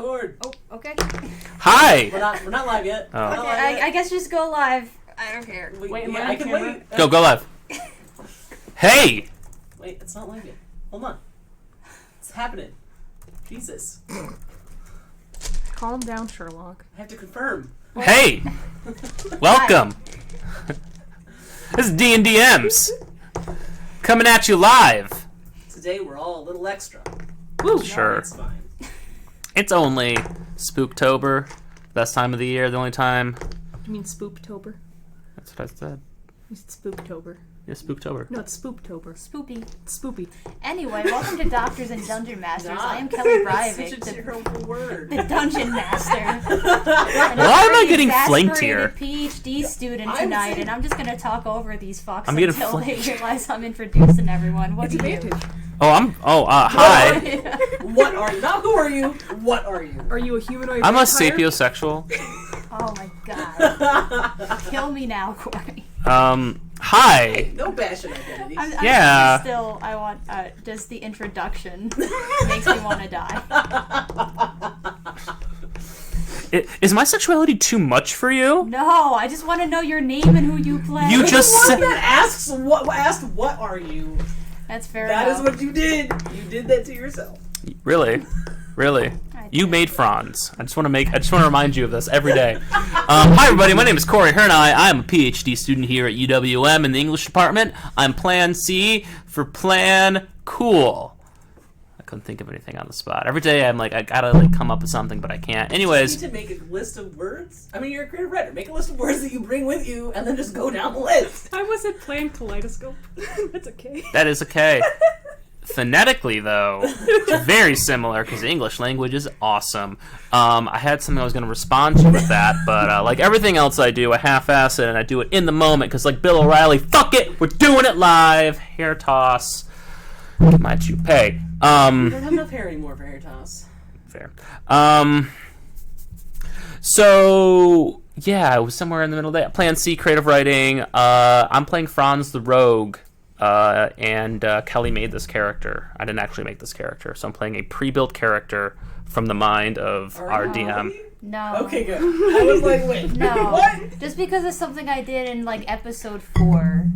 record. Oh, okay. Hi! We're not live yet. Oh. Okay, I guess just go live. I don't care. Wait, yeah, I can wait. Go live. Hey! Wait, it's not live yet. Hold on. It's happening. Jesus. Calm down, Sherlock. I have to confirm. Hey! Welcome! This is D&DMs. Coming at you live. Today we're all a little extra. Woo. Sure. It's fine. It's only Spooktober. Best time of the year, the only time. You mean Spooptober? That's what I said. You said Spooktober. Yeah, Spooktober. No, it's Spooptober. Spoopy. It's Spoopy. Anyway, welcome to Doctors and Dungeon Masters. I am Kelly That's Breivik, such a terrible word. the Dungeon Master. Why am I getting flanked here? PhD student tonight, and I'm just going to talk over these fucks I'm getting until they realize I'm introducing everyone. What It's do you? advantage. Hi. What are you? Not who are you. What are you? Are you a humanoid I'm a vampire? sapiosexual. Oh my god. Kill me now, Corey. Hi. No bashing identities. Yeah. Still, I want, just the introduction makes me want to die. Is my sexuality too much for you? No, I just want to know your name and who you play. You just Someone said... that asked what are you? That's fair That enough. is what you did. You did that to yourself. Really? Really? I You did. made Franz. I just want to remind you of this every day. Hi everybody, my name is Corey Hernai. I'm a PhD student here at UWM in the English department. I'm Plan C for Plan Cool. I couldn't think of anything on the spot. Every day I'm like, I gotta come up with something, but I can't. Anyways, You need to make a list of words. I mean, you're a creative writer. Make a list of words that you bring with you, and then just go down the list. I wasn't playing Kaleidoscope. That's okay. that is okay. Phonetically, though, it's very similar because the English language is awesome. I had something I was going to respond to with that, but like everything else I do, I half-ass it and I do it in the moment because, like Bill O'Reilly, fuck it, we're doing it live. Hair toss. My toupee. You don't have enough hair anymore for hair toss. Fair. So yeah, it was somewhere in the middle of that. Plan C, creative writing. I'm playing Franz the Rogue. And Kelly made this character. I didn't actually make this character, so I'm playing a pre-built character from the mind of our DM. No. Okay, good. I was like, wait, No. what? Just because it's something I did in, like, episode 4,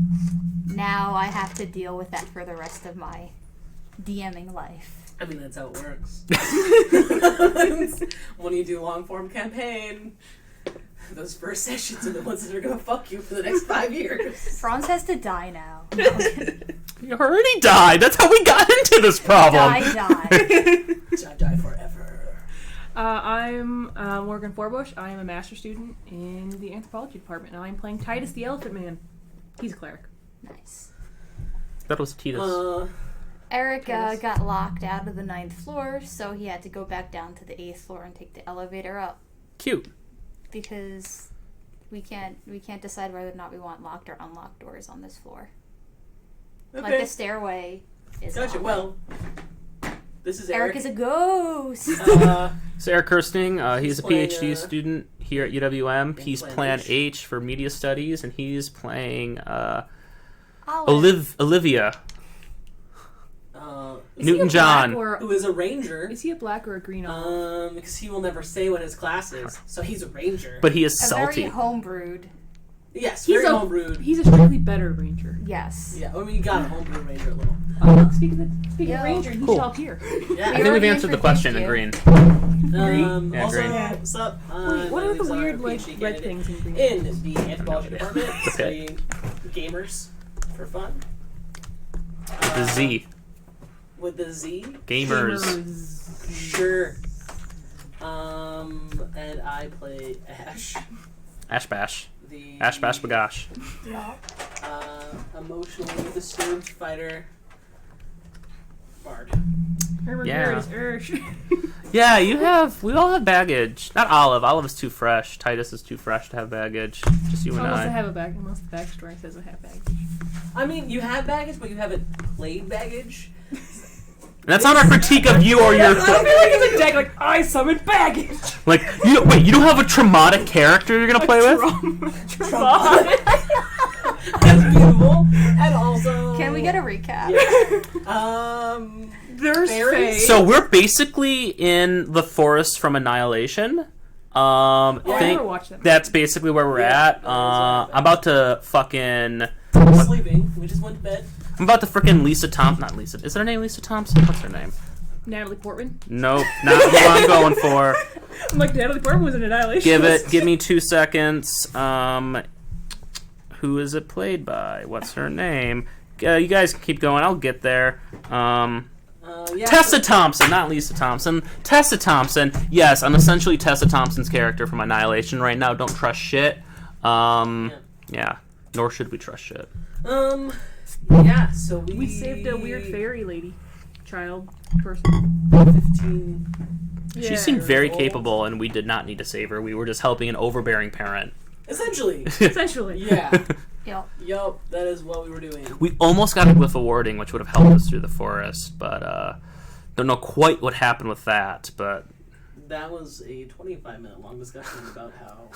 now I have to deal with that for the rest of my DMing life. I mean, that's how it works. When you do long-form campaign, those first sessions are the ones that are going to fuck you for the next 5 years. Franz has to die now. You already died. That's how we got into this problem. Die forever. I'm Morgan Forbush. I am a master's student in the anthropology department, and I'm playing Titus the Elephant Man. He's a cleric. Nice. That was Titus. Eric got locked out of the 9th floor, so he had to go back down to the 8th floor and take the elevator up. Cute. Because we can't decide whether or not we want locked or unlocked doors on this floor. Okay. Like the stairway is Gotcha. locked. Well, this is Eric Eric. is a ghost. So Eric Kirsting, he's a playing, PhD student here at UWM. He's Plan Plan H. H for media studies, and he's playing Olive. Olivia Is he a Newton-John. black or- Who is a ranger? Is he a black or a green olive? Because he will never say what his class is, so he's a ranger. But he is a salty. very homebrewed. Yes, He's very a homebrewed. He's a strictly better ranger. Yes. Yeah, I mean, you got a homebrew ranger a little. Speaking of Yo. ranger, he Cool. shall appear. Yeah. I think already we've answered the question in introduced green. Yeah, Also, green. what's up? Wait, what my are name the is weird, like, PhD red candidate things in green? in the anthropology idea. department, Okay. studying gamers for fun. The Z. With the Z. Gamers. Sure. And I play Ash. Ash Bash. The Ash Bash Bagosh. emotionally disturbed fighter. Bard. Yeah. Ursh. Yeah, we all have baggage. Not Olive. Olive is too fresh. Titus is too fresh to have baggage. Just you and Unless I I. have a bag. Unless the backstory says I have baggage. I mean, you have baggage, but you haven't played baggage. And that's not a critique of you or your... I feel like it's a deck like I summoned baggage. Like, you don't have a traumatic character you're gonna play with? Traumatic. That's beautiful. And also... Can we get a recap? Yeah. There's Fairies? Fae. So we're basically in the forest from Annihilation. I never watched that. That's basically where we're Yeah, at. that is right. I'm about to fucking. I'm sleeping. We just went to bed. I'm about to freaking Lisa Thompson. Not Lisa. Is her name Lisa Thompson? What's her name? Natalie Portman. Nope, not who I'm going for. I'm like, Natalie Portman was in Annihilation. Give me 2 seconds. Who is it played by? What's her name? You guys keep going. I'll get there. Yeah. Tessa Thompson, not Lisa Thompson. Tessa Thompson. Yes, I'm essentially Tessa Thompson's character from Annihilation right now. Don't trust shit. Yeah. Nor should we trust shit. Yeah, so We saved a weird fairy lady. Child. Person. 15. She Yeah. seemed very old. capable, and we did not need to save her. We were just helping an overbearing parent. Essentially. Essentially. Yeah. Yep. Yup, that is what we were doing. We almost got a glyph of warding, which would have helped us through the forest, but don't know quite what happened with that. But That was a 25-minute long discussion about how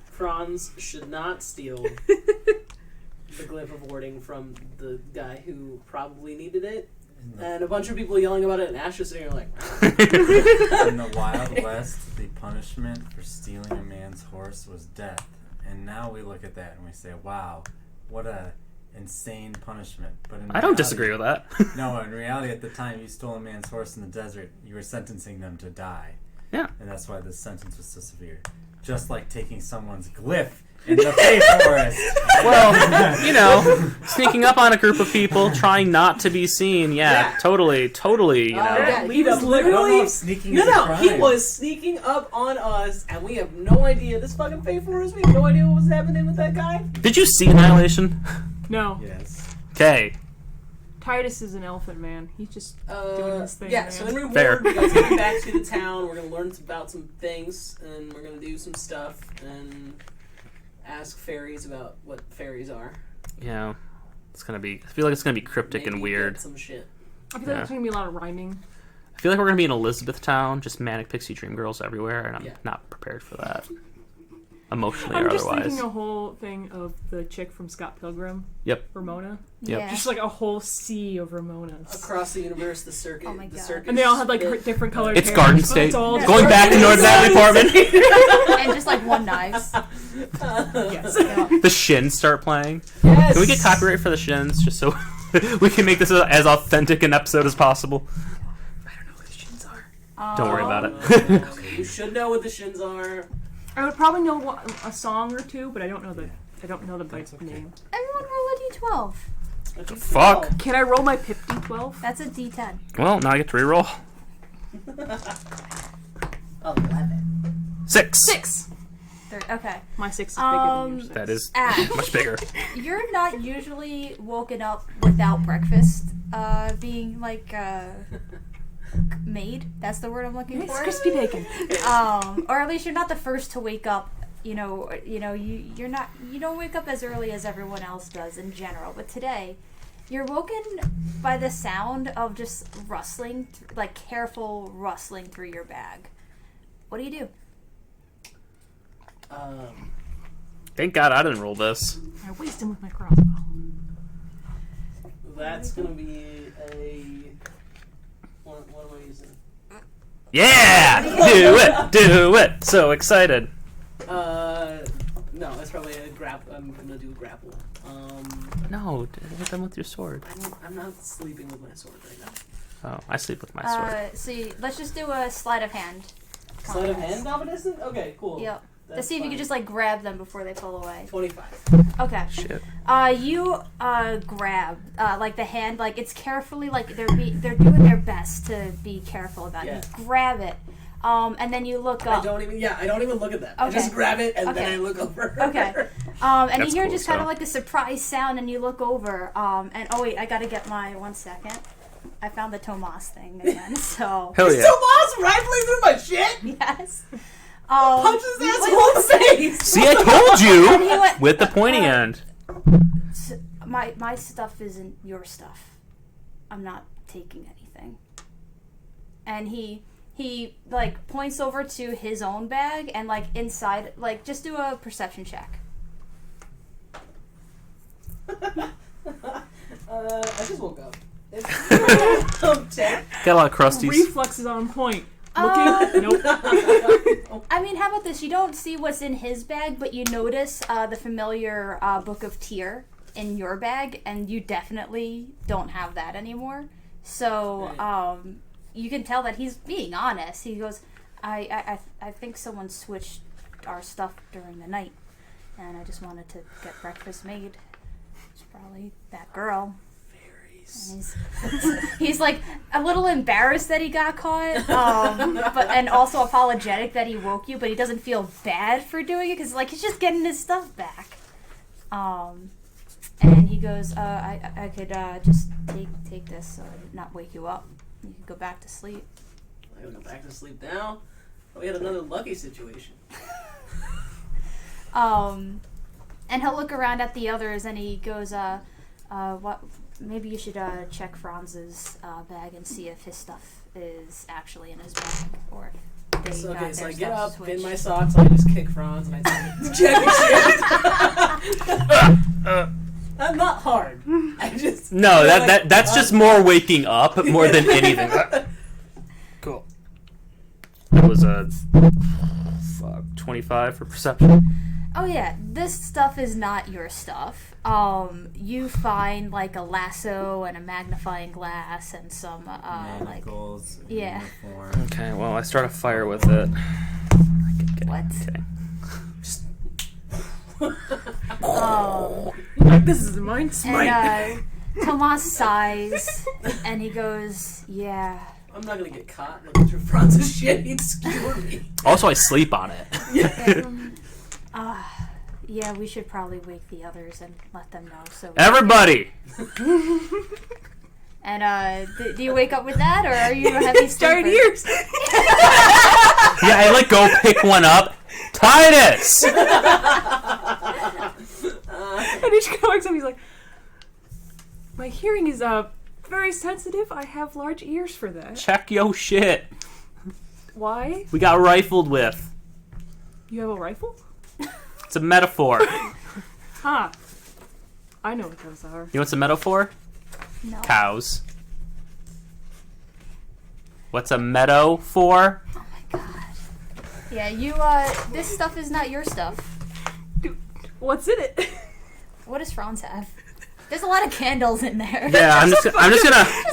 Franz should not steal the glyph of warding from the guy who probably needed it. And a bunch of people yelling about it, and Ash just sitting there like, In the Wild West, the punishment for stealing a man's horse was death. And now we look at that and we say, wow, what a insane punishment. But in I don't disagree with that. No, in reality, at the time you stole a man's horse in the desert, you were sentencing them to die. Yeah. And that's why this sentence was so severe. Just like taking someone's glyph in the Fey Forest. Well, you know, sneaking up on a group of people, trying not to be seen. Yeah, Yeah. totally, you know. yeah, he lead was up. I don't know literally... if sneaking No, is a no, crime. he was sneaking up on us, and we have no idea. This fucking Fey Forest, we have no idea what was happening with that guy. Did you see Annihilation? No. Yes. Okay. Titus is an elephant man. He's just doing his thing. Yeah, man. so in reward, Fair. we guys get back to the town. We're gonna learn about some things, and we're gonna do some stuff, and ask fairies about what fairies are. Yeah. It's gonna be. I feel like it's gonna be cryptic Maybe and weird. get some shit. I feel like there's going to be a lot of rhyming. I feel like we're gonna be in Elizabethtown, just manic pixie dream girls everywhere, and I'm Yeah. not prepared for that. Emotionally I'm or just otherwise. thinking a whole thing of the chick from Scott Pilgrim. Yep. Ramona. Yep. Yeah. Just like a whole sea of Ramonas. Across the universe, the circuit, Oh my the God. circus. And they all had like bit. different colored It's hair. Garden It's State. all Going back to North Natalie Portman. And just like one knives. Yes. Yeah. The Shins start playing. Yes. Can we get copyright for the Shins, just so we can make this as authentic an episode as possible? I don't know what the shins are. Don't worry about it. You should know what the shins are. I would probably know a song or two, but I don't know the That's okay. name. Everyone roll a d12. Fuck. Can I roll my Pip D12? That's a d10. Well, now I get to reroll. 11. 6. Okay. My 6 is bigger than yours. That is Ash, much bigger. you're not usually woken up without breakfast being like made. That's the word I'm looking It's for. crispy bacon. Or at least you're not the first to wake up. You don't wake up as early as everyone else does in general. But today, you're woken by the sound of just rustling, like careful rustling through your bag. What do you do? Thank God I didn't roll this. I waste him with my crossbow. That's gonna be a. What am I using? Yeah! Do it! So excited. No, it's probably a grapple. I'm gonna do a grapple. No, hit them with your sword. I'm not sleeping with my sword right now. Oh, I sleep with my sword. Let's just do a sleight of hand. Sleight of hand domination? Okay, cool. Yep. That's Let's see if you fine. can just like grab them before they pull away. 25. Okay. Shit. You grab like the hand, like it's carefully, like they're doing their best to be careful about it. Yeah. You grab it, and then you look I up. don't even look at that. I Okay. just grab it and Okay. then I look over. Okay. And That's you hear cool, just kind of so. like a surprise sound, and you look over. And oh wait, I gotta get my 1 second. I found the Tomas thing again. So Hell yeah. Tomas rifling through my shit? yes. Punch his asshole in the face! See, I told And he you! went- With the pointy end. My stuff isn't your stuff. I'm not taking anything. And he like points over to his own bag and like inside, like just do a perception check. I just woke up. Check. Got a lot of crusties. Reflexes on point. Uh, Nope. I mean, how about this? You don't see what's in his bag, but you notice the familiar Book of Tyr in your bag, and you definitely don't have that anymore. So you can tell that he's being honest. He goes, I think someone switched our stuff during the night, and I just wanted to get breakfast made. It's probably that girl. And he's like a little embarrassed that he got caught, and also apologetic that he woke you, but he doesn't feel bad for doing it because like he's just getting his stuff back. And he goes, I could just take this so I did not wake you up. You can go back to sleep. I gotta go back to sleep now. We had another lucky situation. And he'll look around at the others and he goes, what? Maybe you should check Franz's bag and see if his stuff is actually in his bag, or if they So, got okay, so their I get stuff up, switched. in my socks, I just kick Franz, and I tell him to check his shit. I'm not hard. I just No, feel that's just more waking up more than anything. Cool. That was a 25 for perception. Oh yeah, this stuff is not your stuff. You find like a lasso and a magnifying glass and some like Manacles, yeah. uniform. Okay, well, I start a fire with it. What? Okay. This is mine. Smite. And Tomas sighs and he goes, "Yeah." I'm not gonna get caught looking through Franz's shit. He'd skewer me. Also, I sleep on it. Yeah, we should probably wake the others and let them know. So Everybody! And do you wake up with that, or are you a heavy Started sleeper? ears. Yeah, I like go pick one up. Titus! And he just wakes up. He's like, "My hearing is very sensitive. I have large ears for that. Check yo shit. Why? We got rifled with. You have a rifle? It's a metaphor. Huh. I know what those are. You know what's a metaphor? No. Cows. What's a meadow for? Oh my god. Yeah, you this stuff is not your stuff. Dude, what's in it? What does Franz have? There's a lot of candles in there. Yeah, I'm just gonna.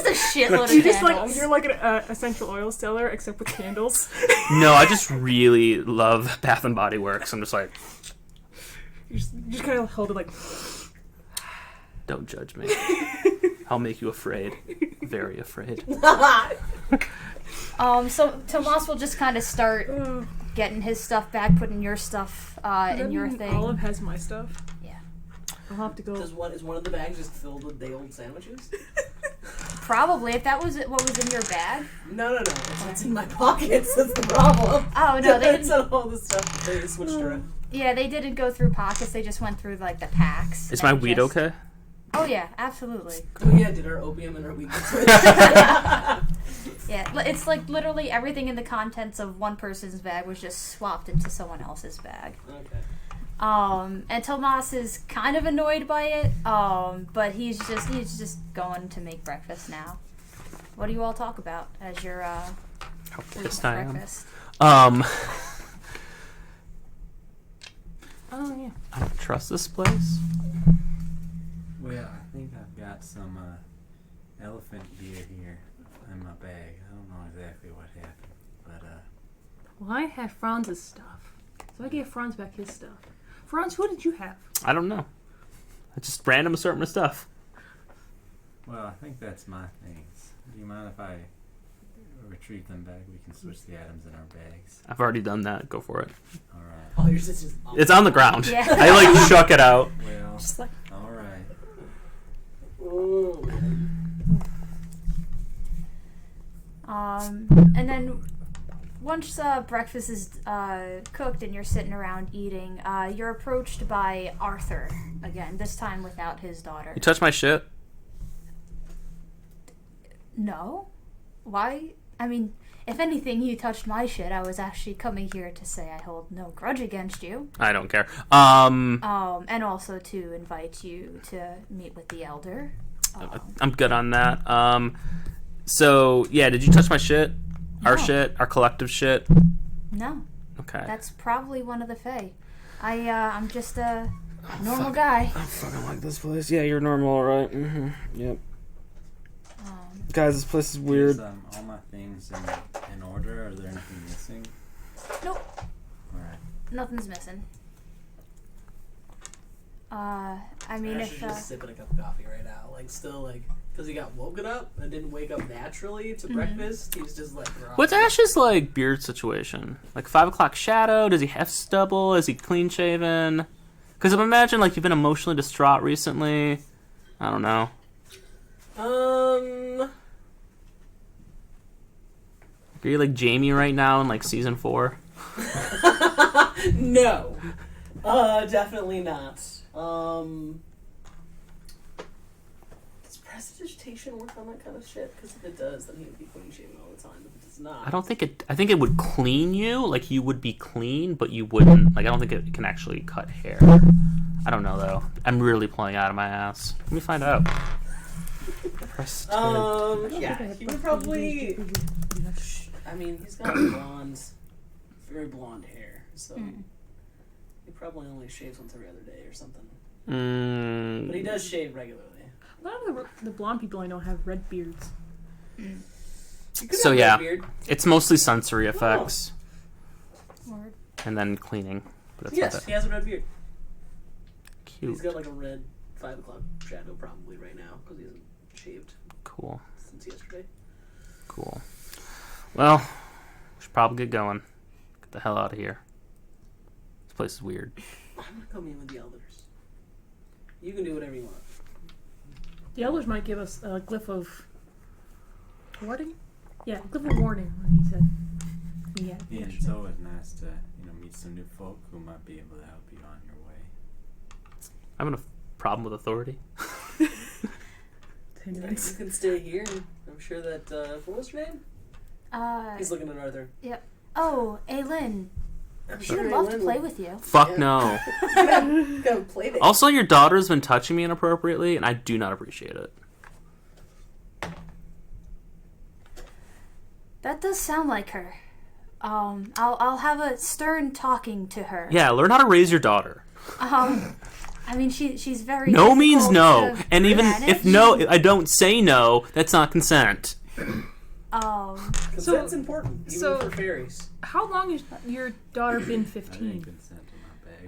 Just a shitload You of just candles. like you're like an essential oil seller except with candles. No, I just really love Bath and Body Works. I'm just like, You just kind of hold it like. don't judge me. I'll make you afraid. Very afraid. So Tomas will just kind of start getting his stuff back, putting your stuff in your thing. Olive has my stuff. Yeah. I'll have to go. Is one of the bags just filled with day-old sandwiches? Probably, if that was what was in your bag. No. It's in my pockets. That's the problem. Oh no, they It's didn't. all the stuff that they switched around. Yeah, they didn't go through pockets. They just went through like the packs. Is my and weed just- okay? Oh yeah, absolutely. Oh yeah, did our opium and our weed switch? Yeah, it's like literally everything in the contents of one person's bag was just swapped into someone else's bag. Okay. And Tomas is kind of annoyed by it. But he's just going to make breakfast now. What do you all talk about as you're How waiting pissed for I am. breakfast? Oh yeah. I don't trust this place. Well, I think I've got some elephant beer here in my bag. I don't know exactly what happened, but Well, I had Franz's stuff, so I gave Franz back his stuff. Franz, who did you have? I don't know. I just random assortment of stuff. well, I think that's my things. Do you mind if I retrieve them back? We can switch the items in our bags. I've already done that. Go for it. All right. Oh, yours is just. It's on the ground. Yeah. I like chuck it out. Well, Just like all right. Oh. And then once breakfast is cooked and you're sitting around eating, you're approached by Arthur again. This time without his daughter. You touch my shit? No. Why? I mean, if anything, you touched my shit. I was actually coming here to say I hold no grudge against you. I don't care. And also to invite you to meet with the elder. I'm good on that. So yeah, did you touch my shit? Our No. shit? Our collective shit? No, Okay. that's probably one of the Fae. I'm just a normal guy. I fucking like this place. Yeah, you're normal, alright. Mm-hmm. Yep. Guys, this place is weird. Is, all my things in order? Are there anything missing? Nope, Alright. nothing's missing. I mean, Ash is if just sipping a cup of coffee right now, like still like because he got woken up and didn't wake up naturally to breakfast. He's just like. What's Ash's like beard situation? Like 5 o'clock shadow? Does he have stubble? Is he clean shaven? Because I imagine like you've been emotionally distraught recently. I don't know. Are you like Jamie right now in like season 4? No, definitely not. Does prestidigitation work on that kind of shit? Because if it does, then he would be clean shaven all the time. If it does not, I don't think it. I think it would clean you. Like you would be clean, but you wouldn't. Like I don't think it can actually cut hair. I don't know though. I'm really pulling out of my ass. Let me find out. Yeah, he would probably. I mean, he's got blonde, very blonde hair, so he probably only shaves once every other day or something. But he does shave regularly. A lot of the blonde people I know have red beards. You could So have a yeah, beard. it's mostly sensory effects word. and then cleaning. But that's Yes, not he has a red beard. cute. He's got like a red 5 o'clock shadow probably right now because he hasn't shaved Cool. since yesterday. Cool. Well, we should probably get going. Get the hell out of here. This place is weird. I'm gonna come in with the elders. You can do whatever you want. The elders might give us a glyph of warning. Yeah, glyph of warning. What he said. Yeah. Yeah, it's always nice to meet some new folk who might be able to help you on your way. I'm having a problem with authority. Yeah, you can stay here. And I'm sure that what was your name? He's looking at Arthur. Yep. Oh, Aylin. I'm She would love to play with you. Fuck Yeah. no. Go play it. Also, your daughter's been touching me inappropriately, and I do not appreciate it. That does sound like her. I'll have a stern talking to her. Yeah, learn how to raise your daughter. I mean, she's very. No means difficult no, to and even manage. if no, I don't say no. That's not consent. Consent's important, even so- for fairies. How long has your daughter been I didn't 15? consent to my bag.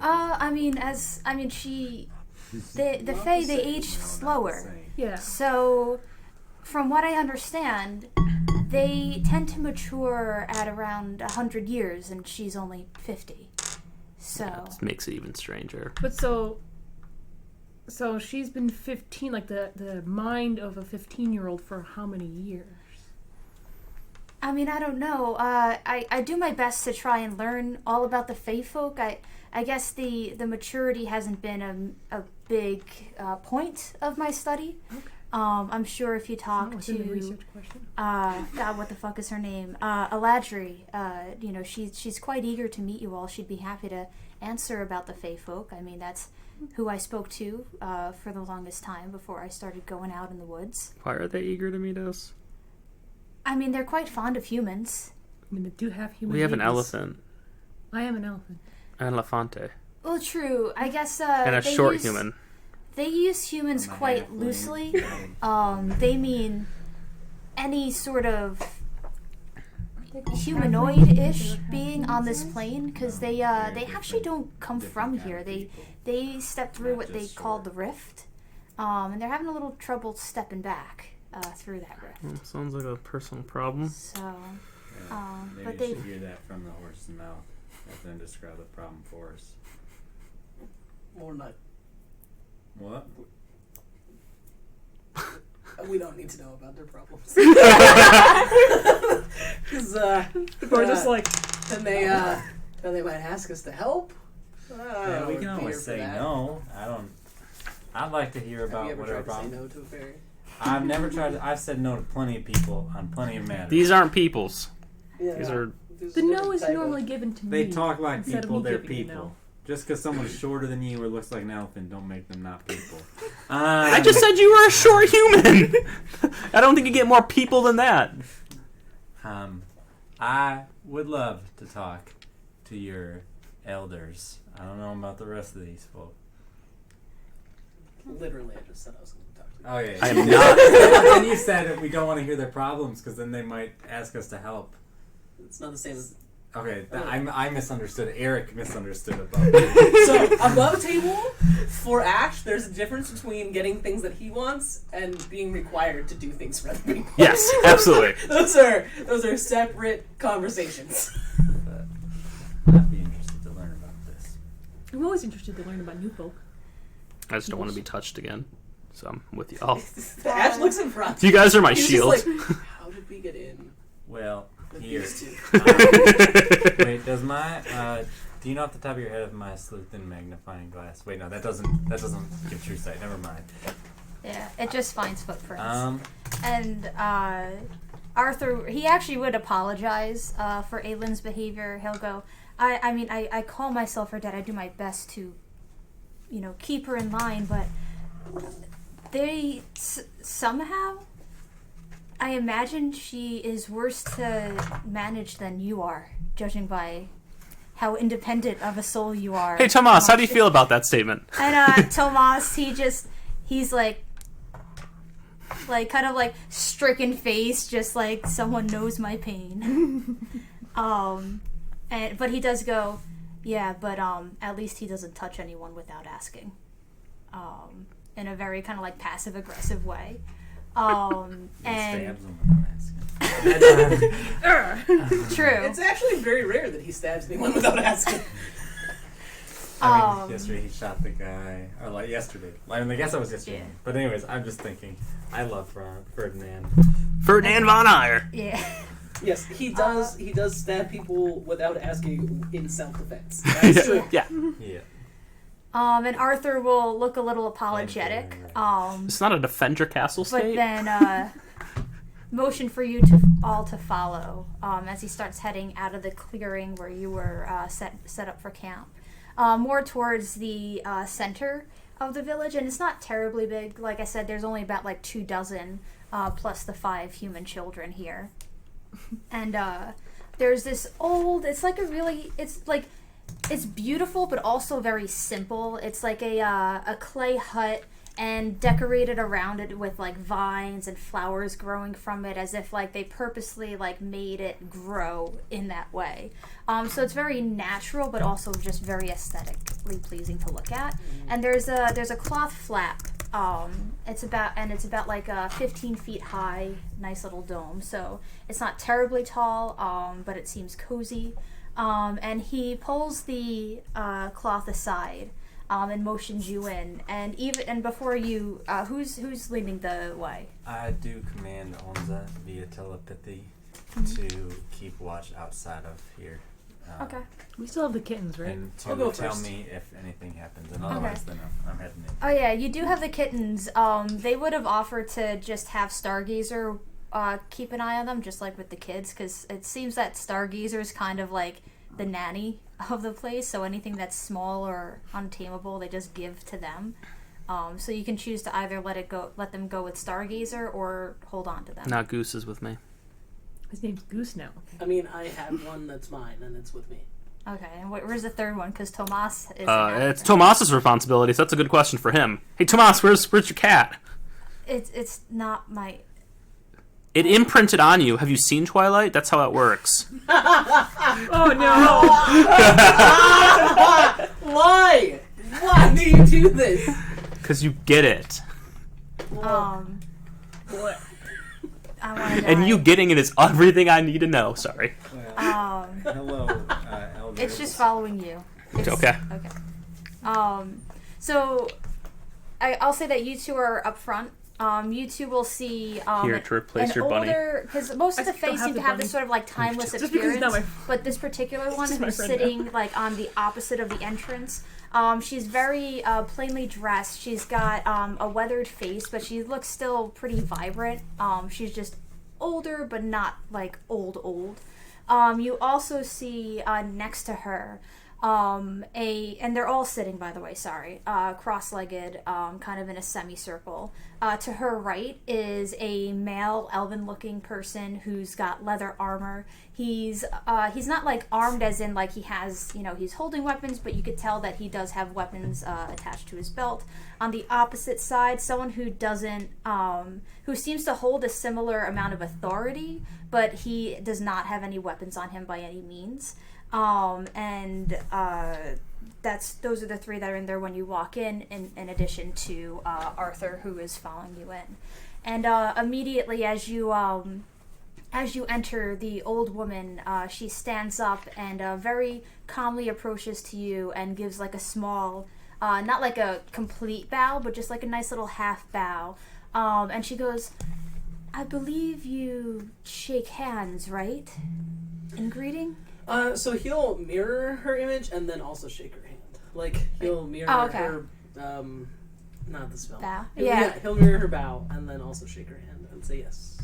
The Fae, they age slower. Yeah. So, from what I understand, they tend to mature at around 100 years, and she's only 50. So, This makes it even stranger. But so she's been 15, like the mind of a 15-year-old for how many years? I mean, I don't know. I do my best to try and learn all about the Fae folk. I guess the maturity hasn't been a big point of my study. Okay. I'm sure if you talk What's in the to research question? God, what the fuck is her name? Eladri. She's quite eager to meet you all. She'd be happy to answer about the Fae folk. I mean, that's who I spoke to for the longest time before I started going out in the woods. Why are they eager to meet us? I mean, they're quite fond of humans. I mean, they do have human We have an babies. elephant. I am an elephant. An elefante. Well, true. I guess. And a they short use- human. They use humans I'm a quite halfling. loosely. They mean any sort of humanoid-ish being on this plane, because they actually don't come from here. They step through what they call the rift, and they're having a little trouble stepping back through that rift. Sounds like a personal problem. So, Maybe but you they should hear that from the horse's mouth and then describe the problem for us. Or not. What? We don't need to know about their problems. Because Or just like, and they might ask us to help. Yeah, we can always say no. I'd like to hear Have about you ever whatever tried to say problem. no to a fairy? I've never tried. I've said no to plenty of people on plenty of matters. These aren't peoples. Yeah. These are. There's the a no different is type normally of- given to me. They talk like instead of people. me They're giving you people. no. Just because someone's shorter than you or looks like an elephant, don't make them not people. I just said you were a short human. I don't think you get more people than that. I would love to talk to your elders. I don't know about the rest of these folks. Literally, I just said I was going to talk to you. Oh yeah. I am not. Then you said we don't want to hear their problems because then they might ask us to help. It's not the same as... Okay, I misunderstood. Eric misunderstood above table. So, above table, for Ash, there's a difference between getting things that he wants and being required to do things for other people. Yes, absolutely. Those are separate conversations. But I'd be interested to learn about this. I'm always interested to learn about new folk. I just don't want to be touched again. So I'm with you. Oh. Ash looks in front. You guys are my He's shield. just like, how did we get in? Well, With here. these two? Wait, does my do you know off the top of your head if my sleuth and magnifying glass? Wait, no, that doesn't give true sight. Never mind. Yeah, it just finds footprints. And Arthur, he actually would apologize for Aylin's behavior. He'll go, I call myself her dad. I do my best to, keep her in line, but they somehow, I imagine she is worse to manage than you are, judging by how independent of a soul you are. Hey, Tomas, how do you feel about that statement? And Tomas, he's like kind of like stricken face, just like someone knows my pain. But he does go, yeah, but at least he doesn't touch anyone without asking. In a very kind of like passive aggressive way. And stabs them without asking. true. It's actually very rare that he stabs anyone without asking. I mean, yesterday he shot the guy, or like yesterday. I mean, I guess that was yesterday. Yeah. But anyways, I'm just thinking, I love Ferdinand. Ferdinand von Ayer. Yeah. Yes, he does. He does stab people without asking in self-defense. That's true. Yeah. Yeah. And Arthur will look a little apologetic. It's not a defend your castle But state. then motion for you all to follow as he starts heading out of the clearing where you were set up for camp, more towards the center of the village. And it's not terribly big. Like I said, there's only about like 24 plus the 5 human children here. And there's this old, it's beautiful, but also very simple. It's like a clay hut, and decorated around it with like vines and flowers growing from it, as if like they purposely like made it grow in that way. So it's very natural, but also just very aesthetically pleasing to look at. And there's a cloth flap. It's about like 15 feet high, nice little dome. So it's not terribly tall, but it seems cozy. And he pulls the cloth aside and motions you in. And before you, who's leading the way? I do command Onza via telepathy to keep watch outside of here. Okay. We still have the kittens, right? And I'll go to tell first. me if anything happens, and otherwise then I'm heading in. Oh yeah, you do have the kittens. They would have offered to just have Stargazer keep an eye on them, just like with the kids, because it seems that Stargazer is kind of like the nanny of the place. So anything that's small or untamable, they just give to them. So you can choose to either let them go with Stargazer, or hold on to them. Now Goose is with me. His name's Goose now. I mean, I have one that's mine, and it's with me. Okay, and where's the third one? Because Tomas is. It's Tomas's responsibility, so that's a good question for him. Hey, Tomas, where's your cat? It's not my. It imprinted on you. Have you seen Twilight? That's how it works. Oh no! Why? Why do you do this? Because you get it. What? I want to. And you getting it is everything I need to know. Sorry. Hello, elders. It's just following you. Okay. Okay. So I'll say that you two are up front. You two will see Here, to replace an your bunny. older, because most of I the still face have seem to the have bunny. this sort of like timeless Just because he's not appearance. my- But this particular one, just my who's friend sitting like on the opposite of the entrance, she's very plainly dressed. She's got a weathered face, but she looks still pretty vibrant. She's just older, but not like old. You also see next to her and they're all sitting, by the way, sorry, cross-legged, kind of in a semicircle. To her right is a male elven-looking person who's got leather armor. He's not like armed as in like he has, he's holding weapons, but you could tell that he does have weapons attached to his belt. On the opposite side, someone who doesn't, who seems to hold a similar amount of authority, but he does not have any weapons on him by any means. Those are the three that are in there when you walk in addition to Arthur, who is following you in. And immediately as you enter, the old woman, she stands up and very calmly approaches to you and gives like a small, not like a complete bow, but just like a nice little half bow. And she goes, "I believe you shake hands, right? In greeting?" So he'll mirror her image and then also shake her hand. Like he'll mirror her, not the spell. Bow? He'll mirror her bow and then also shake her hand and say yes.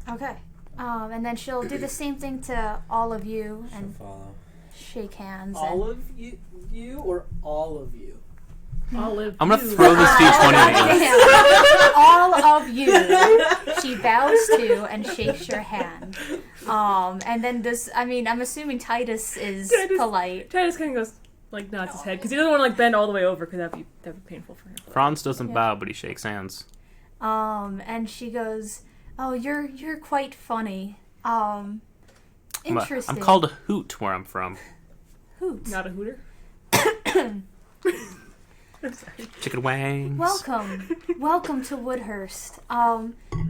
Okay. And then she'll do the same thing to all of you and Follow. shake hands. All of you or all of you? Olive. I'm gonna throw this D20 at you. All of you. She bows to and shakes your hand. And then I'm assuming Titus is polite. Titus kind of goes, like, nods his head, because he doesn't want to, like, bend all the way over, because that'd be painful for him. Franz doesn't bow, but he shakes hands. And she goes, "Oh, you're quite funny. Interesting." I'm called a hoot where I'm from. Hoot. Not a hooter? I'm sorry. Chicken wings. Welcome to Woodhurst.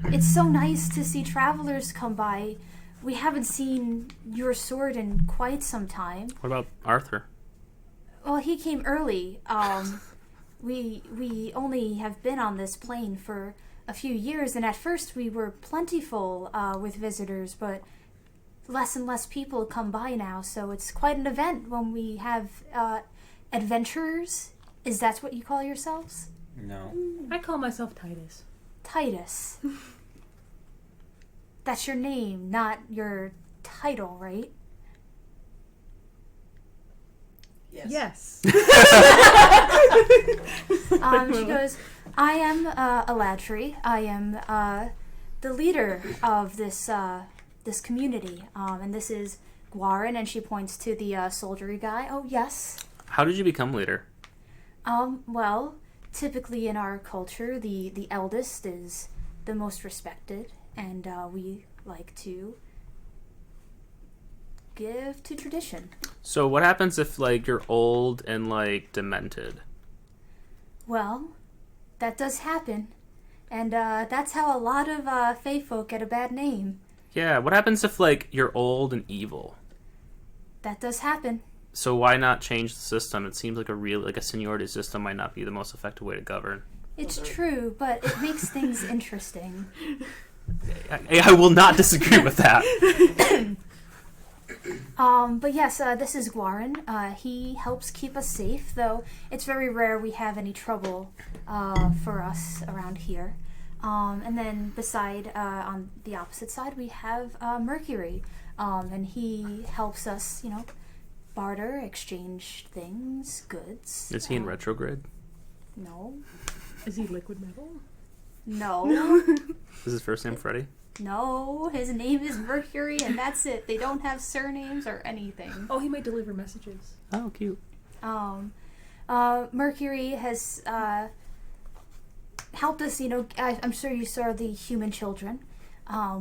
It's so nice to see travelers come by. We haven't seen your sword in quite some time. What about Arthur? Well, he came early. We only have been on this plane for a few years, and at first we were plentiful with visitors, but less and less people come by now, so it's quite an event when we have adventurers. Is that what you call yourselves? No. I call myself Titus. Titus. That's your name, not your title, right? Yes. She goes, "I am Eladri. I am the leader of this community. And this is Guarin," and she points to the soldiery guy. "Oh, yes. How did you become leader? Well, typically in our culture, the eldest is the most respected, and we like to give to tradition." So what happens if, like, you're old and, like, demented? Well, that does happen, and that's how a lot of fae folk get a bad name. Yeah, what happens if, like, you're old and evil? That does happen. So why not change the system? It seems like a seniority system might not be the most effective way to govern. It's true, but it makes things interesting. I will not disagree with that. But yes, this is Guarin. He helps keep us safe, though it's very rare we have any trouble for us around here. And then on the opposite side, we have Mercury. And he helps us, barter, exchange things, goods. Is he in retrograde? No. Is he liquid metal? No. Is his first name Freddy? No, his name is Mercury, and that's it. They don't have surnames or anything. Oh, he might deliver messages. Oh, cute. Mercury has helped us, I'm sure you saw the human children.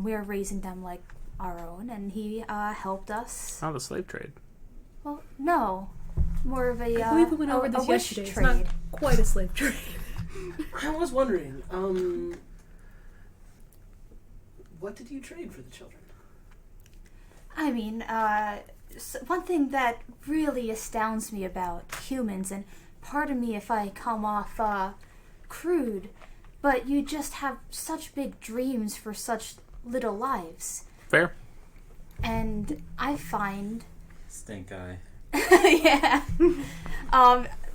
We are raising them like our own, and he helped us. Oh, the slave trade. Well, no. More of a I believe we went over this wish yesterday. trade. It's not quite a slave trade. I was wondering, what did you trade for the children? I mean, one thing that really astounds me about humans, and pardon me if I come off crude, but you just have such big dreams for such little lives. Fair. And I find... Stink eye. Yeah.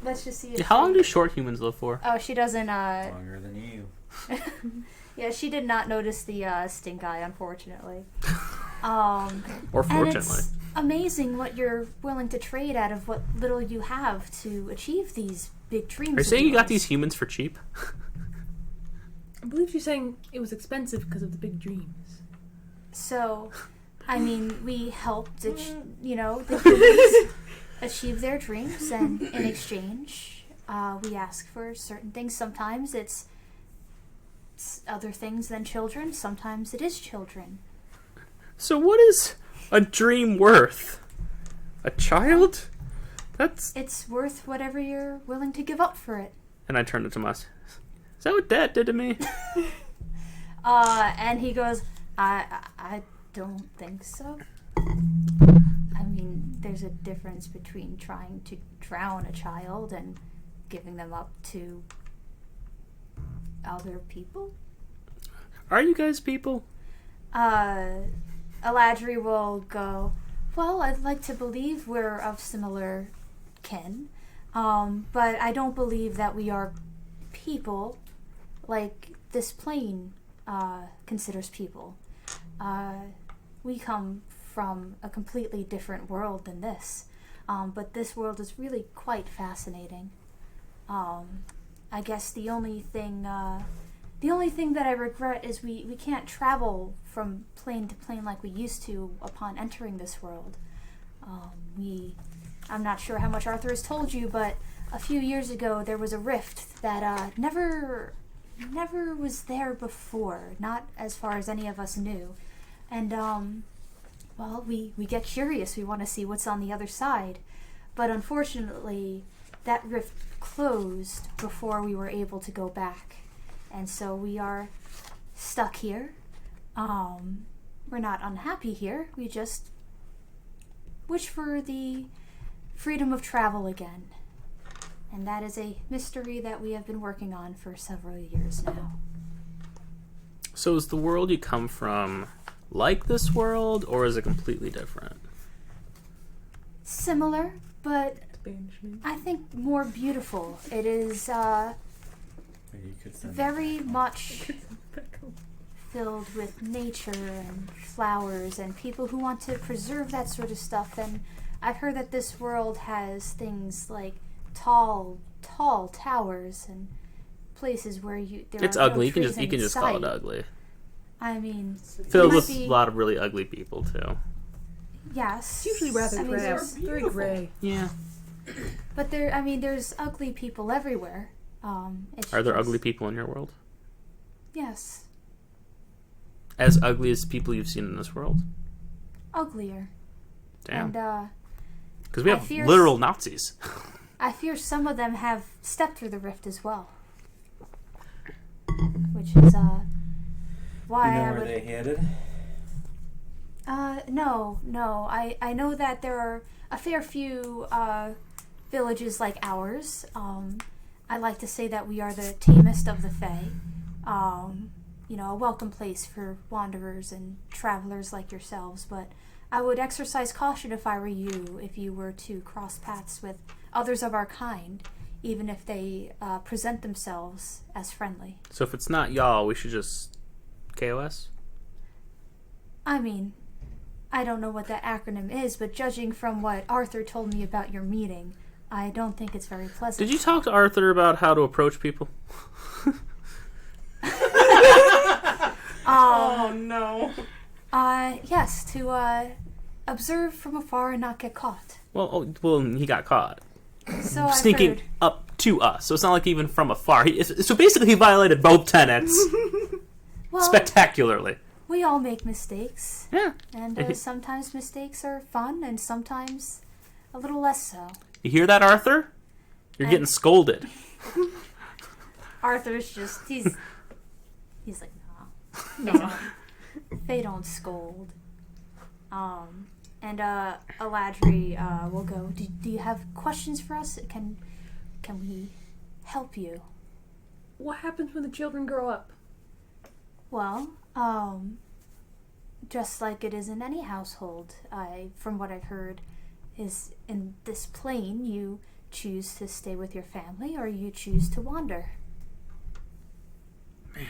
Let's just see if How long do short humans live for? Oh, she doesn't, Longer than you. Yeah, she did not notice the stink eye, unfortunately. Or and fortunately. amazing what you're willing to trade out of what little you have to achieve these big dreams. Are you saying you got these humans for cheap? I believe she's saying it was expensive because of the big dreams. So, I mean, we helped, the humans achieve their dreams, and in exchange, we ask for certain things. Sometimes it's other things than children. Sometimes it is children. So what is a dream worth? A child? It's worth whatever you're willing to give up for it. And I turned to Tomas. Is that what Dad did to me? And he goes, I don't think so. I mean, there's a difference between trying to drown a child and giving them up to other people. Are you guys people? Eladri will go, well, I'd like to believe we're of similar kin, but I don't believe that we are people like this plane considers people. We come from a completely different world than this, but this world is really quite fascinating. I guess the only thing that I regret is we can't travel from plane to plane like we used to upon entering this world. I'm not sure how much Arthur has told you, but a few years ago there was a rift that never was there before, not as far as any of us knew. And well, we get curious. We want to see what's on the other side. But unfortunately, that rift closed before we were able to go back. And so we are stuck here. We're not unhappy here. We just wish for the freedom of travel again. And that is a mystery that we have been working on for several years now. So is the world you come from like this world, or is it completely different? Similar, but Expansion. I think more beautiful. It is You could send very much filled with nature and flowers and people who want to preserve that sort of stuff. And I've heard that this world has things like tall towers and places where It's are ugly. No You can just call it sight. ugly. I mean, Filled might with be- a lot of really ugly people too. yes, It's usually rather I mean, gray. there's- Very gray. Yeah. but there's ugly people everywhere. It's Are there just- ugly people in your world? Yes, As ugly as people you've seen in this world? uglier. Damn. And Because we I have fear literal Nazis. I fear some of them have stepped through the rift as well. Which is why You know I where would they headed? no. I know that there are a fair few villages like ours. I like to say that we are the tamest of the Fae. A welcome place for wanderers and travelers like yourselves, but I would exercise caution if I were you, if you were to cross paths with others of our kind, even if they present themselves as friendly. So if it's not y'all, we should just KOS? I mean, I don't know what that acronym is, but judging from what Arthur told me about your meeting, I don't think it's very pleasant. Did you talk to Arthur about how to approach people? Oh no. Yes, to observe from afar and not get caught. Well, he got caught. So I've Sneaking heard. up to us, so it's not like even from afar. So basically he violated both tenets Well, spectacularly. we all make mistakes, Yeah. and sometimes mistakes are fun, and sometimes a little less so. You hear that, Arthur? You're getting scolded. Arthur's just he's like, no. They don't scold. And Eladri will go, do you have questions for us? Can we help you? What happens when the children grow up? Well, just like it is in any household, from what I've heard, is in this plane you choose to stay with your family or you choose to wander. Man.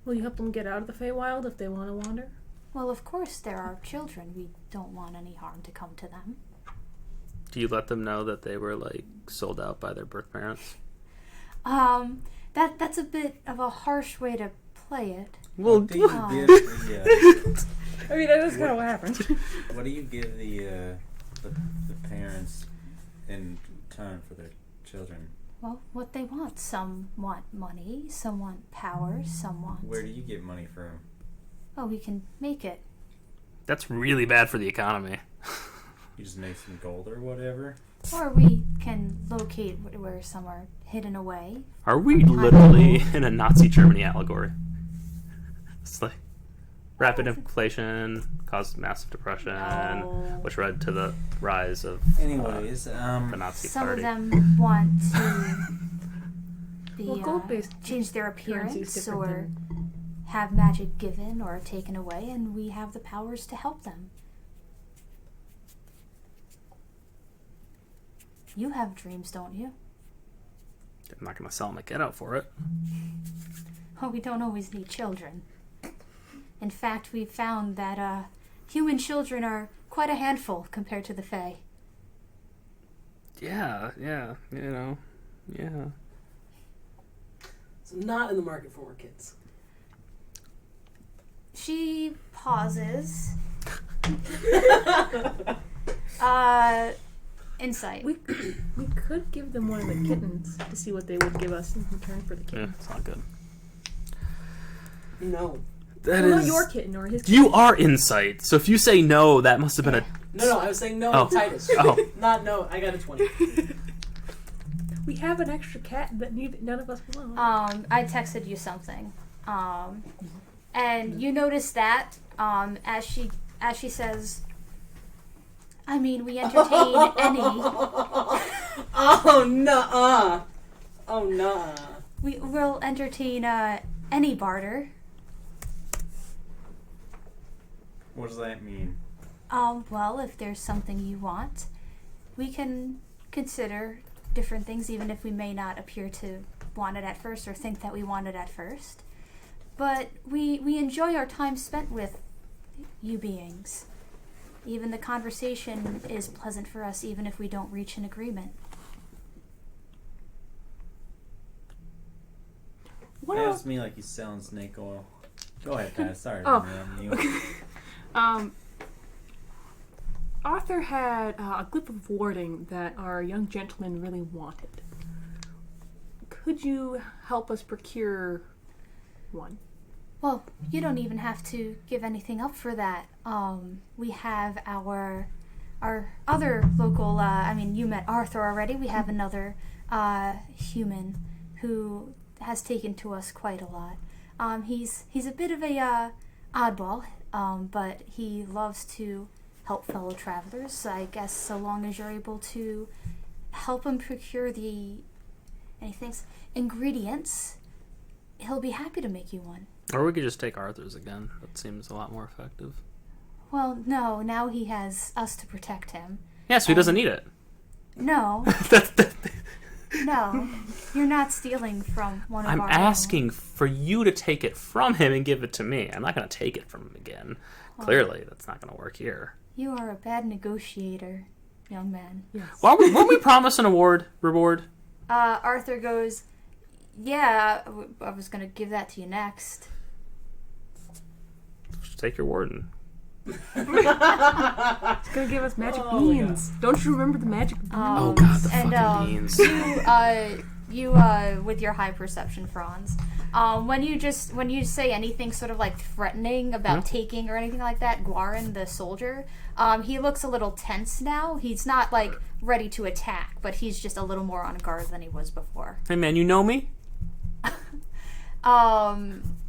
Will you help them get out of the Feywild if they want to wander? Well, of course there are children. We don't want any harm to come to them. Do you let them know that they were, like, sold out by their birth parents? That's a bit of a harsh way to play it. Well, What do you give the I mean, that is kind of what happened. what do you give the parents in return for their children? Well, what they want. Some want money, some want power, some want... Where do you get money from? Oh, we can make it. that's really bad for the economy. You just make some gold or whatever? Or we can locate where some are hidden away. Are we literally in a Nazi Germany allegory? It's like rapid inflation caused massive depression, No. which led to the rise of Anyways, the Nazi Some Party. of them want to be, Well, gold-based change their currency is appearance different or than- have magic given or taken away, and we have the powers to help them. You have dreams, don't you? I'm not going to sell my kid out for it. Oh, we don't always need children. In fact, we've found that human children are quite a handful compared to the Fae. Yeah, yeah. So not in the market for more kids. She pauses. Insight. We could give them one of the kittens to see what they would give us in return for the Yeah, kitten. it's not good. No. That Well, is. not your kitten or his kitten. You are insight, so if you say no, that must have been a. No, I was saying no Oh. to Titus. Oh. Not no. I got a 20. We have an extra cat that none of us belong. I texted you something. And you notice that, as she says, I mean, we entertain any. Oh, nuh-uh. Oh, nuh-uh. We will entertain any barter. What does that mean? Well, if there's something you want, we can consider different things, even if we may not appear to want it at first or think that we want it at first. But we enjoy our time spent with you beings. Even the conversation is pleasant for us, even if we don't reach an agreement. What Ask me like he's selling snake oil. Go ahead, guys. Sorry. Oh. to interrupt you. Arthur had a clip of warding that our young gentleman really wanted. Could you help us procure one? Well, you don't even have to give anything up for that. We have our other local, you met Arthur already. We have another human who has taken to us quite a lot. He's a bit of a oddball, but he loves to help fellow travelers. I guess so long as you're able to help him procure ingredients, he'll be happy to make you one. Or we could just take Arthur's again. That seems a lot more effective. Well, no, now he has us to protect him. Yeah, so he doesn't need it. No, no, you're not stealing from one of I'm our asking for you to take it from him and give it to me. I'm not going to take it from him again. Clearly, that's not going to work here. You are a bad negotiator, young man. Yes. Weren't we promised an reward? Arthur goes, yeah, I was going to give that to you next. Just take your warden. It's gonna give us magic beans. Don't you remember the magic beans? Oh god, the and, fucking beans. You with your high perception, Franz, when you say anything sort of like threatening about taking or anything like that, Guarin, the soldier, he looks a little tense now. He's not like ready to attack, but he's just a little more on guard than he was before. Hey man, you know me?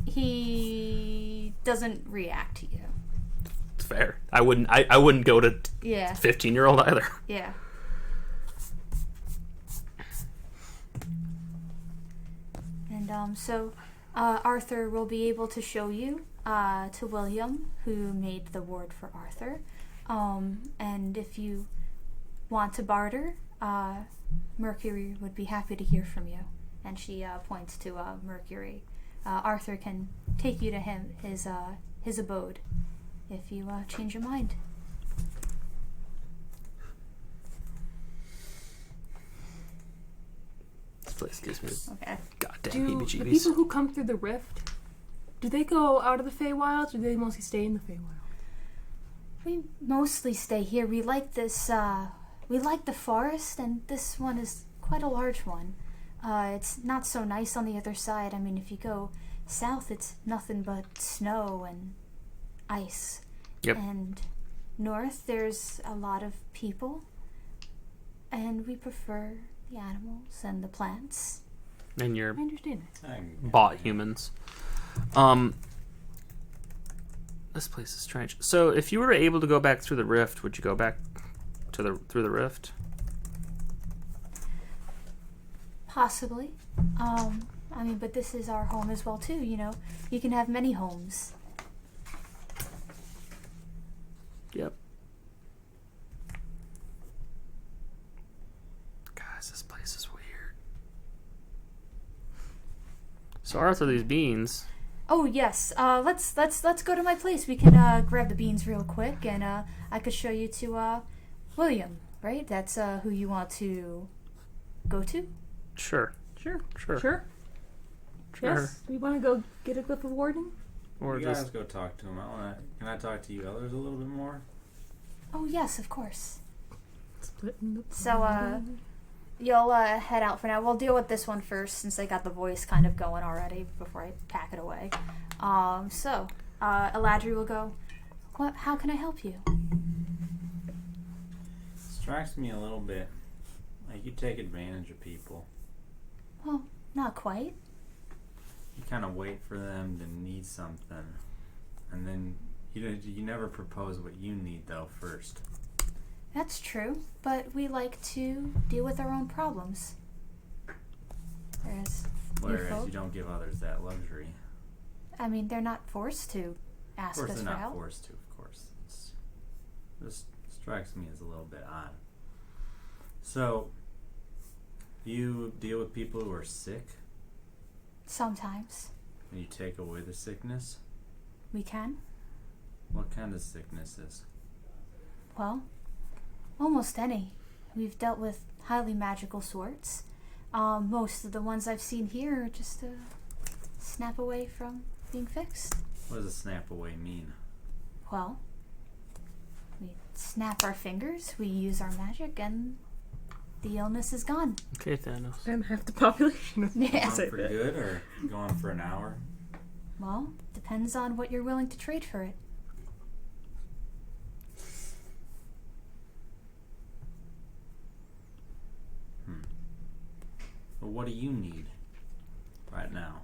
He doesn't react to you. It's fair. I wouldn't go to Yeah. 15-year-old either. Yeah. And so Arthur will be able to show you to William, who made the ward for Arthur. And if you want to barter, Mercury would be happy to hear from you. And she points to Mercury. Arthur can take you to his abode. if you change your mind. This place gives me Okay. goddamn Do the heebie-jeebies. people who come through the rift, do they go out of the Feywild, or do they mostly stay in the Feywild? We mostly stay here. We like this, we like the forest, and this one is quite a large one. It's not so nice on the other side. I mean, if you go south, it's nothing but snow and ice. Yep. And north, there's a lot of people, and we prefer the animals and the plants. And I you're understand that. bought humans. This place is strange. So, if you were able to go back through the rift, would you go back to through the rift? Possibly. I mean, but this is our home as well, too, you know. You can have many homes. Yep. Guys, this place is weird. So, Arthur, these beans. Oh yes, let's go to my place. We can grab the beans real quick, and I could show you to William. Right? That's who you want to go to. Sure. Sure. Sure. Yes. We want to go get a Glyph of Warding? Or You just guys go talk to him. Can I talk to you others a little bit more? Oh yes, of course. Splitting the So you'll head out for now. We'll deal with this one first, since I got the voice kind of going already before I pack it away. So Eladri will go. What? How can I help you? Strikes me a little bit like you take advantage of people. Well, not quite. You kind of wait for them to need something, and then you never propose what you need though first. That's true, but we like to deal with our own problems. Whereas folk. you don't give others that luxury. I mean, they're not forced to Of ask course, us they're for not help. forced to. Of course, this strikes me as a little bit odd. So, you deal with people who are sick, Sometimes and you take away the sickness. we can. What kind of sicknesses? Well, almost any. We've dealt with highly magical sorts. Most of the ones I've seen here are just a snap away from being fixed. What does a snap away mean? Well, we snap our fingers, we use our magic, and the illness is gone. okay, Thanos. And half the population. Yeah. Gone for good or gone for an hour? Well, depends on what you're willing to trade for it. But what do you need right now?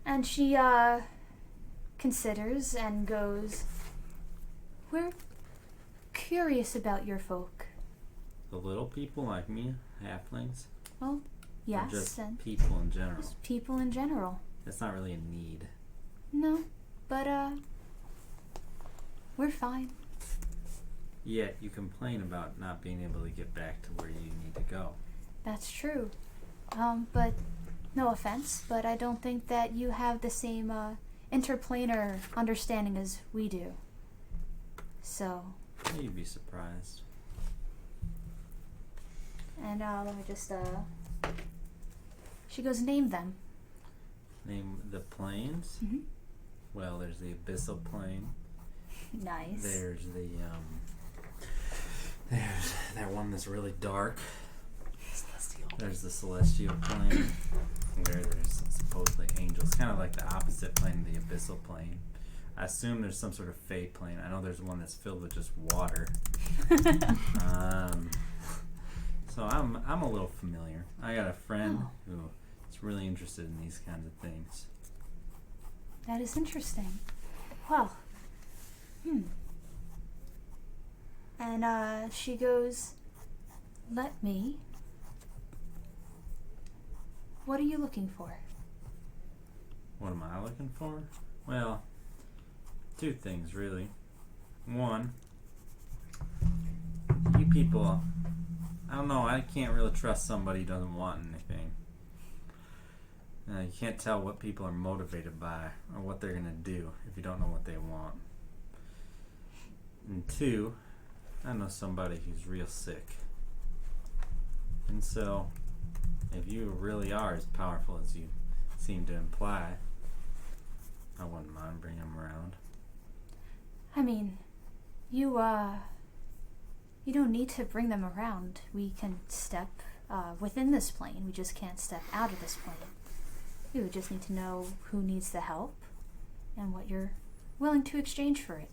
And she considers and goes, "We're curious about your folk." The little people like me, halflings, Well, or yes, just and people in general? just people in general. That's not really a need. No, but we're fine. Yet you complain about not being able to get back to where you need to go. That's true. But no offense, but I don't think that you have the same interplanar understanding as we do. So, You'd be surprised. and let me just she goes, "Name them." Name the plains. Mhm. Well, there's the abyssal plane. Nice. There's there's that one that's really dark. Celestial. There's the celestial plane, where there's supposedly angels, kind of like the opposite plane, the abyssal plane. I assume there's some sort of fey plane. I know there's one that's filled with just water. So I'm a little familiar. I got a friend who is really interested in these kinds of things. That is interesting. Well, And she goes, "Let me. What are you looking for?" What am I looking for? Well, two things really. One, you people, I don't know, I can't really trust somebody who doesn't want anything. You can't tell what people are motivated by or what they're going to do if you don't know what they want. And 2, I know somebody who's real sick. And so, if you really are as powerful as you seem to imply, I wouldn't mind bringing him around. I mean, you don't need to bring them around. We can step within this plane. We just can't step out of this plane. We would just need to know who needs the help and what you're willing to exchange for it.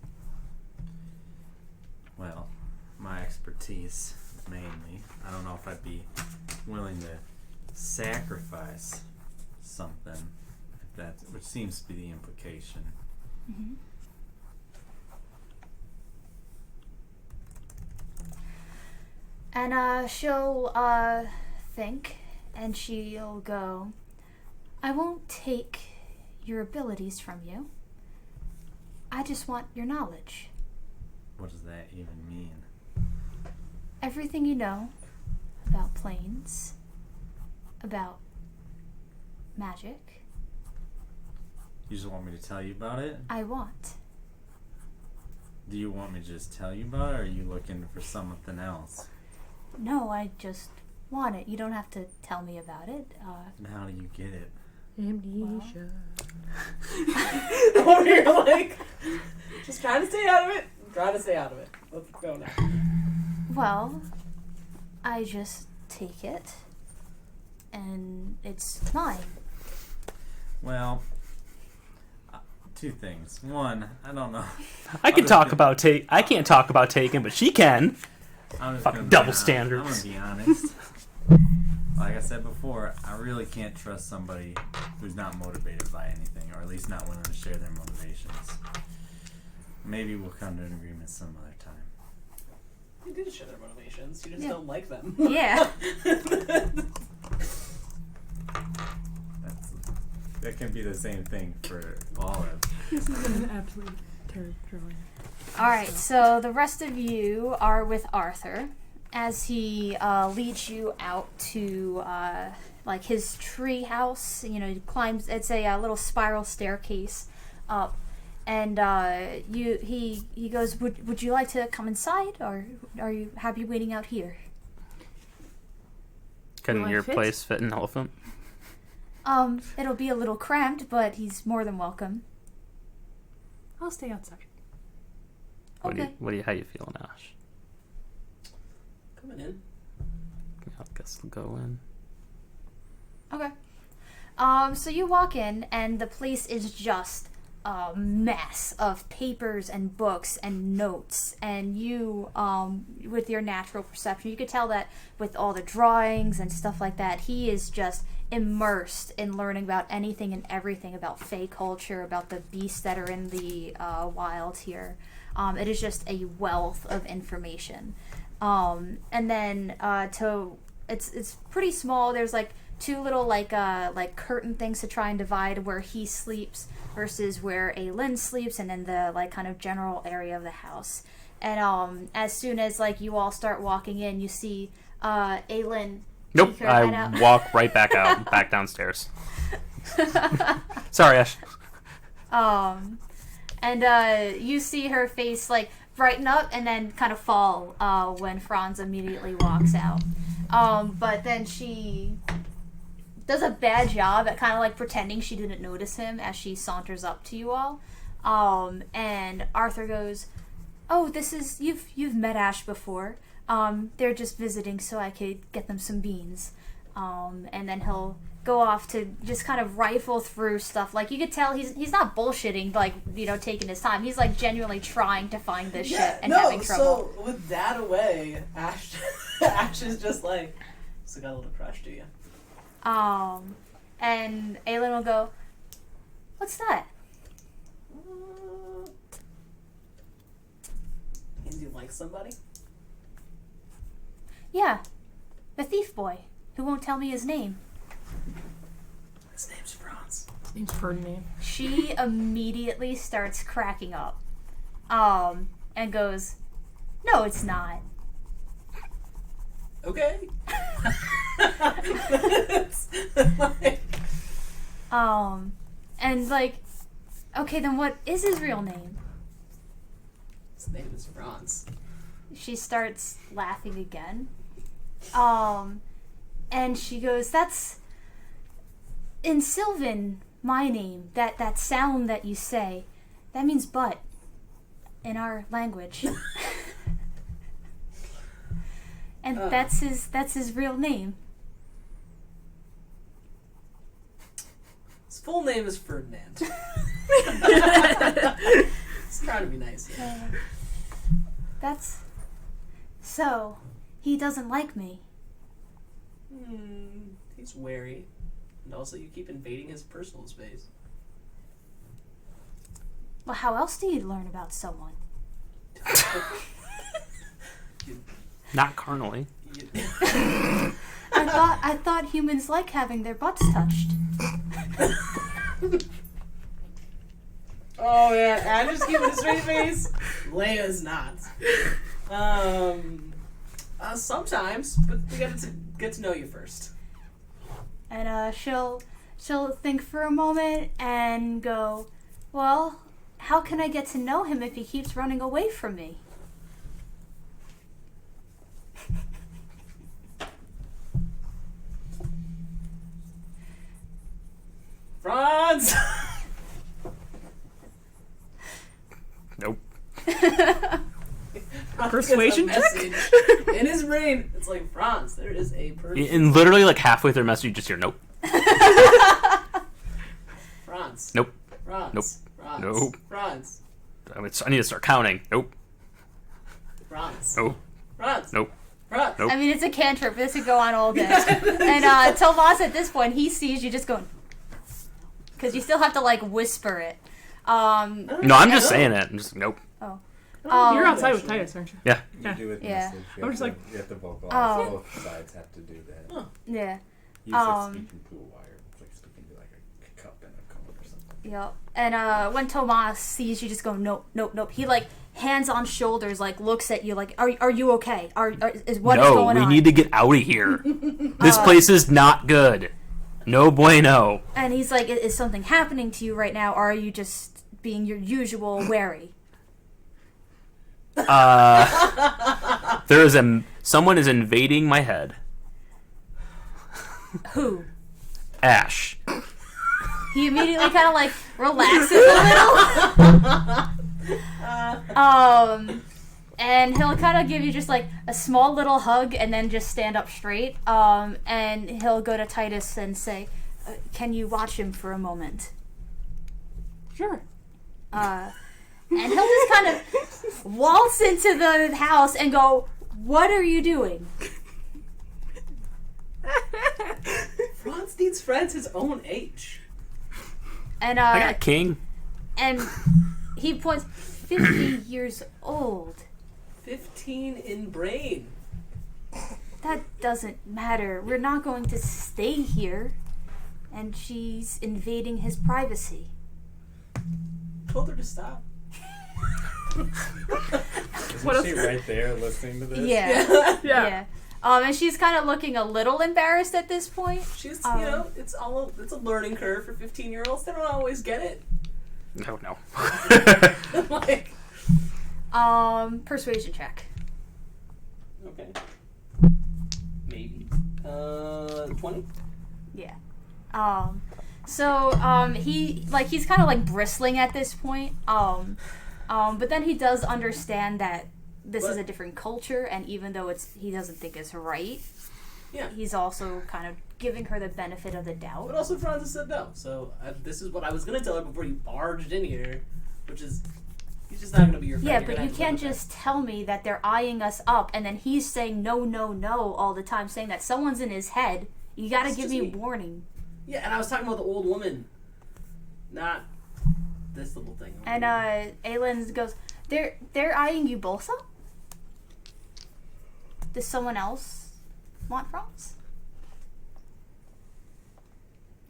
Well, my expertise mainly. I don't know if I'd be willing to sacrifice something, if that, which seems to be the implication. Mm-hmm. And she'll think, and she'll go, I won't take your abilities from you. I just want your knowledge. What does that even mean? Everything you know about planes, about magic, You just want me to tell you about it? I want. Do you want me to just tell you about it, or are you looking for something else? No, I just want it. You don't have to tell me about it. And how do you get it? Amnesia. Or you're like, just trying to stay out of it. Trying to stay out of it. Let's go now. Well, I just take it, and it's mine. Well, 2 things. One, I don't know. I can talk about I can't talk about taking, but she can. I'm just Fucking gonna be double honest. standards. I'm gonna be honest. Like I said before, I really can't trust somebody who's not motivated by anything, or at least not willing to share their motivations. Maybe we'll come to an agreement some other time. You do share their motivations. You just Yeah. don't like them. Yeah. That can be the same thing for all of. This is an absolute territory. Alright, so the rest of you are with Arthur as he leads you out to like his tree house. You know, he climbs, it's a little spiral staircase up. And he goes, would you like to come inside, or are you happy waiting out here? Can Will I your fit? place fit an elephant? It'll be a little cramped, but he's more than welcome. I'll stay outside. Okay. How you feeling, Ash? Coming in. I guess we'll go in. Okay. So you walk in, and the place is just a mess of papers and books and notes. And you, with your natural perception, you could tell that with all the drawings and stuff like that, he is just immersed in learning about anything and everything about Fae culture, about the beasts that are in the wild here. It is just a wealth of information. And then it's pretty small. There's like 2 little like curtain things to try and divide where he sleeps versus where Aylin sleeps, and then the like kind of general area of the house. And as soon as like you all start walking in, you see Aylin. Nope, peek her head I out. walk right back out, back downstairs. Sorry, Ash. And you see her face like brighten up and then kind of fall when Franz immediately walks out. But then she does a bad job at kind of like pretending she didn't notice him as she saunters up to you all. And Arthur goes, "Oh, this is you've met Ash before. They're just visiting so I could get them some beans." And then he'll go off to just kind of rifle through stuff. Like you could tell he's not bullshitting, like, you know, taking his time. He's like genuinely trying to find this shit and having trouble. So with Dad away, Ash is just like, "So got a little crush, do you?" And Aylin will go, "What's that?" And you like somebody? "Yeah, the thief boy who won't tell me his name." His name's Franz. His name's Ferdinand. She immediately starts cracking up, and goes, "No, it's not." Okay. It's like, And like, okay, then what is his real name? His name is Franz. She starts laughing again. And she goes, that's in Sylvan, my name, that sound that you say, that means butt in our language. And that's his real name. His full name is Ferdinand. It's trying to be nice. Yeah. That's so he doesn't like me. He's wary. And also you keep invading his personal space. Well, how else do you learn about someone? Not carnally. I thought humans like having their butts touched. Oh man, I'm just giving a straight face. Leia's not. Sometimes, but we got to get to know you first. And she'll think for a moment and go, well, how can I get to know him if he keeps running away from me? Franz! Nope. Persuasion check? In his brain, it's like, Franz, there is a person. And literally, like halfway through the message, you just hear nope. Franz. Nope. Franz. Nope. Franz. Nope. Franz. I need to start counting. Nope. Franz. Nope. Franz. Nope. Franz. Nope. I mean, it's a cantrip. This could go on all day. And Tomas, at this point, he sees you just going, because you still have to like whisper it. No, I'm just saying it. I'm just nope. You're outside with Titus, aren't you? Yeah. You do it Yeah. message. I'm just like, you have to vocalize. Oh. Both sides have to do that. Yeah. Use like speaking pool wire. It's like speaking to like a cup and a cone or something. Yep. And when Tomas sees you just go, nope, nope, nope, he like hands on shoulders, like looks at you like, are you okay? Is what is going No, on? we need to get out of here. This place is not good. No bueno. And he's like, is something happening to you right now, or are you just being your usual wary? Someone is invading my head. Who? Ash. He immediately kind of like relaxes a little. And he'll kind of give you just like a small little hug and then just stand up straight. And he'll go to Titus and say, can you watch him for a moment? sure. And he'll just kind of waltz into the house and go, what are you doing? Franz needs friends his own age. And I got king. and he points, 50 years old. 15 in brain. That doesn't matter. We're not going to stay here. And she's invading his privacy. Told her to stop. Isn't she right there listening to this? Yeah. Yeah. Yeah. And she's kind of looking a little embarrassed at this point. She's, it's a learning curve for 15-year-olds. They don't always get it. No. Like, Persuasion check. okay. Maybe. 20? Yeah. He's kind of like bristling at this point. But then he does understand that this is a different culture, and even though he doesn't think it's right, Yeah. he's also kind of giving her the benefit of the doubt. But also Franz has said no. So this is what I was going to tell her before you barged in here, which is he's just not going to be your friend. Yeah, You're but gonna you have to can't live with just tell me that they're eyeing us up, and then he's saying no, no, no all the time, saying that someone's in his head. You gotta It's give just me me. warning. that. Yeah, and I was talking about the old woman, not this little thing. over And here. Aelin goes, they're eyeing you both up? Does someone else want Franz?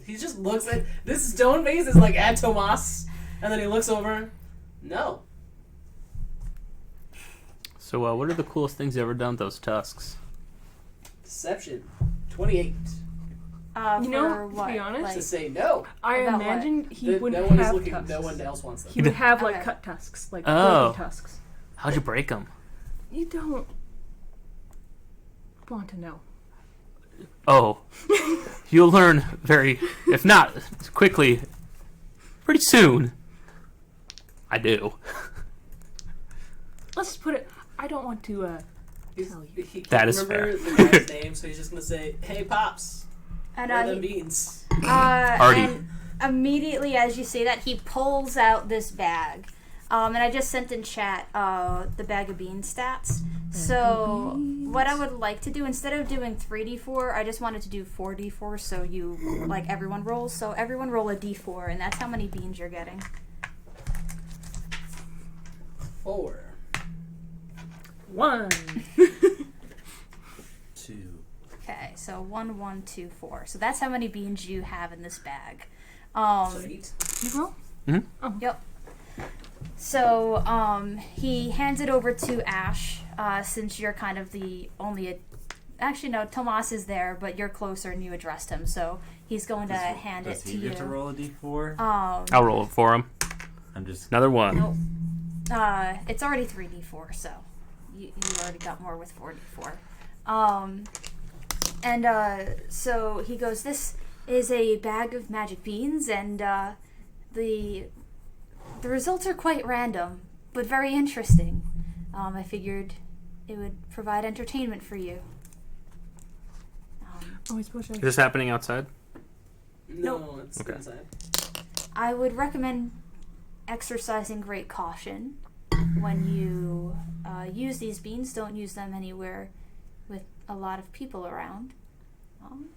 He just looks at this stone face is like at Tomas, and then he looks over. No. So, what are the coolest things you ever done with those tusks? Deception. 28. You know, for what? to be honest, To say no. I About imagine he No wouldn't one is have looking. tusks. No one else wants them. He would have like Okay. cut tusks, like Oh. broken tusks. How'd you break them? You don't want to know. Oh, you'll learn if not quickly, pretty soon. I do. Let's just put it. I don't want to tell you. He can't That is remember the guy's name, so he's just gonna say, "Hey, pops, And where are he- them beans?" Artie. And immediately as you say that, he pulls out this bag. And I just sent in chat the bag of bean stats. So what I would like to do, instead of doing 3d4, I just wanted to do 4d4 so you, like, everyone rolls. So everyone roll a d4, and that's how many beans you're getting. 4. 1. 2. Okay, so 1, 1, 2, 4. So that's how many beans you have in this bag. Sweet. You roll? Yep. So, he hands it over to Ash, since you're kind of the only... Actually, no, Tomas is there, but you're closer and you addressed him, so he's going to hand it Does to he you. get to roll a d4? I'll roll it for him. I'm just. Another one. Nope. It's already 3d4, so you already got more with 4d4. So he goes, this is a bag of magic beans, and the results are quite random, but very interesting. I figured it would provide entertainment for you. Oh, I suppose I Is this happening outside? No, it's Okay. inside. I would recommend exercising great caution when you use these beans. Don't use them anywhere with a lot of people around.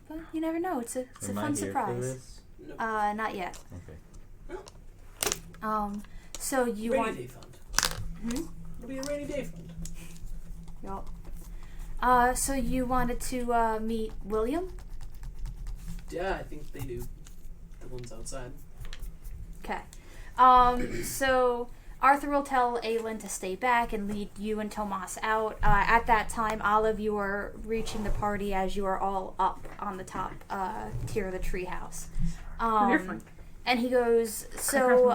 But you never know. It's a Am I fun here for surprise. this? Not yet. Okay. So you Rainy want? day fund. Hmm? It'll be a rainy day fund. Yup. So you wanted to meet William? Yeah, I think they do. The ones outside. Okay. So Arthur will tell Aelin to stay back and lead you and Tomas out. At that time, Olive, you are reaching the party as you are all up on the top tier of the treehouse. You're fine. And he goes, so,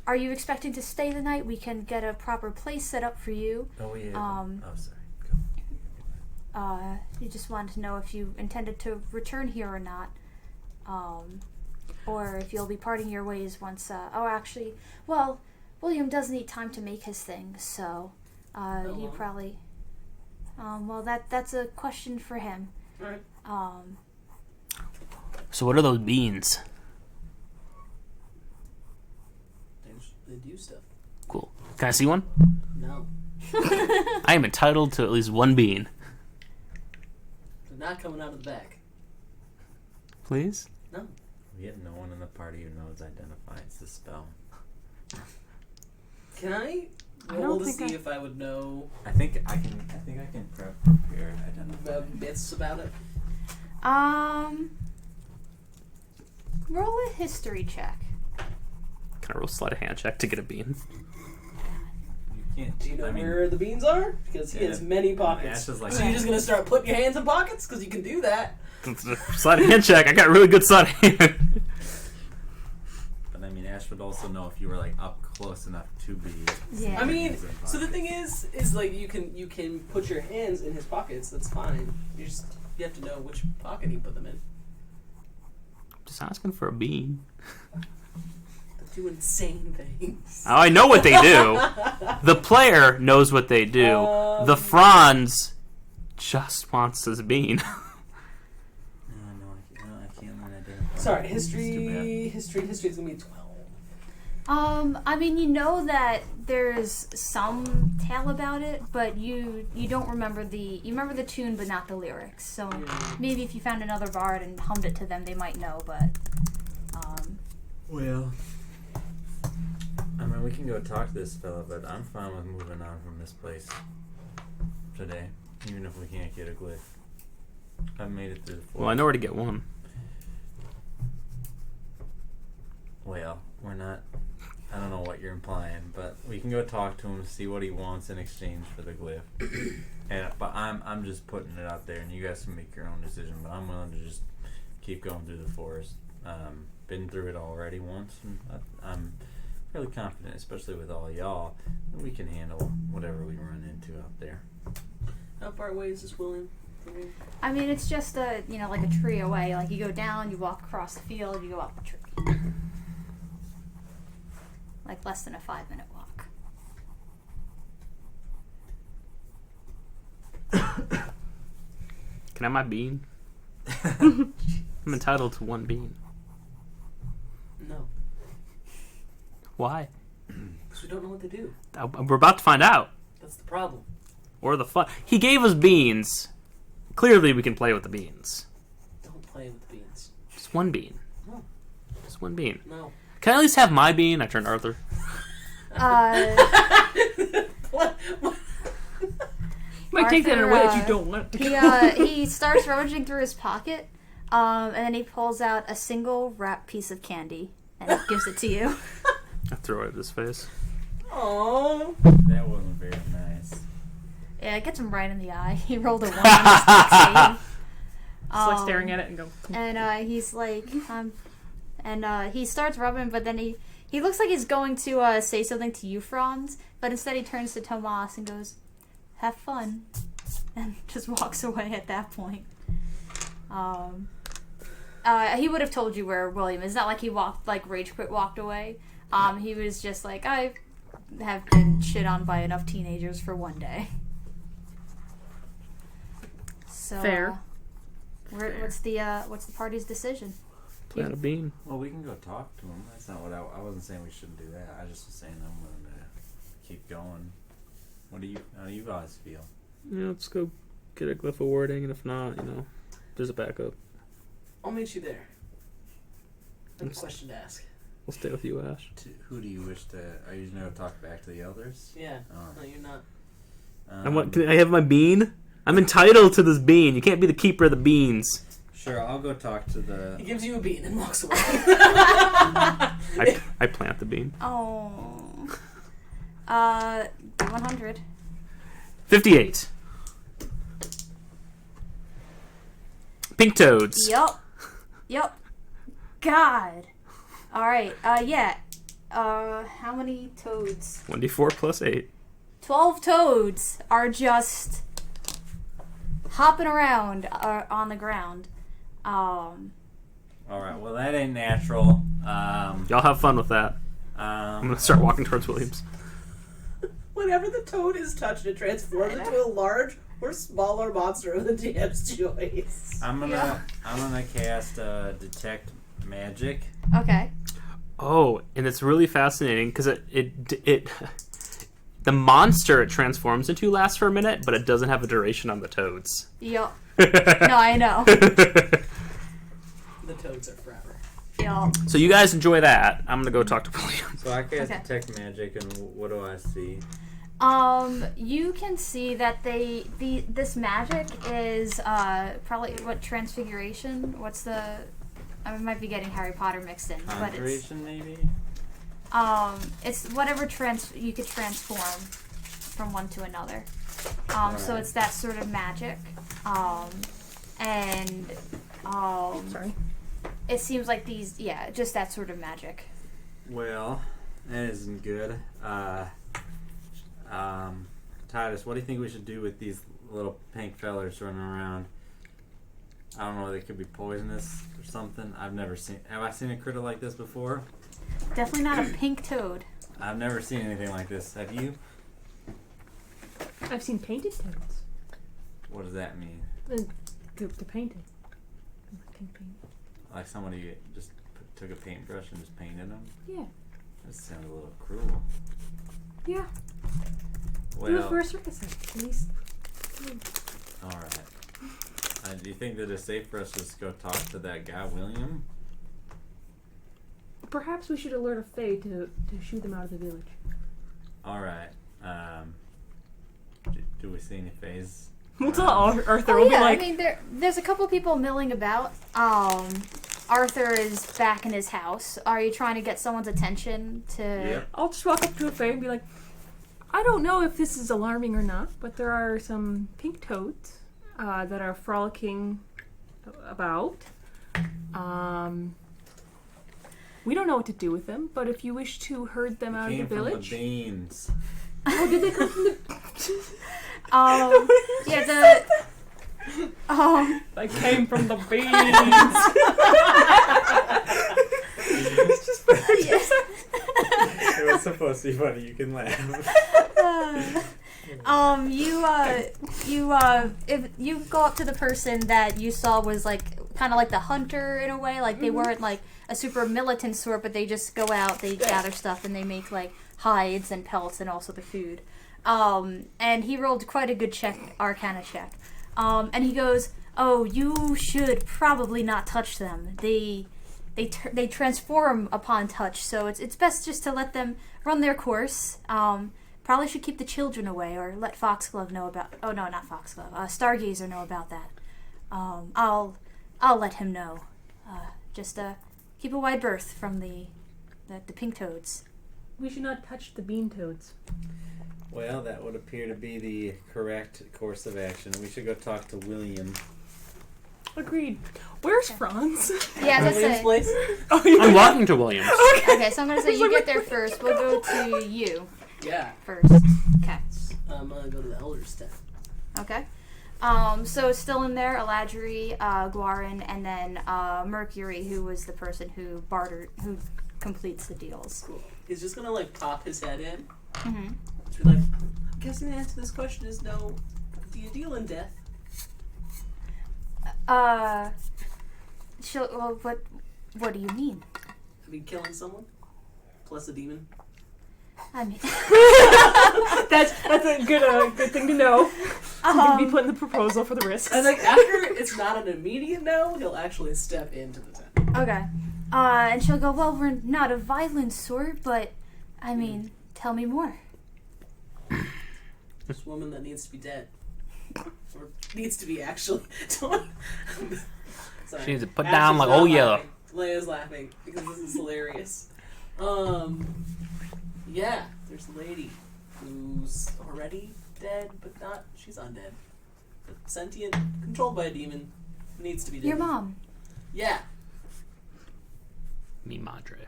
are you expecting to stay the night? We can get a proper place set up for you. Oh, yeah. Um, oh, sorry. Go. You just wanted to know if you intended to return here or not. Or if you'll be parting your ways once, actually, well, William does need time to make his things, so, you long? probably, well, that's a question for him. Alright. So what are those beans? They do stuff. Cool. Can I see one? No. I am entitled to at least one bean. They're not coming out of the back. Please? No. We have no one in the party who knows identifies the spell. Can I I roll don't to think see if I would know I think I can prepare identify. myths about it? Roll a history check. Can I roll a sleight of hand check to get a bean? You can't. Do you know I mean, where the beans are? Because he Yeah. has many pockets. Ash is like So you're just gonna start putting your hands in pockets? Because you can do that. Sleight of hand check. I got really good sleight of hand. But I mean, Ash would also know if you were like up close enough to be. Yeah. I mean, hands in so the pockets. thing is like you can put your hands in his pockets. That's fine. You have to know which pocket you put them in. Just asking for a bean. They do insane things. Oh, I know what they do. The player knows what they do. The Franz just wants his bean. No, I can't learn identify. Sorry, It's too bad. history is gonna be 12. I mean, you know that there's some tale about it, but you don't remember you remember the tune, but not the lyrics. So maybe if you found another bard and hummed it to them, they might know. But Well, I mean, we can go talk to this fella, but I'm fine with moving on from this place today, even if we can't get a glyph. I've made it through the Well, I know where to get one. Well, we're not. I don't know what you're implying, but we can go talk to him, see what he wants in exchange for the glyph. Yeah, but I'm just putting it out there, and you guys can make your own decision. But I'm willing to just keep going through the forest. Been through it already once, and I'm fairly confident, especially with all y'all, that we can handle whatever we run into out there. How far away is this, William, from you? I mean, it's just like a tree away. Like, you go down, you walk across the field, you go up the tree. Like, less than a 5-minute walk. Can I have my bean? I'm entitled to one bean. No. Why? Because we don't know what to do. We're about to find out. That's the problem. Or the fun. He gave us beans. Clearly, we can play with the beans. Don't play with the beans. Just one bean. No. Just one bean. No. Can I at least have my bean? I turned to Arthur. What? You might take that in a way that you Arthur, don't want to. he starts rummaging through his pocket, and then he pulls out a single wrapped piece of candy and gives it to you. I throw it at his face. Oh. That wasn't very nice. Yeah, it gets him right in the eye. He rolled a 1 on his dex save. Just like staring at it and go. And he's like, he starts rubbing, but then he looks like he's going to say something to you, Franz, but instead he turns to Tomas and goes, "Have fun," and just walks away at that point. He would have told you where William is. It's not like he rage quit walked away. He was just like, I have been shit on by enough teenagers for one day. So, Fair. What's the party's decision? Plant a bean. Well, we can go talk to him. That's not what I wasn't saying we shouldn't do that. I just was saying I'm willing to keep going. How do you guys feel? Yeah, let's go get a glyph of warding, and if not, there's a backup. I'll meet you there. I have a question to ask. We'll stay with you, Ash. Who do you wish to? Are you going to talk back to the elders? Yeah. Oh. No, you're not. Can I have my bean? I'm entitled to this bean. You can't be the keeper of the beans. Sure, I'll go talk to the. He gives you a bean and walks away. I plant the bean. Oh. 100. 58. Pink toads. Yup. God. Alright, yeah. How many toads? 1d4 plus 8. 12 toads are just hopping around on the ground. Alright, well, that ain't natural. Y'all have fun with that. I'm going to start walking towards Williams. Whenever the toad is touched, it transforms into a large or smaller monster of the DM's choice. I'm gonna cast detect magic. Okay. Oh, and it's really fascinating because it the monster it transforms into lasts for a minute, but it doesn't have a duration on the toads. Yup. No, I know. The toads are forever. Yup. So you guys enjoy that. I'm gonna go talk to William. So I cast Okay. detect magic, and what do I see? You can see that this magic is probably what transfiguration. What's the? I might be getting Harry Potter mixed in, but it's Conjuration, maybe. it's whatever you could transform from one to another. So it's that sort of magic. Sorry. It seems like just that sort of magic. Well, that isn't good. Titus, what do you think we should do with these little pink fellers running around? I don't know, they could be poisonous or something. Have I seen a critter like this before? Definitely not a pink toad. I've never seen anything like this. Have you? I've seen painted toads. What does that mean? They're painted. Pink paint. Like somebody just took a paintbrush and just painted them? Yeah. That sounds a little cruel. Yeah. Do it Well, for a circus act, at least. alright. Do you think that it's safe for us to just go talk to that guy, William? Perhaps we should alert a Fae to shoot them out of the village. Alright. Do we see any Faes? We'll tell Arthur. Oh We'll be yeah, like, I mean there's a couple people milling about. Arthur is back in his house. Are you trying to get someone's attention to? Yep. I'll just walk up to a Fae and be like, I don't know if this is alarming or not, but there are some pink toads that are frolicking about. We don't know what to do with them, but if you wish to herd them out of the village... From the beans. Oh, did they come from the... Yeah, the... They came from the beans. It's just It was supposed to be funny. You can laugh. If you go up to the person that you saw was like kind of like the hunter in a way, like they weren't like a super militant sort, but they just go out, they gather stuff, and they make like hides and pelts and also the food. And he rolled quite a good Arcana check. And he goes, "Oh, you should probably not touch them. They transform upon touch, so it's best just to let them run their course. Probably should keep the children away, or let Foxglove know about. Oh no, not Foxglove. Stargazer know about that. I'll let him know. Just keep a wide berth from the pink toads." We should not touch the bean toads. Well, that would appear to be the correct course of action. We should go talk to William. Agreed. Where's Franz? Yeah, that's William's it. place? I'm walking to Williams. Okay, so I'm gonna say you get there first. We'll go to you Yeah. first. Okay. I'm gonna go to the Elder's tent. Okay. So still in there, Eladri, Guarin, and then Mercury, who was the person who completes the deals. Cool. He's just gonna like pop his head in. Mm-hmm. To be like, I'm guessing the answer to this question is no. Do you deal in death? Well, what do you mean? I mean, killing someone plus a demon. I mean, That's a good thing to know. Something to be put in the proposal for the risks. And like after it's not an immediate no, he'll actually step into the tent. okay. And she'll go, "Well, we're not a violent sort, but I mean, tell me more." This woman that needs to be dead. Or needs to be actually. Sorry. She needs to put Ash down is like, not oh yeah. laughing. Leia's laughing because this is hilarious. Yeah, there's a lady who's already dead, but not. She's undead. But sentient, controlled by a demon, needs to be dead. Your mom. Yeah. Mi madre.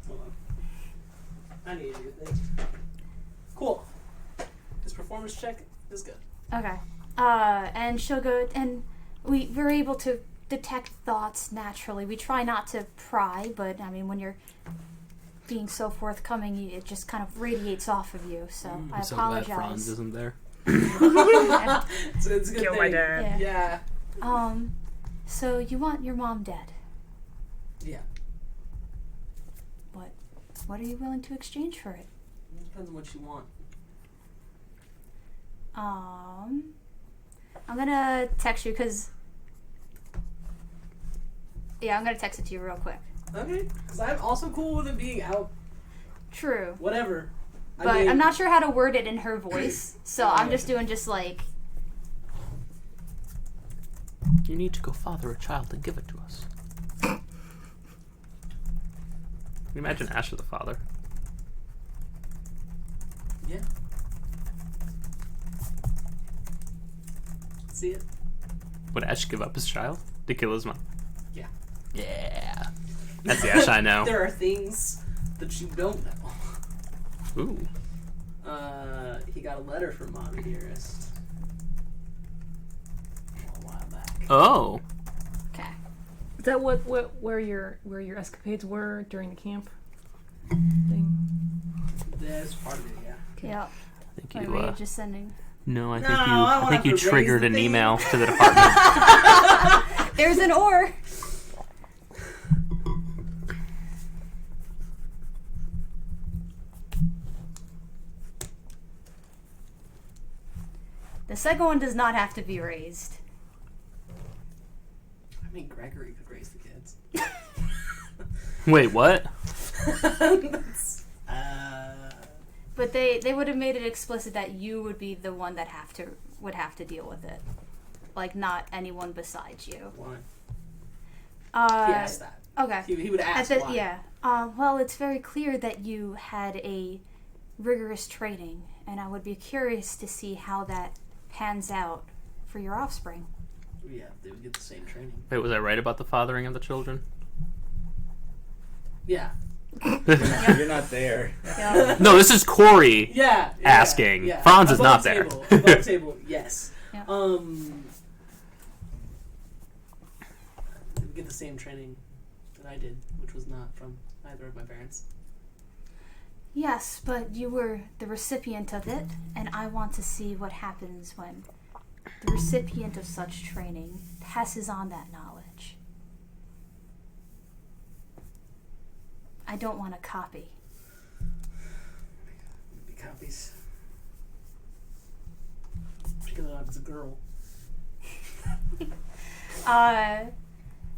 Hold on. I need to do things. Cool. His performance check is good. Okay. And she'll go, and we're able to detect thoughts naturally. We try not to pry, but I mean, when you're being so forthcoming, it just kind of radiates off of you. So I I'm so glad apologize. Franz isn't there. It's a good Kill thing. my dad. Yeah. Yeah. So you want your mom dead? Yeah. What are you willing to exchange for it? It depends on what you want. I'm gonna text you because. Yeah, I'm gonna text it to you real quick. Okay. Because I'm also cool with it being out. True. Whatever. But I mean, I'm not sure how to word it in her voice, so I'm just doing just like. You need to go father a child and give it to us. Can you imagine Ash as the father? Yeah. See it? Would Ash give up his child to kill his mom? Yeah. Yeah. That's the Ash I know. There are things that you don't know. Ooh. He got a letter from Mommy Dearest a while back. Oh. Okay. Is that where your escapades were during the camp thing? That's part of it, yeah. Yeah. I think Wait, you, were you just sending? no, I No, think I you. don't I think have you to raise triggered the an thing. email to the department. There's an or. The second one does not have to be raised. I mean, Gregory could raise the kids. Wait, what? That's, But they would have made it explicit that you would be the one that would have to deal with it, like not anyone besides you. why? He He asked that. Okay. He would ask why. Yeah. Well, it's very clear that you had a rigorous training, and I would be curious to see how that pans out for your offspring. Yeah, they would get the same training. Wait, was I right about the fathering of the children? Yeah. You're not there. Yeah. No, this is Corey Yeah. asking. Yeah. Franz is Above not there. Above the table, yes. Yeah. They would get the same training that I did, which was not from either of my parents. Yes, but you were the recipient of it, and I want to see what happens when the recipient of such training passes on that knowledge. I don't want a copy. Maybe copies. Particularly if it's a girl.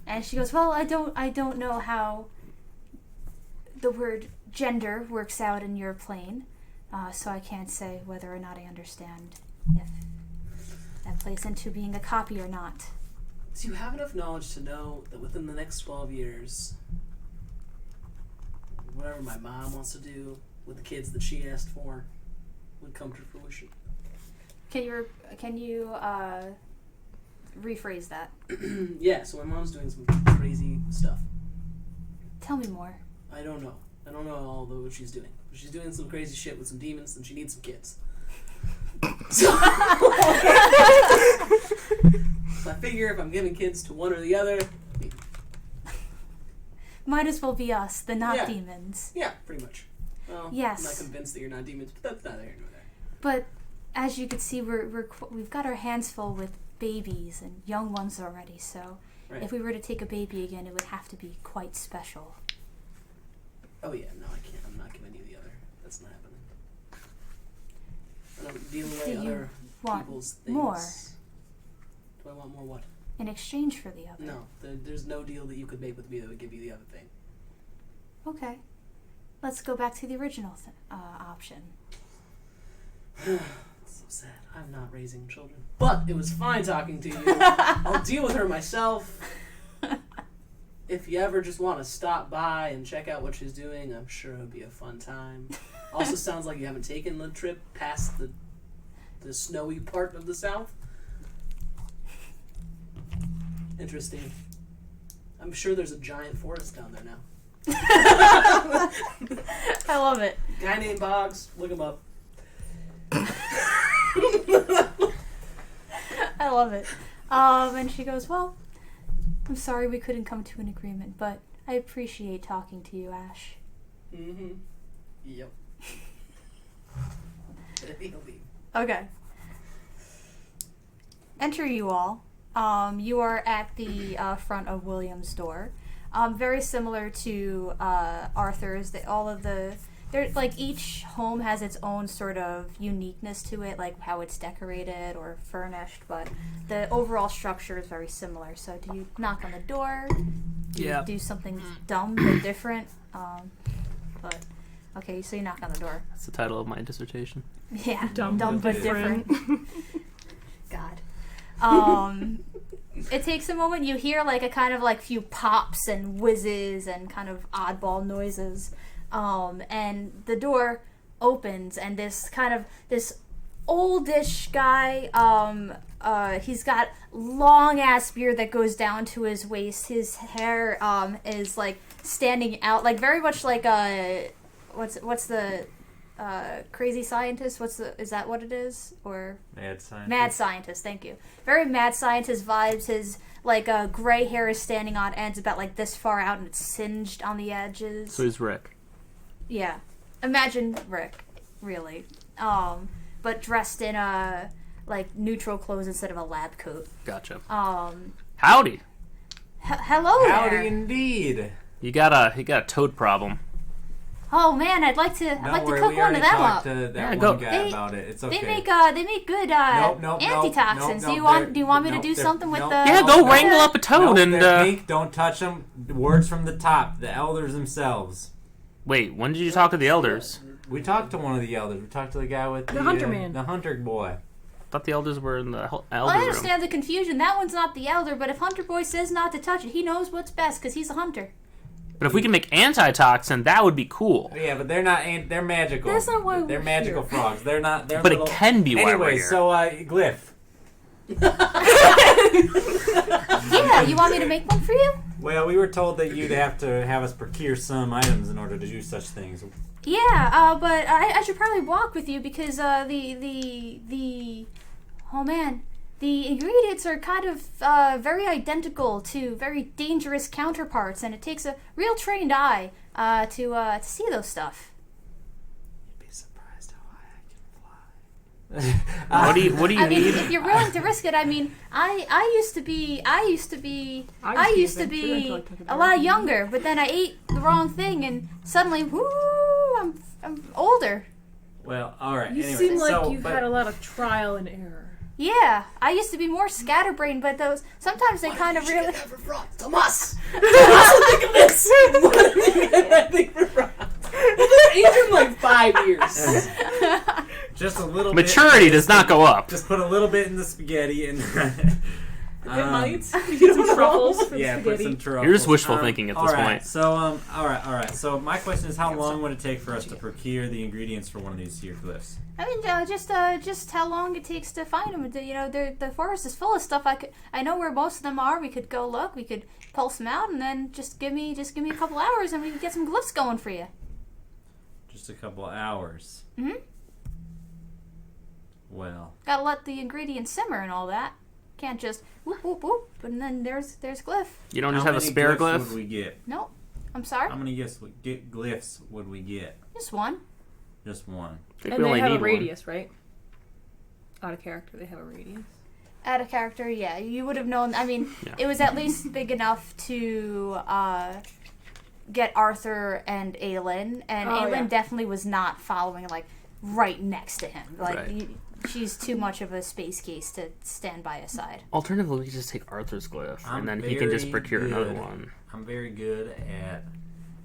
And she goes, well, I don't know how the word gender works out in your plane, so I can't say whether or not I understand if that plays into being a copy or not. Do you have enough knowledge to know that within the next 12 years, whatever my mom wants to do with the kids that she asked for would come to fruition? Can you rephrase that? Yeah, so my mom's doing some crazy stuff. Tell me more. I don't know all the what she's doing. But she's doing some crazy shit with some demons, and she needs some kids. So I figure if I'm giving kids to one or the other, Might as well be us, the not Yeah. demons. yeah, pretty much. Well, Yes. I'm not convinced that you're not demons, but that's neither here nor there. But as you can see, we've got our hands full with babies and young ones already. So Right. if we were to take a baby again, it would have to be quite special. Oh yeah, no, I can't. I'm not giving you the other. That's not happening. I don't deal away Do you other want people's things. more? Do I want more what? In exchange for the other. No, there's no deal that you could make with me that would give you the other thing. Okay. Let's go back to the original option. So sad. I'm not raising children. But it was fine talking to you. I'll deal with her myself. If you ever just want to stop by and check out what she's doing, I'm sure it would be a fun time. Also sounds like you haven't taken the trip past the snowy part of the South. Interesting. I'm sure there's a giant forest down there now. I love it. Guy named Boggs, look him up. I love it. And she goes, well, I'm sorry we couldn't come to an agreement, but I appreciate talking to you, Ash. Mm-hmm. Yep. He'll leave. Okay. Enter you all. You are at the front of William's door. Very similar to Arthur's. Each home has its own sort of uniqueness to it, like how it's decorated or furnished, but the overall structure is very similar. So do you knock on the door? Do you do something dumb but different? Okay, so you knock on the door. That's the title of my dissertation. Yeah, Dumb but but different. God. It takes a moment. You hear like a kind of like few pops and whizzes and kind of oddball noises, and the door opens, and this oldish guy. He's got long ass beard that goes down to his waist. His hair is like standing out, like very much like what's the crazy scientist? Is that what it is? Or Mad scientist. mad scientist? Thank you. Very mad scientist vibes. His gray hair is standing on ends about like this far out, and it's singed on the edges. So he's Rick. Yeah, imagine Rick, really. But dressed in neutral clothes instead of a lab coat. Gotcha. Hello there. Howdy indeed. You got a toad problem. Oh man, I'd like to Don't worry, cook we one already of them talked up. to that Yeah, one go. guy about it. It's okay. They make good Nope, antitoxins. nope, Do you want me to do they're- something with nope. the? Yeah, go wrangle up a toad Nope, and. they're pink. Don't touch them. Words from the top. The elders themselves. Wait, when did you talk to the elders? We talked to one of the elders. We talked to the guy with the hunter man. the hunter boy. I thought the elders were in the elder Well, I room. understand the confusion. That one's not the elder, but if Hunter Boy says not to touch it, he knows what's best because he's a hunter. But if we can make antitoxin, that would be cool. Yeah, but they're not. They're magical. That's not why They're we're magical here. frogs. They're not. They're But little... it can be why we're Anyway, here. so Glyph. Yeah, you want me to make one for you? Well, we were told that you'd have to have us procure some items in order to do such things. Yeah, but I should probably walk with you because oh man, the ingredients are kind of very identical to very dangerous counterparts, and it takes a real trained eye to see those stuff. You'd be surprised how high I can fly. What do you I mean, need? if you're willing to risk it, I mean, I used to be a lot younger, but then I ate the wrong thing, and suddenly, whoo, I'm older. Well, all right. You anyway, seem like so, you've but- had a lot of trial and error. Yeah, I used to be more scatterbrained, but those sometimes they kind of really. Tomas! Tomas, think of this! What if you get that thing for frogs? Well, they're aging like 5 years. Just a little Maturity bit. does not go up. Just put a little bit in the spaghetti and. It might. You don't know. Truffles for Yeah, put spaghetti. some truffles. You're just wishful thinking at this all right, point. So, all right. So, my question is, how long would it take for us to procure the ingredients for one of these here glyphs? I mean, just how long it takes to find them. You know, the forest is full of stuff. I know where most of them are. We could go look. We could pulse them out, and then just give me a couple hours, and we can get some glyphs going for you. Just a couple hours. Mhm. Well, Gotta let the ingredients simmer and all that. Can't just whoop whoop whoop, and then there's glyph. You don't just how have a many spare glyphs glyph? would we get? Nope. I'm sorry. How many glyphs would we get? Just one. Just one. I think And we they only have need a one. radius, right? Out of character, they have a radius. Out of character, yeah. You would have known. I mean, Yeah. it was at least big enough to get Arthur and Aelin, and Oh, Aelin yeah. definitely was not following like right next to him. Like Right. she's too much of a space case to stand by his side. Alternatively, we just take Arthur's glyph, I'm and then he can just very procure another good. one. I'm very good at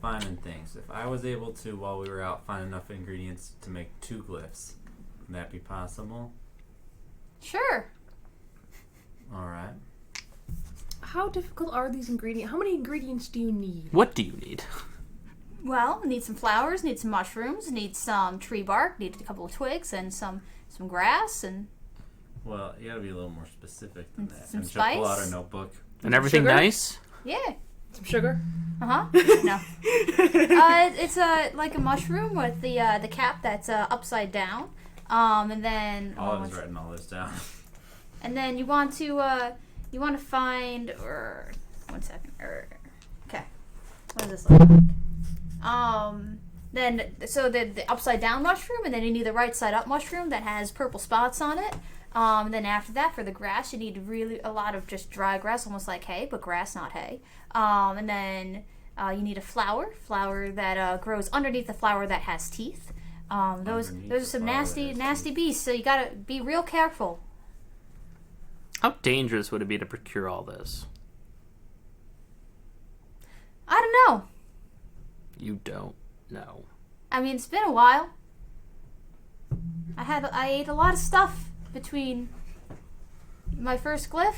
finding things. If I was able to, while we were out, find enough ingredients to make 2 glyphs, would that be possible? Sure. All right. How difficult are these ingredients? How many ingredients do you need? What do you need? Well, need some flowers, need some mushrooms, need some tree bark, need a couple of twigs, and some grass, and Well, you gotta be a little more specific than And that. some And she'll pull out spice? her notebook. And everything Sugar? nice? yeah. Some sugar? No. It's like a mushroom with the cap that's upside down. And then I was writing all this down. and then you want to find one second. Okay. What does this look like? Then so the upside down mushroom, and then you need the right side up mushroom that has purple spots on it. And then after that, for the grass, you need really a lot of just dry grass, almost like hay, but grass, not hay. And then you need a flower that grows underneath the flower that has teeth. Those Underneath are the some flower nasty that has nasty teeth. beasts, so you gotta be real careful. How dangerous would it be to procure all this? I don't know. You don't know. I mean, it's been a while. I ate a lot of stuff between my first glyph.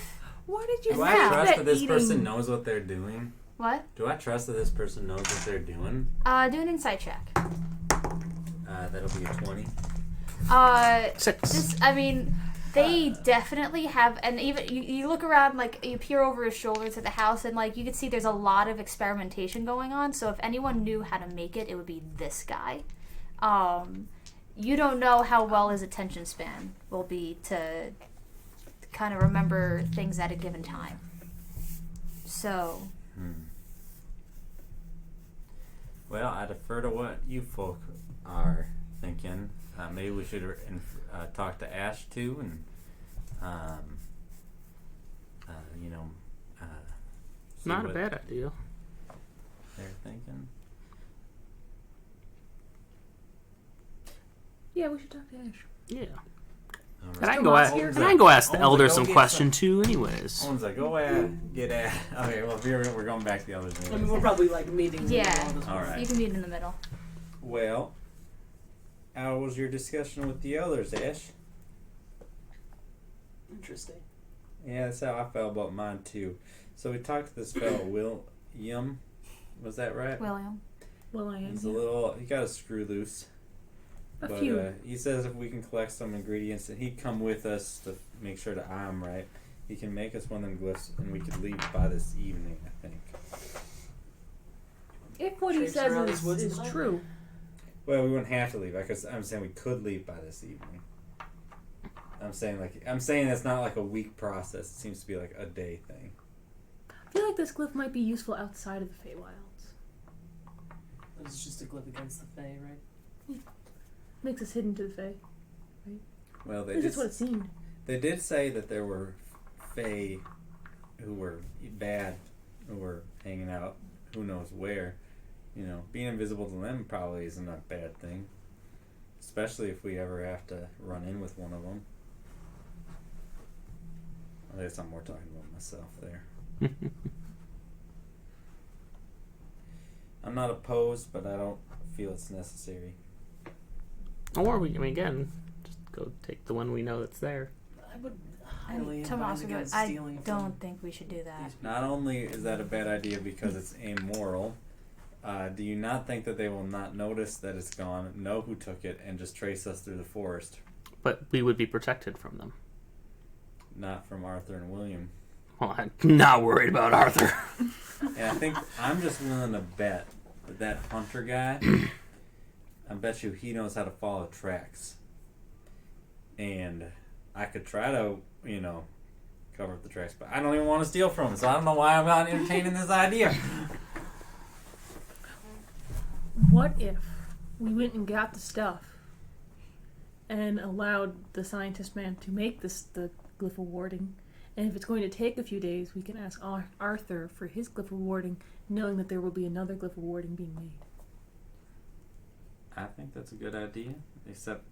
Why did you Do Yeah. I trust that that this eating? person knows what they're doing? What? Do I trust that this person knows what they're doing? Do an insight check. That'll be a 20. 6. I mean, they definitely have, and even you look around, like you peer over his shoulder to the house, and like you can see there's a lot of experimentation going on. So if anyone knew how to make it, it would be this guy. You don't know how well his attention span will be to kind of remember things at a given time. So Well, I defer to what you folk are thinking. Maybe we should talk to Ash too, and see Not a what bad idea. they're thinking. Yeah, we should talk to Ash. Yeah. All And right. I can go ask, Owns and I can go ask the Owns elder go some get question too, anyways. Owns like, go get Ash. Okay, well, we're going back to the others. I mean, we're probably like meeting. Yeah. all this All right. you can meet in the middle. Well, how was your discussion with the others, Ash? Interesting. Yeah, that's how I felt about mine too. So we talked to this fellow William. Was that right? William. Well, I am. He's a little. He got a screw loose. A But few. he says if we can collect some ingredients, and he'd come with us to make sure that I'm right. He can make us one of them glyphs, and we could leave by this evening, I think. If what he Traipse says around these woods is tonight? true, Well, we wouldn't have to leave. Because I'm saying we could leave by this evening. I'm saying it's not like a week process. It seems to be like a day thing. I feel like this glyph might be useful outside of the Feywilds. It's just a glyph against the Fae, right? Makes us hidden to the Fey. Well, At least that's what it seemed. They did say that there were Fae who were bad, who were hanging out, who knows where. You know, being invisible to them probably isn't a bad thing. Especially if we ever have to run in with one of them. I guess I'm more talking about myself there. I'm not opposed, but I don't feel it's necessary. Or we, I mean, again, just go take the one we know that's there. I would highly And advise Tomas, against I stealing from don't think we should do that. these Not only is that a bad idea because it's immoral, do you not think that they will not notice that it's gone, know who took it, and just trace us through the forest? But we would be protected from them. Not from Arthur and William. Well, I'm not worried about Arthur. And I think I'm just willing to bet that that hunter guy, I bet you he knows how to follow tracks. And I could try to, cover up the tracks, but I don't even want to steal from him, so I don't know why I'm not entertaining this idea. What if we went and got the stuff and allowed the scientist man to make the glyph of warding? And if it's going to take a few days, we can ask Arthur for his glyph of warding, knowing that there will be another glyph of warding being made. I think that's a good idea, except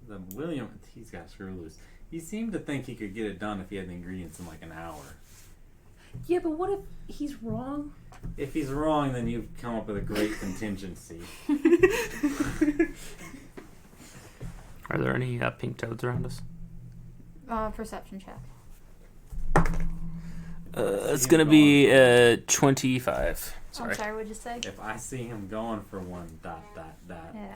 the William, he's got screw loose. He seemed to think he could get it done if he had the ingredients in like an hour. Yeah, but what if he's wrong? If he's wrong, then you've come up with a great contingency. Are there any pink toads around us? Perception check. It's gonna be 25. Sorry. I'm sorry, what'd you say? If I see him going for one, ... Yeah.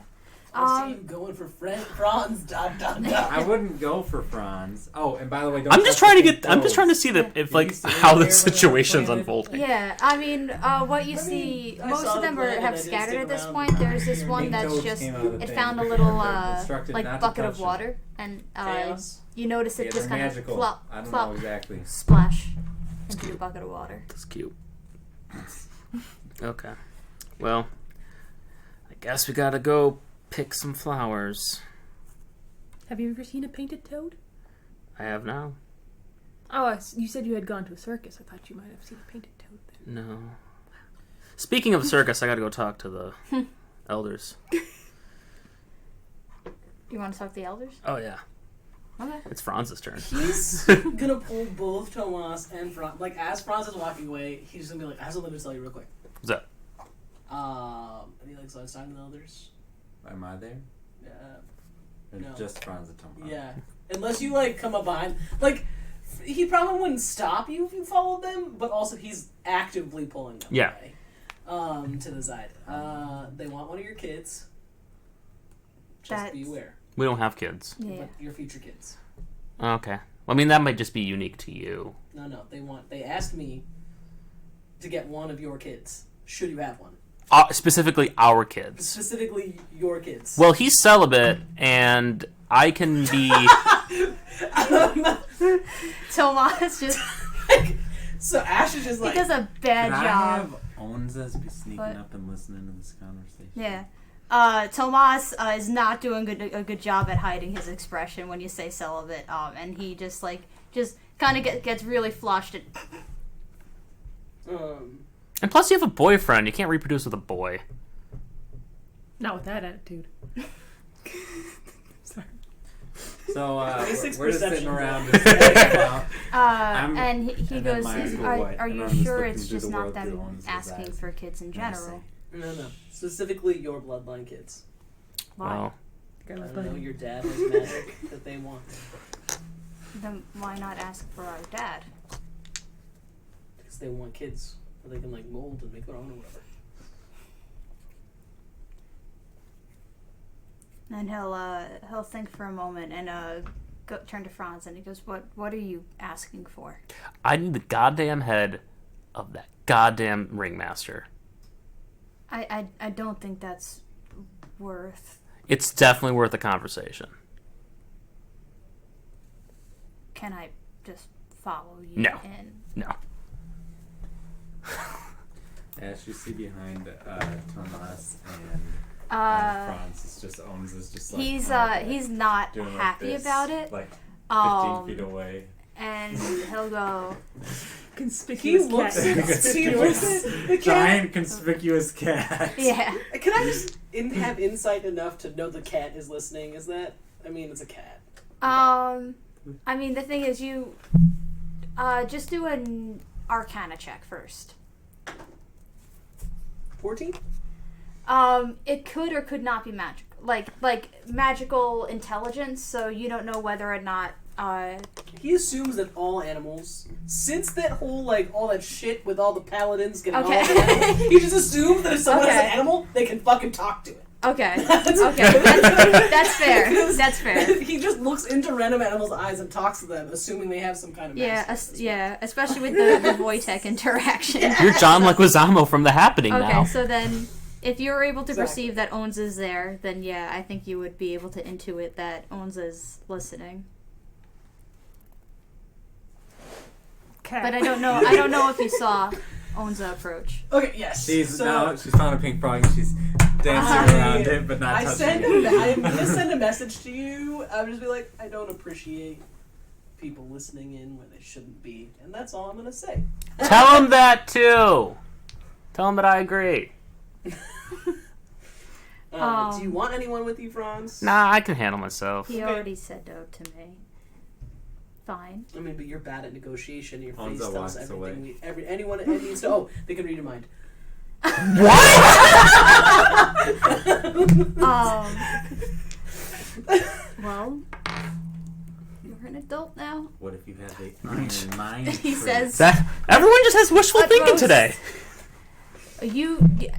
I see you going for Franz, ... I wouldn't go for Franz. Oh, and by the way, don't I'm just touch trying to the get. I'm just trying to see Yeah. if Did like you see how where the they were situation's planted? unfolding. Yeah, I mean, what you I see, mean, I most saw of the them plan and I have didn't scattered stick at this around. point. There's this Pink one that's toads just, came out of the it thing. found a little, They're instructed not like, to bucket of touch them. water, and Chaos. you notice it Yeah, just they're kind of magical. plop, I don't plop, know exactly. splash into the bucket of water. That's cute. Okay. Well, I guess we gotta go pick some flowers. Have you ever seen a painted toad? I have now. Oh, you said you had gone to a circus. I thought you might have seen a painted toad there. No. Speaking of circus, I gotta go talk to the elders. You want to talk to the elders? Oh yeah, Okay. it's Franz's turn. He's gonna pull both Tomas and Franz. Like, as Franz is walking away, he's just gonna be like, I have something to tell you real quick. What's that? And he like starts talking to the elders. Am I there? Or No. just Franz and Tom? Yeah. Unless you like come up behind, like, he probably wouldn't stop you if you followed them, but also he's actively pulling them Yeah. away, to the side. They want one of your kids. Just be aware. We don't have kids. Yeah. But your future kids. Okay. Well, I mean, that might just be unique to you. No. They asked me to get one of your kids. Should you have one? Specifically, our kids. Specifically, your kids. Well, he's celibate, and I can be. Tomas just, So Ash is just he like, does a bad Could I job. have Onzas be sneaking But- up and listening to this conversation? Yeah. Tomas is not doing a good job at hiding his expression when you say celibate, and he just kind of gets really flushed. And plus, you have a boyfriend. You can't reproduce with a boy. Not with that attitude. Sorry. So Basic we're just sitting perception. around just thinking about, And he and then goes, my school are white, and you I'm just sure looking it's through just the not world through them Onz's asking eyes. for kids in I general? no. Specifically, your bloodline kids. Why? Well, I don't know. Your dad has magic that they want. Then why not ask for our dad? Because they want kids that they can like mold and make their own or whatever. And he'll think for a moment and turn to Franz and he goes, "What are you asking for?" I need the goddamn head of that goddamn ringmaster. I don't think that's worth. It's definitely worth a conversation. Can I just follow you No. in? No. As you see behind Tomas and Franz is just owns is just like He's not doing like happy this, about it. like 15 Um, feet away. And he'll go, Conspicuous He looks cat. at he looks at the cat. Giant conspicuous cat. yeah. Can I just have insight enough to know the cat is listening? Is that? I mean, it's a cat. I mean, the thing is, you just do an Arcana check first. 14? It could or could not be magic, like magical intelligence. So you don't know whether or not. He assumes that all animals, since that whole all that shit with all the paladins getting Okay. all the animals, he just assumes that if someone has Okay. an animal, they can fucking talk to it. Okay. Okay. That's fair. That's fair. He just looks into random animals' eyes and talks to them, assuming they have some kind of Yeah. mastery. Yeah. Especially with the Wojtek interaction. You're John Leguizamo from The Happening Okay. now. So then, if you're able to Exactly. perceive that Owns is there, then yeah, I think you would be able to intuit that Owns is listening. Cat. But I don't know. I don't know if you saw Onza approach. Okay, yes. She's so, she's found a pink frog and she's dancing around it, but not touching it. I'm gonna send a message to you. I'm just be like, I don't appreciate people listening in where they shouldn't be, and that's all I'm gonna say. Tell him that too. Tell him that I agree. Do you want anyone with you, Franz? Nah, I can handle myself. He Okay. already said no to me. Fine. I mean, but you're bad at negotiation. Your face Hansa tells walks everything. away. Anyone needs to. Oh, they can read your mind. What? Well, you're an adult now. What if you have the iron mind? He trait? says, That everyone just has wishful At thinking most. today.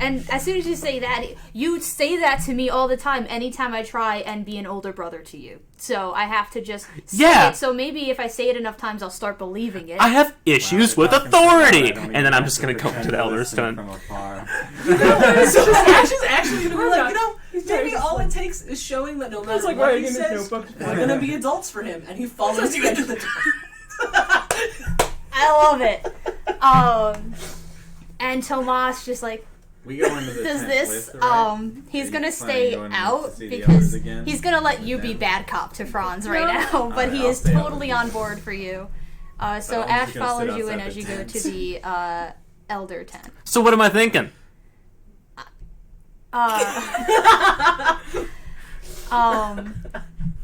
and as soon as you say that, you say that to me all the time, anytime I try and be an older brother to you. So I have to just say Yeah. it. So maybe if I say it enough times, I'll start believing it. I have issues Wow, with they're talking so loud, I authority, don't even and then I'm have just gonna go pretend to the elders listen to. from afar. So Ash's actually gonna be like, He's maybe just all like- it takes is showing that no matter It's like what writing he in his says, notebook. we're gonna be adults for him, and he follows you into the door. I love it. And Tomas just like, We go into the does tent this, with, right? he's Are gonna you stay planning on going out to see the because others again? he's gonna let you With be them? bad cop to Franz right No. now, but Alright, he I'll is stay out totally with on you. board for you. So I'm Ash just gonna sit follows you in outside as the you go tent. to the elder tent. So what am I thinking?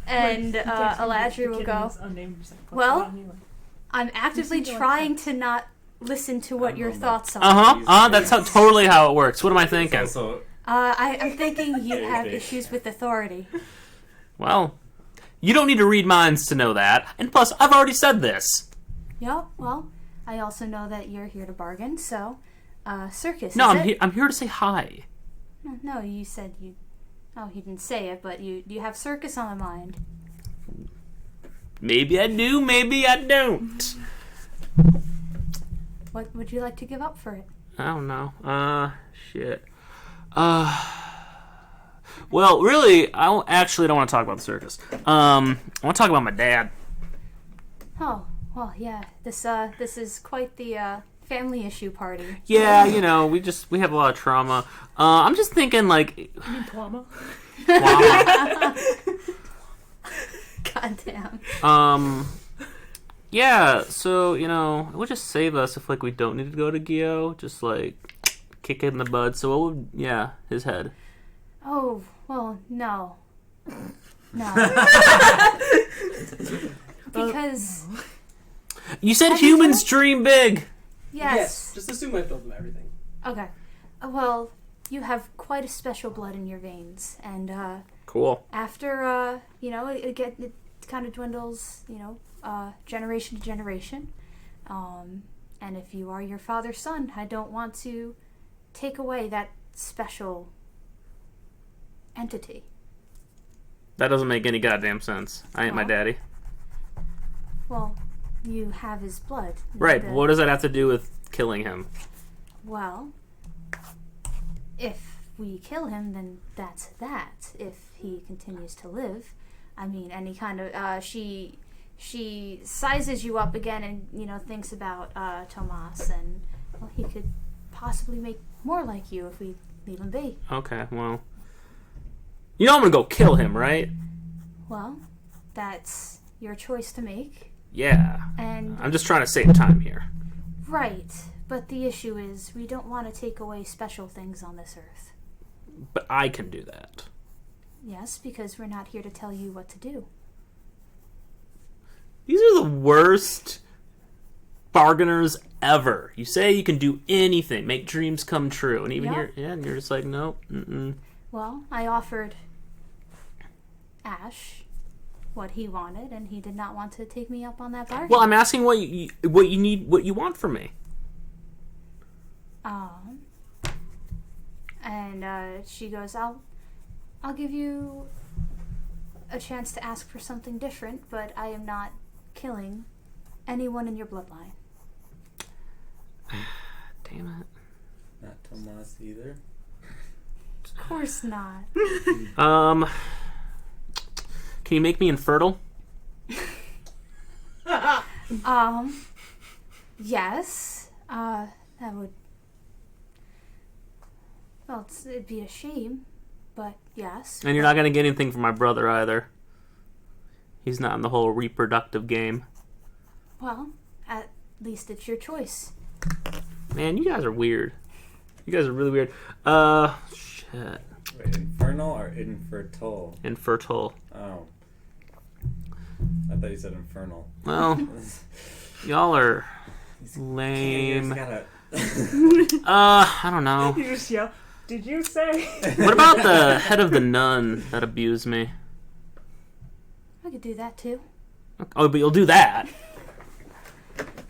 And Eladri will go, well, I'm actively trying to not listen to what your thoughts are. That's totally how it works. What am I thinking? Also, I'm thinking you have issues with authority. Well, you don't need to read minds to know that. And plus, I've already said this. Yeah, well, I also know that you're here to bargain, so, circus, No, is it? I'm here to say hi. No, you said you... Oh, he didn't say it, but you have circus on the mind. Maybe I do, maybe I don't. What would you like to give up for it? I don't know. Shit. Well, really, actually don't want to talk about the circus. I want to talk about my dad. Oh, well, yeah. This is quite the family issue party. Yeah, we have a lot of trauma. I'm just thinking, like... You mean Plama? Goddamn. Yeah, so, it would just save us if, like, we don't need to go to Gio. Just, like, kick it in the bud. So what would... Yeah, his head. Oh, well, no. No. Because, You said Have you humans told- dream big! Yes, just assume I told them everything. Okay. Well, you have quite a special blood in your veins, and Cool. after it kind of dwindles, generation to generation. And if you are your father's son, I don't want to take away that special entity. That doesn't make any goddamn sense. I ain't my daddy. Well, you have his blood. Right, but what does that have to do with killing him? Well, if we kill him, then that's that. If he continues to live, I mean, any kind of she sizes you up again, and thinks about Tomas, and well, he could possibly make more like you if we leave him be. Okay, well, I'm gonna go kill him, right? Well, that's your choice to make. Yeah. And I'm just trying to save time here. right, but the issue is we don't want to take away special things on this earth. But I can do that. Yes, because we're not here to tell you what to do. These are the worst bargainers ever. You say you can do anything, make dreams come true, and even and you're just like, nope. Well, I offered Ash what he wanted, and he did not want to take me up on that bargain. Well, I'm asking what you need, what you want from me. And she goes, I'll give you a chance to ask for something different, but I am not killing anyone in your bloodline. Damn it. Not Tomas either. Of course not. Can you make me infertile? Yes. That would... Well, it'd be a shame, but yes. And you're not gonna get anything from my brother either. He's not in the whole reproductive game. Well, at least it's your choice. Man, you guys are weird. You guys are really weird. Shit. Wait, infernal or infertile? Infertile. Oh. I thought you said infernal. Well, y'all are You lame. just gotta... I don't know. You just yell, did you say? What about the head of the nun that abused me? I could do that too. Oh, but you'll do that.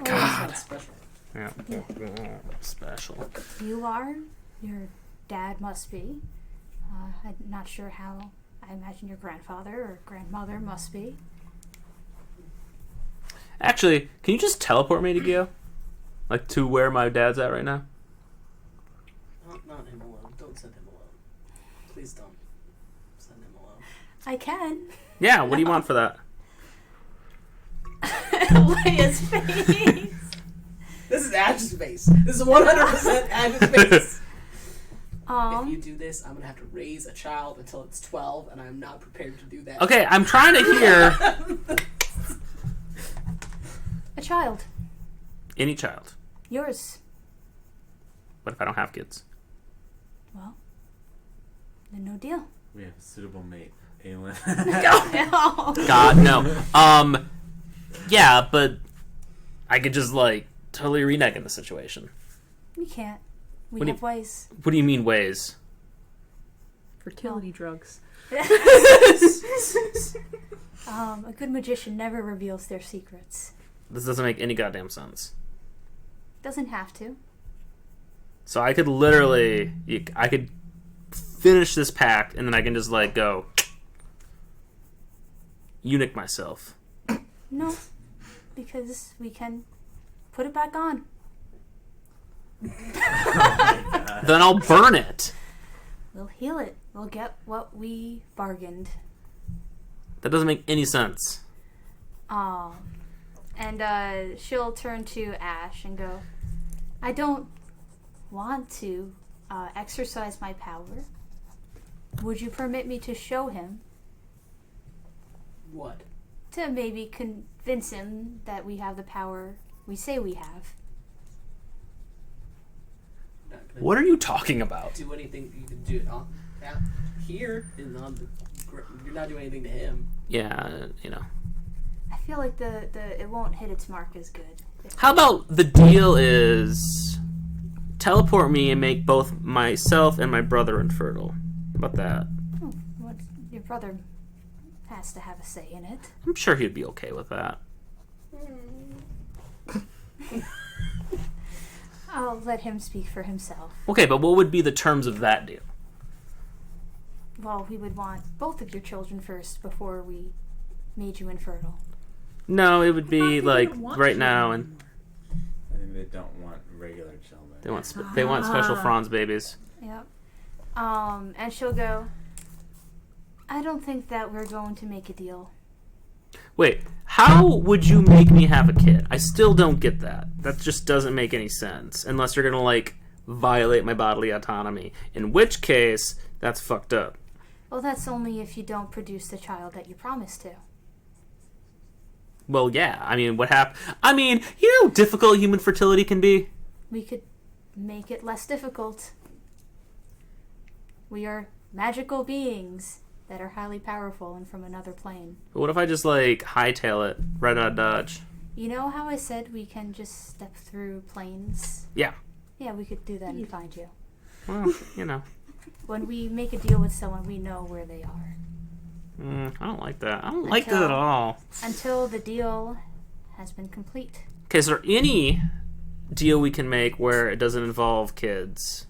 God. Special. Yeah. Special. You are. Your dad must be. I'm not sure how. I imagine your grandfather or grandmother must be. Actually, can you just teleport me to Gio? Like, to where my dad's at right now? Not him alone. Don't send him alone. Please don't send him alone. I can. Yeah, what do you want for that? Leia's face. This is Ash's face. This is 100% Ash's face. If you do this, I'm going to have to raise a child until it's 12, and I'm not prepared to do that. Okay, I'm trying to hear... A child. Any child. Yours. What if I don't have kids? Well, then no deal. We have a suitable mate. Aelin. No. God, no. Yeah, but I could just, totally renege in the situation. You can't. We What do have ways. What do you mean ways? Fertility drugs. A good magician never reveals their secrets. This doesn't make any goddamn sense. Doesn't have to. So I could literally... I could finish this pact, and then I can just, go... eunuch myself. No. Because we can put it back on. Then I'll burn it. We'll heal it. We'll get what we bargained. That doesn't make any sense. And she'll turn to Ash and go, I don't want to exercise my power. Would you permit me to show him? What? To maybe convince him that we have the power we say we have. Not gonna What are you talking about? do anything. You can do it here. You're not doing anything to him. Yeah, I feel like the it won't hit its mark as good. How about the deal is teleport me and make both myself and my brother infertile? How about that? What, your brother has to have a say in it. I'm sure he'd be okay with that. I'll let him speak for himself. Okay, but what would be the terms of that deal? well, we would want both of your children first before we made you infertile. No, it would be They like don't want right children now, and anymore. I think they don't want regular children. they want special Franz babies. Yep. And she'll go, I don't think that we're going to make a deal. Wait, how would you make me have a kid? I still don't get that. That just doesn't make any sense. Unless you're gonna, like, violate my bodily autonomy. In which case, that's fucked up. Well, that's only if you don't produce the child that you promised to. Well, yeah. I mean, what happened? I mean, you know how difficult human fertility can be? We could make it less difficult. We are magical beings that are highly powerful and from another plane. But what if I just, like, hightail it right out of Dodge? You know how I said we can just step through planes? Yeah. Yeah, we could do that and find you. Well, you know. When we make a deal with someone, we know where they are. I don't like that. I don't like that at all. Until the deal has been complete. Okay, is there any deal we can make where it doesn't involve kids?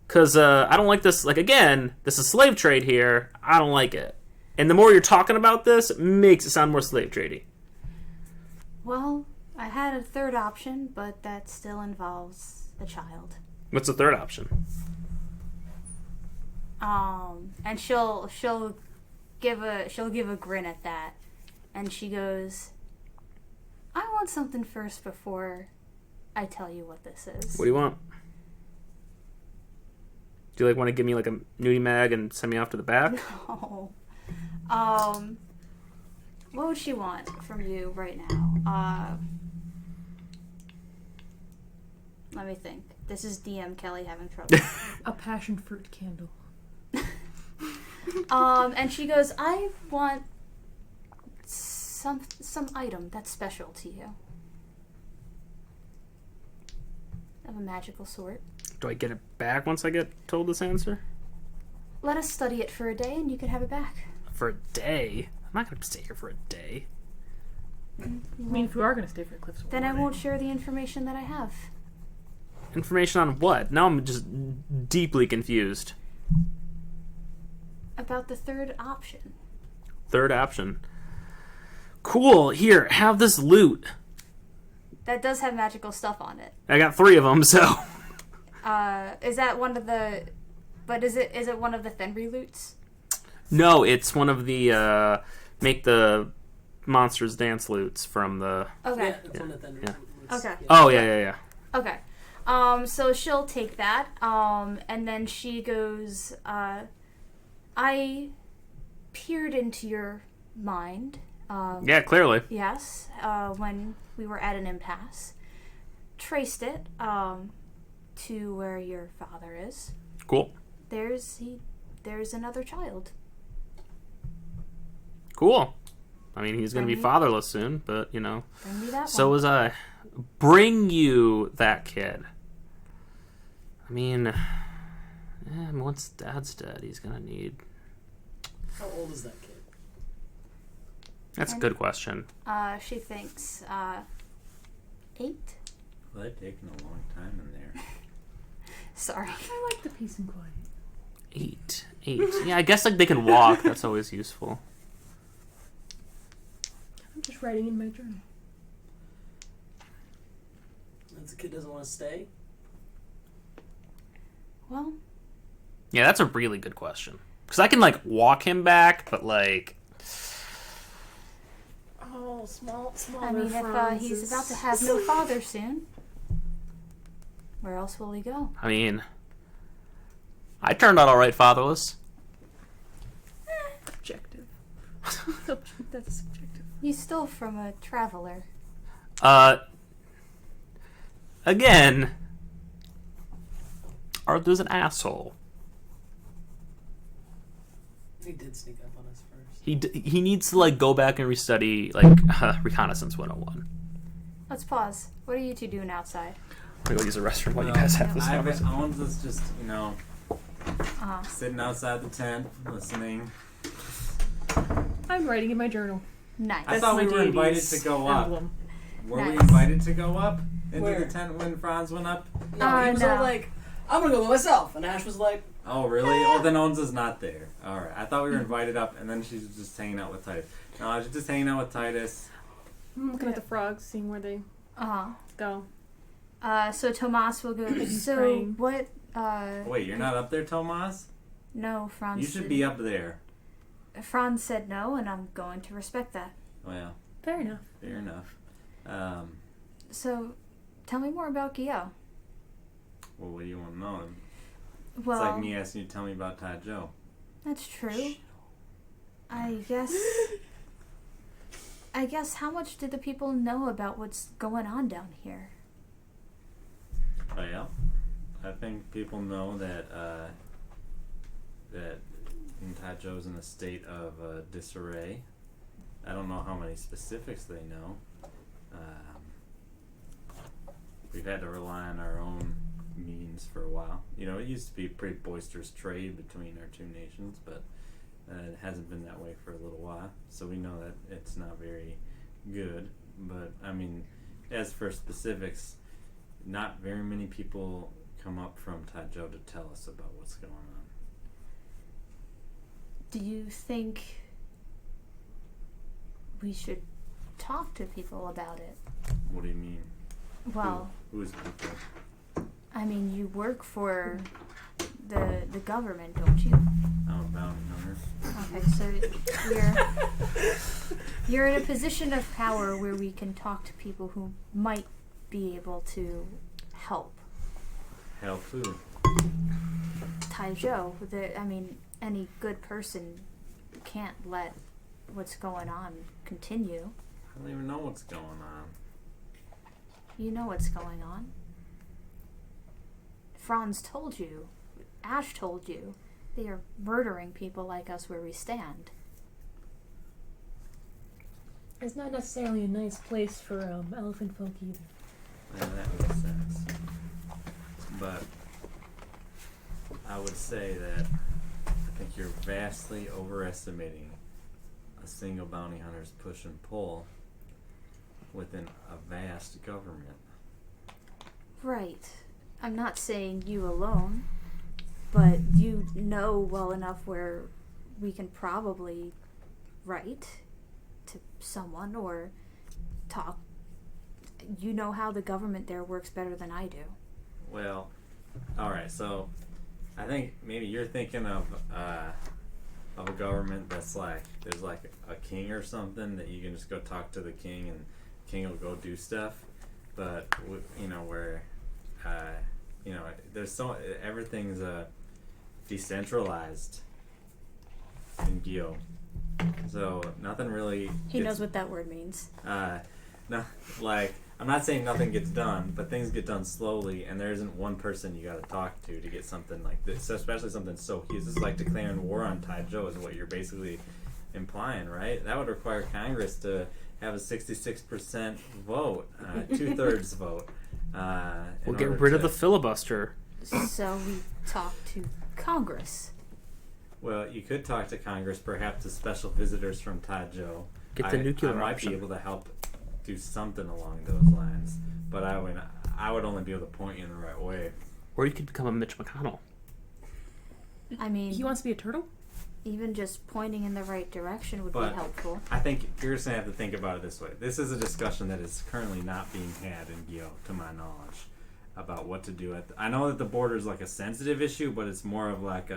Because I don't like this. Like, again, this is slave trade here. I don't like it. And the more you're talking about this, it makes it sound more slave tradey. Well, I had a third option, but that still involves a child. What's the third option? And she'll give a grin at that, and she goes, I want something first before I tell you what this is. What do you want? Do you, like, want to give me, like, a nudie mag and send me off to the back? No. What would she want from you right now? Let me think. This is DM Kelly having trouble. A passion fruit candle. And she goes, I want some item that's special to you. Of a magical sort. Do I get it back once I get told this answer? Let us study it for a day and you can have it back. For a day? I'm not going to stay here for a day. I mean, if we are going to stay for Eclipse Then I won't share the information that I have. Information on what? Now I'm just deeply confused. About the third option. Third option. Cool. Here, have this loot. That does have magical stuff on it. I got 3 of them, so... Is that one of the... But is it one of the Fenry loots? No, it's one of the, make the monsters dance loots from the... Okay. Yeah, it's one of the Okay. Oh, yeah. Okay. So she'll take that, and then she goes, I peered into your mind. Yeah, clearly. Yes, when we were at an impasse. Traced it, to where your father is. Cool. There's another child. Cool. I mean, he's going to be Bring me- fatherless soon, but, you know. Bring me that So one. was I. Bring you that kid. I mean, once Dad's dead, he's going to need... How old is that kid? That's a good question. She thinks, 8? Well, they've taken a long time in there. Sorry. I like the peace and quiet. 8. Yeah, I guess, like, they can walk. That's always useful. I'm just writing in my journal. And the kid doesn't want to stay? Well, Yeah, that's a really good question. Because I can, like, walk him back, but, like... Oh, small. I mean, if he's about to have no father soon, where else will he go? I mean... I turned out alright fatherless. Objective. That's subjective. He's still from a traveler. Again... Arthur's an asshole. He did sneak up on us first. He needs to, like, go back and restudy, like, Reconnaissance 101. Let's pause. What are you two doing outside? I'm gonna go use the restroom while you guys have this conversation. Alan's just, Uh-huh. sitting outside the tent, listening. I'm writing in my journal. Nice. I thought we my were invited deity's to go up. emblem. Were we Nice. invited to go up into Where? the tent when Franz went up? No, he was no. all like, I'm gonna go by myself. And Ash was like, Oh, really? Oh, then Onza's not there. All right. I thought we were invited up, and then she's just hanging out with Titus. No, she's just hanging out with Titus. I'm looking at the frogs, seeing where they go. So Tomas will go. So Praying. what? Wait, you're not up there, Tomas? No, Franz. You should be up there. Franz said no, and I'm going to respect that. Well, Fair enough. fair enough. So, tell me more about Gio. Well, what do you want to know? Well, It's like me asking you to tell me about Tai Joe. that's true. I guess. How much do the people know about what's going on down here? Well, I think people know that Tai Joe's in a state of disarray. I don't know how many specifics they know. We've had to rely on our own means for a while. You know, it used to be a pretty boisterous trade between our two nations, but it hasn't been that way for a little while. So we know that it's not very good. But, I mean, as for specifics, not very many people come up from Tai Joe to tell us about what's going on. Do you think we should talk to people about it? What do you mean? Well, Who's people? I mean, you work for the government, don't you? I'm a bounty hunter. Okay, so you're in a position of power where we can talk to people who might be able to help. Help who? Tai Joe, any good person can't let what's going on continue. I don't even know what's going on. You know what's going on. Franz told you, Ash told you, they are murdering people like us where we stand. It's not necessarily a nice place for elephant folk either. Yeah, that makes sense. But I would say that I think you're vastly overestimating a single bounty hunter's push and pull within a vast government. Right. I'm not saying you alone, but you know well enough where we can probably write to someone or talk. You know how the government there works better than I do. Well, alright, so I think maybe you're thinking of a government that's like, there's like a king or something that you can just go talk to the king and the king will go do stuff. But, where, there's everything's decentralized in Gio. So nothing really He knows what that word means. No, like, I'm not saying nothing gets done, but things get done slowly, and there isn't one person you gotta talk to get something like this, especially something so huge. This is like declaring war on Tai Joe is what you're basically implying, right? That would require Congress to have a 66% vote, 2/3 vote. We'll get rid of the filibuster. So we talk to Congress. Well, you could talk to Congress, perhaps the special visitors from Tai Joe. Get the nuclear I might option. be able to help do something along those lines, but I would only be able to point you in the right way. Or you could become a Mitch McConnell. I mean, He wants to be a turtle? even just pointing in the right direction would But be helpful. I think you're just gonna have to think about it this way. This is a discussion that is currently not being had in Gio, to my knowledge, about what to do I know that the border is like a sensitive issue, but it's more of like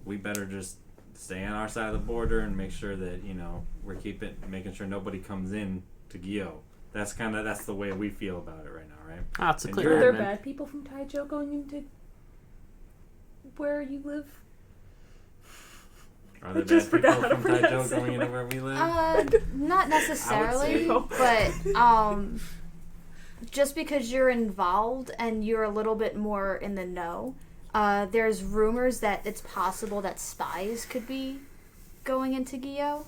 we better just stay on our side of the border and make sure that we're making sure nobody comes in to Gio. That's the way we feel about it right now, right? Ah, it's a And clear Are there man. bad people from Tai Joe going into where you live? Are there just bad people forgot from what Tai I Joe said. going into where we live? Not necessarily, but just because you're involved and you're a little bit more in the know, there's rumors that it's possible that spies could be going into Gio,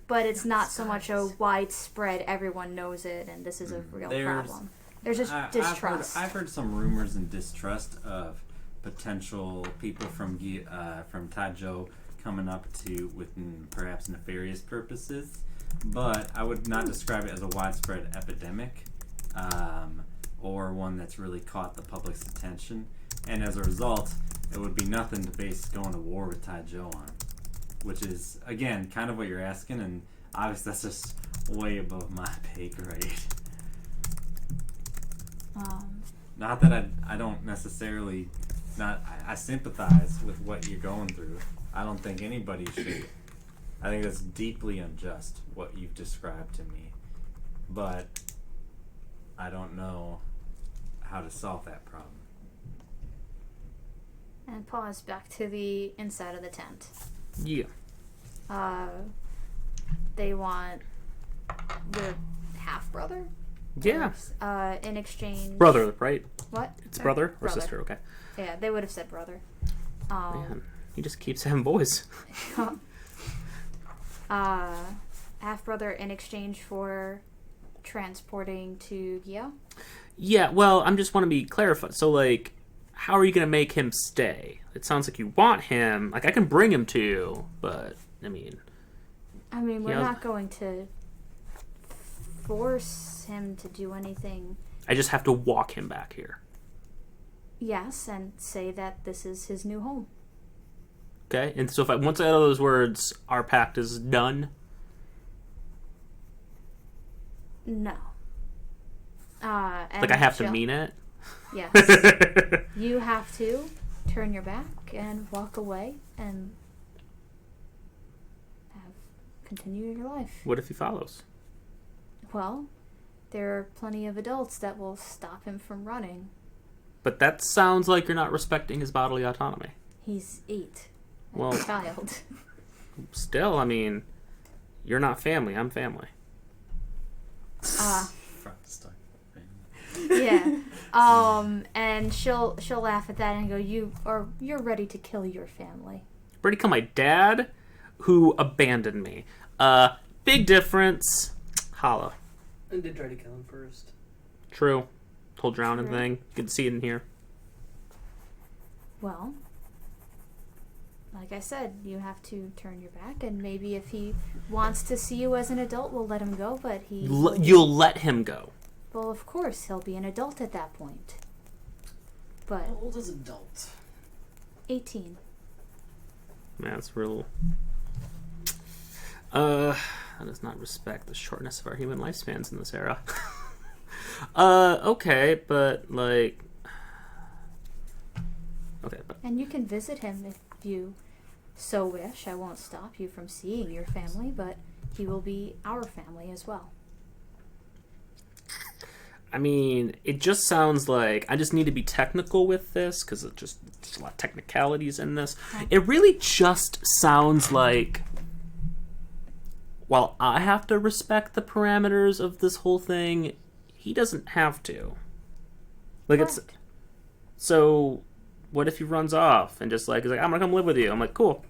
but it's not so much a widespread, everyone knows it, and this is a real problem. There's just distrust. I've heard some rumors and distrust of potential people from Tai Joe coming up with perhaps nefarious purposes, but I would not describe it as a widespread epidemic or one that's really caught the public's attention. And as a result, it would be nothing to base going to war with Taijo on. Which is, again, kind of what you're asking, and obviously that's just way above my pay grade. Not that I don't necessarily, I sympathize with what you're going through. I don't think anybody should. I think that's deeply unjust, what you've described to me. But I don't know how to solve that problem. And pause back to the inside of the tent. Yeah. They want the half brother. Yeah. In exchange. Brother, right? What? It's Sorry? brother or Brother. sister, okay. Yeah, they would have said brother. Man, he just keeps having boys. Half brother in exchange for transporting to Gyo. Yeah, well, I just want to be clarified. So, like, how are you going to make him stay? It sounds like you want him. Like, I can bring him to you, but, I mean... We're not going to force him to do anything. I just have to walk him back here. Yes, and say that this is his new home. Okay? And so once I utter those words, our pact is done? No. Like, I have to mean it? Yes. You have to turn your back and walk away and continue your life. What if he follows? Well, there are plenty of adults that will stop him from running. But that sounds like you're not respecting his bodily autonomy. He's 8. Well, a child. Still, I mean, you're not family. I'm family. Frankenstein. Yeah. And she'll laugh at that and go, you're ready to kill your family. Ready to kill my dad, who abandoned me. Big difference. Holla. And did try to kill him first. True. Whole drowning True. thing. You can see it in here. Well, like I said, you have to turn your back, and maybe if he wants to see you as an adult, we'll let him go, but You'll let him go. Well, of course, he'll be an adult at that point. But How old is adult? 18. Man, that's real. That does not respect the shortness of our human lifespans in this era. Okay, but like... Okay, but... And you can visit him if you so wish. I won't stop you from seeing your family, but he will be our family as well. I mean, it just sounds like I just need to be technical with this because there's a lot of technicalities in this. It really just sounds like, while I have to respect the parameters of this whole thing, he doesn't have to. Like, Correct. it's so. What if he runs off and just like is like, I'm gonna come live with you? I'm like, cool.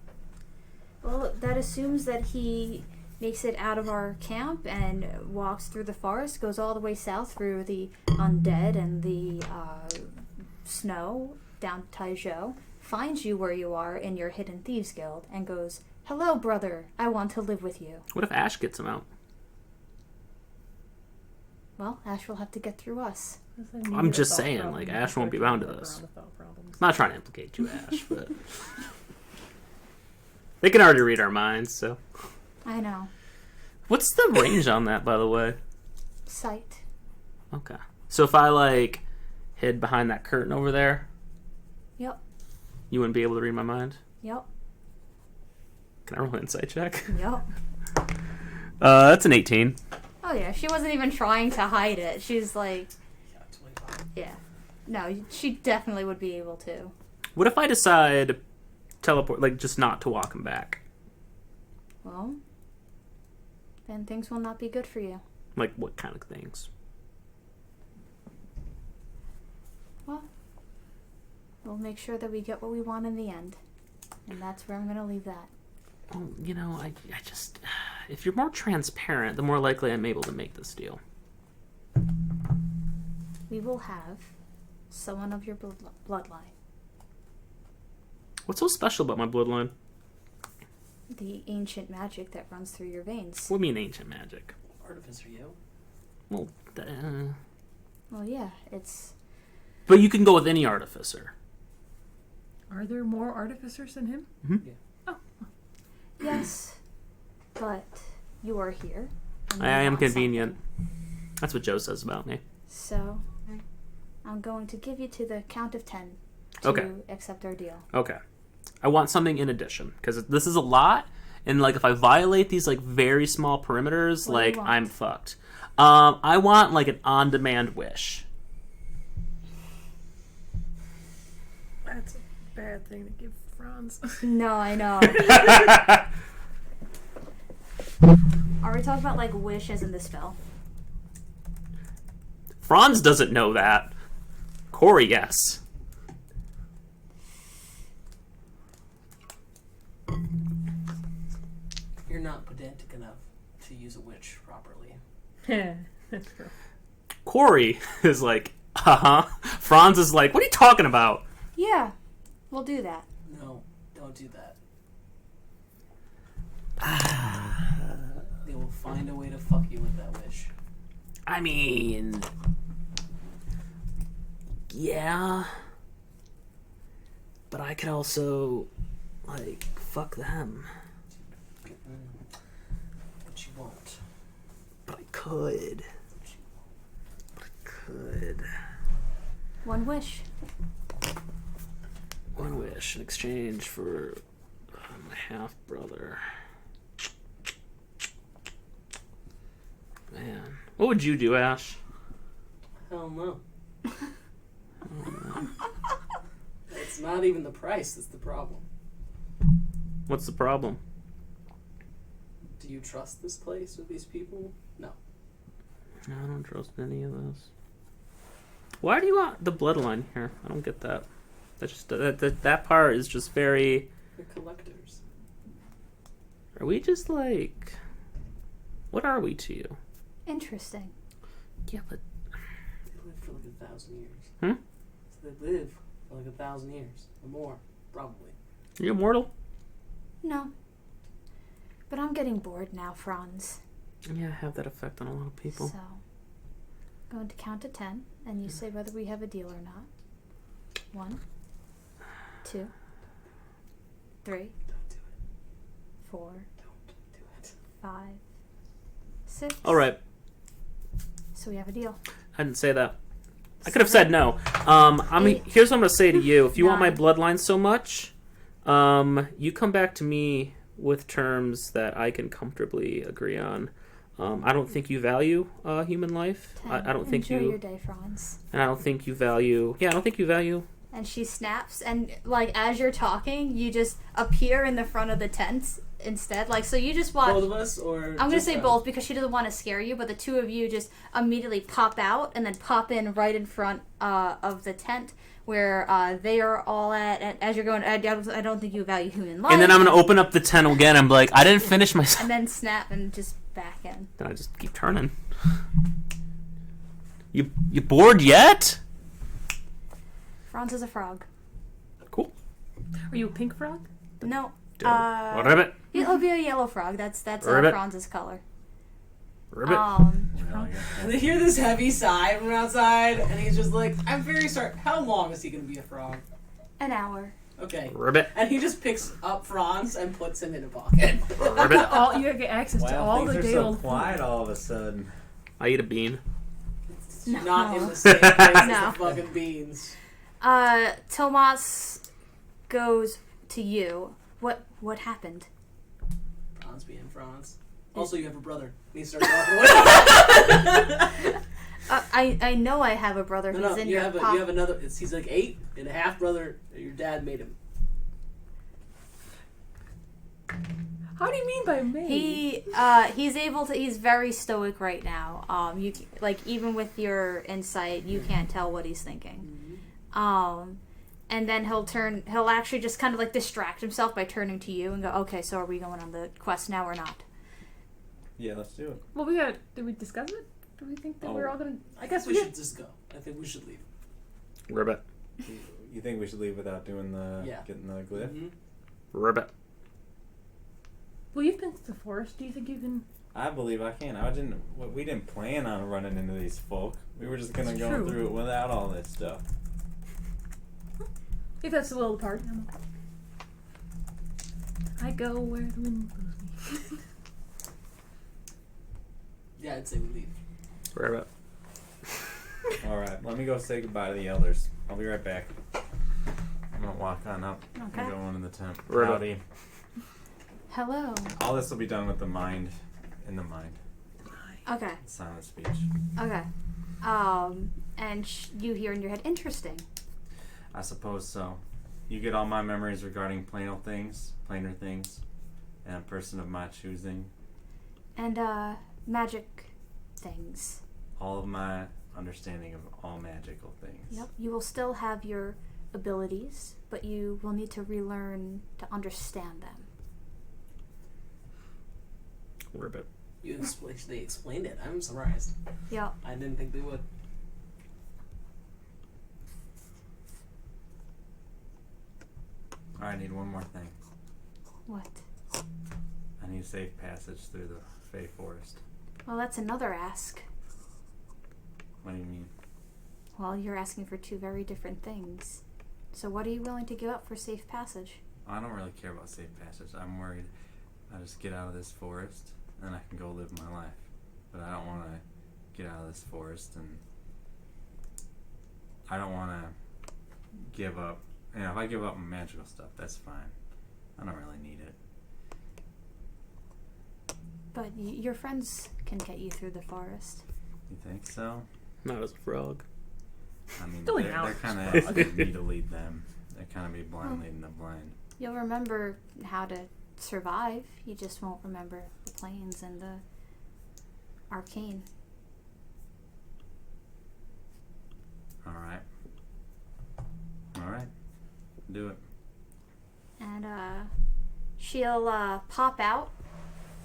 Well, that assumes that he makes it out of our camp and walks through the forest, goes all the way south through the undead and the snow down to Taizhou, finds you where you are in your hidden thieves guild, and goes, "Hello, brother. I want to live with you." What if Ash gets him out? Well, Ash will have to get through us. I'm just saying, like, Ash won't be bound to this. I'm not trying to implicate you, Ash, but they can already read our minds, so. I know. What's the range on that, by the way? Sight. Okay. So if I, like, hid behind that curtain over there, Yep. you wouldn't be able to read my mind? Yep. Can I roll an insight check? Yep. That's an 18. Oh yeah, she wasn't even trying to hide it. She's like, Yeah, 25. yeah. No, she definitely would be able to. What if I decide teleport, like, just not to walk him back? Well, then things will not be good for you. Like, what kind of things? Well, we'll make sure that we get what we want in the end. And that's where I'm going to leave that. Well, you know, I just... If you're more transparent, the more likely I'm able to make this deal. We will have someone of your bloodline. What's so special about my bloodline? The ancient magic that runs through your veins. What do you mean ancient magic? Artificer, you? Well, Well, yeah, it's... But you can go with any artificer. Are there more artificers than him? Yes, but you are here. and I you am want convenient. something. That's what Joe says about me. So, I'm going to give you to the count of 10 to Okay. accept our deal. Okay. I want something in addition, because this is a lot, and, like, if I violate these, like, very small perimeters, What do you like, want? I'm fucked. I want, like, an on-demand wish. That's a bad thing to give Franz. No, I know. Are we talking about, like, wish as in the spell? Franz doesn't know that. Corey, yes. You're not pedantic enough to use a witch properly. That's true. Corey is like, uh-huh. Franz is like, what are you talking about? Yeah, we'll do that. No, don't do that. They will find a way to fuck you with that wish. I mean... Yeah. But I could also, like, fuck them. But you won't. But I could. But I could. One wish. One wish in exchange for my half-brother. Man. What would you do, Ash? Hell no. It's not even the price that's the problem. What's the problem? Do you trust this place or these people? No. No, I don't trust any of this. Why do you want the bloodline here? I don't get that. That's just that part is just very. They're collectors. Are we just like? What are we to you? Interesting. Yeah, but They live for like 1,000 years. Hmm? So they live for like 1,000 years or more, probably. are you immortal? No. But I'm getting bored now, Franz. Yeah, I have that effect on a lot of people. So, I'm going to count to 10, and you say whether we have a deal or not. 1, 2, 3, Don't do it. 4, Don't do it. 5, 6. All right, So we have a deal. I didn't say that. I could have said no. Here's what I'm gonna say to you. If you want my 9. bloodline so much, you come back to me with terms that I can comfortably agree on. I don't think you value human life. 10. I don't think Enjoy you. your day, Franz. And I don't think you value. Yeah, I don't think you value. And she snaps, and like as you're talking, you just appear in the front of the tent instead. Like, so you just watch. Both of us, or I'm gonna just say us? both because she doesn't want to scare you, but the two of you just immediately pop out and then pop in right in front of the tent where they are all at. And as you're going, I don't think you value human life. And then I'm gonna open up the tent again. I'm like, I didn't finish my. And then snap and just back in. Then I just keep turning. You bored yet? Franz is a frog. Cool. Are you a pink frog? No. Ribbit. It'll be a yellow frog. That's Ribbit. Franz's color. Ribbit. They hear this heavy sigh from outside, and he's just like, I'm very sorry. How long is he going to be a frog? An hour. Okay. Ribbit. And he just picks up Franz and puts him in a pocket. Ribbit. You get access to Wow, all things the are day so old quiet all of a sudden. I eat a bean. Not in the same place as No. the fucking beans. Tomas goes to you. What happened? Franz being Franz. Also, you have a brother. And he starts walking away. I know I have a brother who's in you your have pocket. you have another. He's like 8 and a half brother. Your dad made him. How do you mean by me? He's able to. He's very stoic right now. You like even with your insight, you can't tell what he's thinking. And then he'll actually just kind of like distract himself by turning to you and go, okay, so are we going on the quest now or not? Yeah, let's do it. Well, did we discuss it? Do we think that we're all gonna? I guess we should just go. I think we should leave. Ribbit. You think we should leave without doing getting the glyph? Mm-hmm. Ribbit. Well, you've been to the forest. Do you think you can I believe I can. We didn't plan on running into these folk. We were just gonna It's go true. through it without all this stuff. If that's the will of the party, I go where the wind blows me. Yeah, I'd say we leave. Right about. Alright, let me go say goodbye to the elders. I'll be right back. I'm gonna walk on up Okay. and go into the tent. Right up. Howdy. Hello. All this will be done with the mind in the mind. Okay. Silent speech. Okay. And you hear in your head, interesting. I suppose so. You get all my memories regarding planar things, and a person of my choosing. And, magic things. All of my understanding of all magical things. Yep. You will still have your abilities, but you will need to relearn to understand them. Ribbit. They explained it. I'm surprised. Yep. I didn't think they would. I need one more thing. What? I need safe passage through the Fey Forest. Well, that's another ask. What do you mean? Well, you're asking for two very different things. So what are you willing to give up for safe passage? I don't really care about safe passage. I'm worried I just get out of this forest and I can go live my life. But I don't want to get out of this forest, and I don't want to give up. You know, if I give up my magical stuff, that's fine. I don't really need it. But your friends can get you through the forest. You think so? Not as a frog. I mean, Going they're out. kind of asking me to lead them. They kind of be blind leading the blind. You'll remember how to survive. You just won't remember the planes and the arcane. Alright. Alright. Do it. And she'll pop out.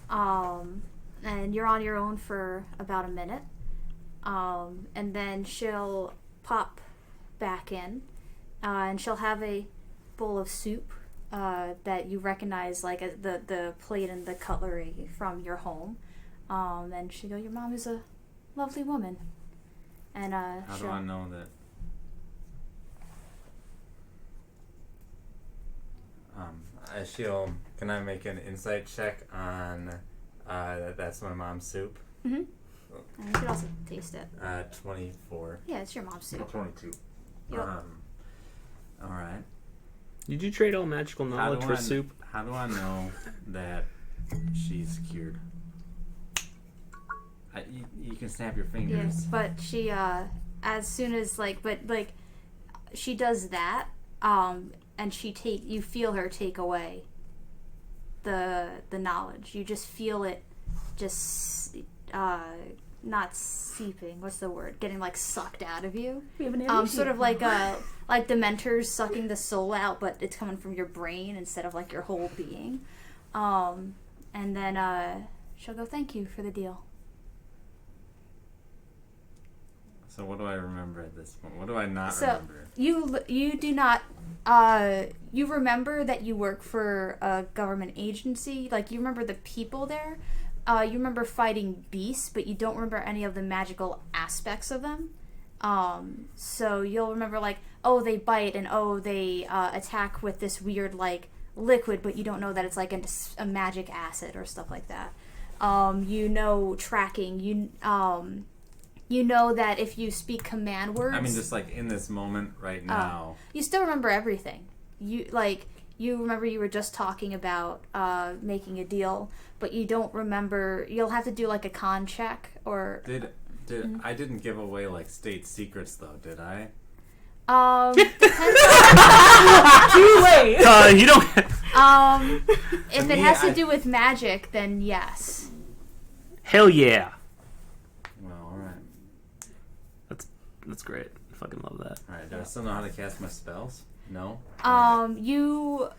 And you're on your own for about a minute. And then she'll pop back in. And she'll have a bowl of soup that you recognize, like the plate and the cutlery from your home. And she'll go, your mom is a lovely woman. And How do I know that? Can I make an insight check on that's my mom's soup? Mm-hmm. And you should also taste it. 24. Yeah, it's your mom's soup. 22. Yep. Alright. Did you trade all magical knowledge for soup? How do I know that she's cured? You can snap your fingers. Yes, but she, as soon as, she does that, and you feel her take away the knowledge. You just feel it just, not seeping, what's the word? Getting, sucked out of you. We have an Sort of like Dementors sucking the soul out, but it's coming from your brain instead of, your whole being. And then, she'll go, thank you for the deal. So what do I remember at this point? What do I not So remember? you do not. You remember that you work for a government agency. You remember the people there. You remember fighting beasts, but you don't remember any of the magical aspects of them. So you'll remember they bite and they attack with this weird liquid, but you don't know that it's a magic acid or stuff like that. Tracking. You know that if you speak command words... I mean, just in this moment right now. You still remember everything. You remember you were just talking about making a deal, but you don't remember... You'll have to do a con check or... I didn't give away state secrets though, did I? Depends Too late! You don't. if it has to do with magic, then yes. Hell yeah. Well, alright. That's great. I fucking love that. Alright, do I still know how to cast my spells? No? You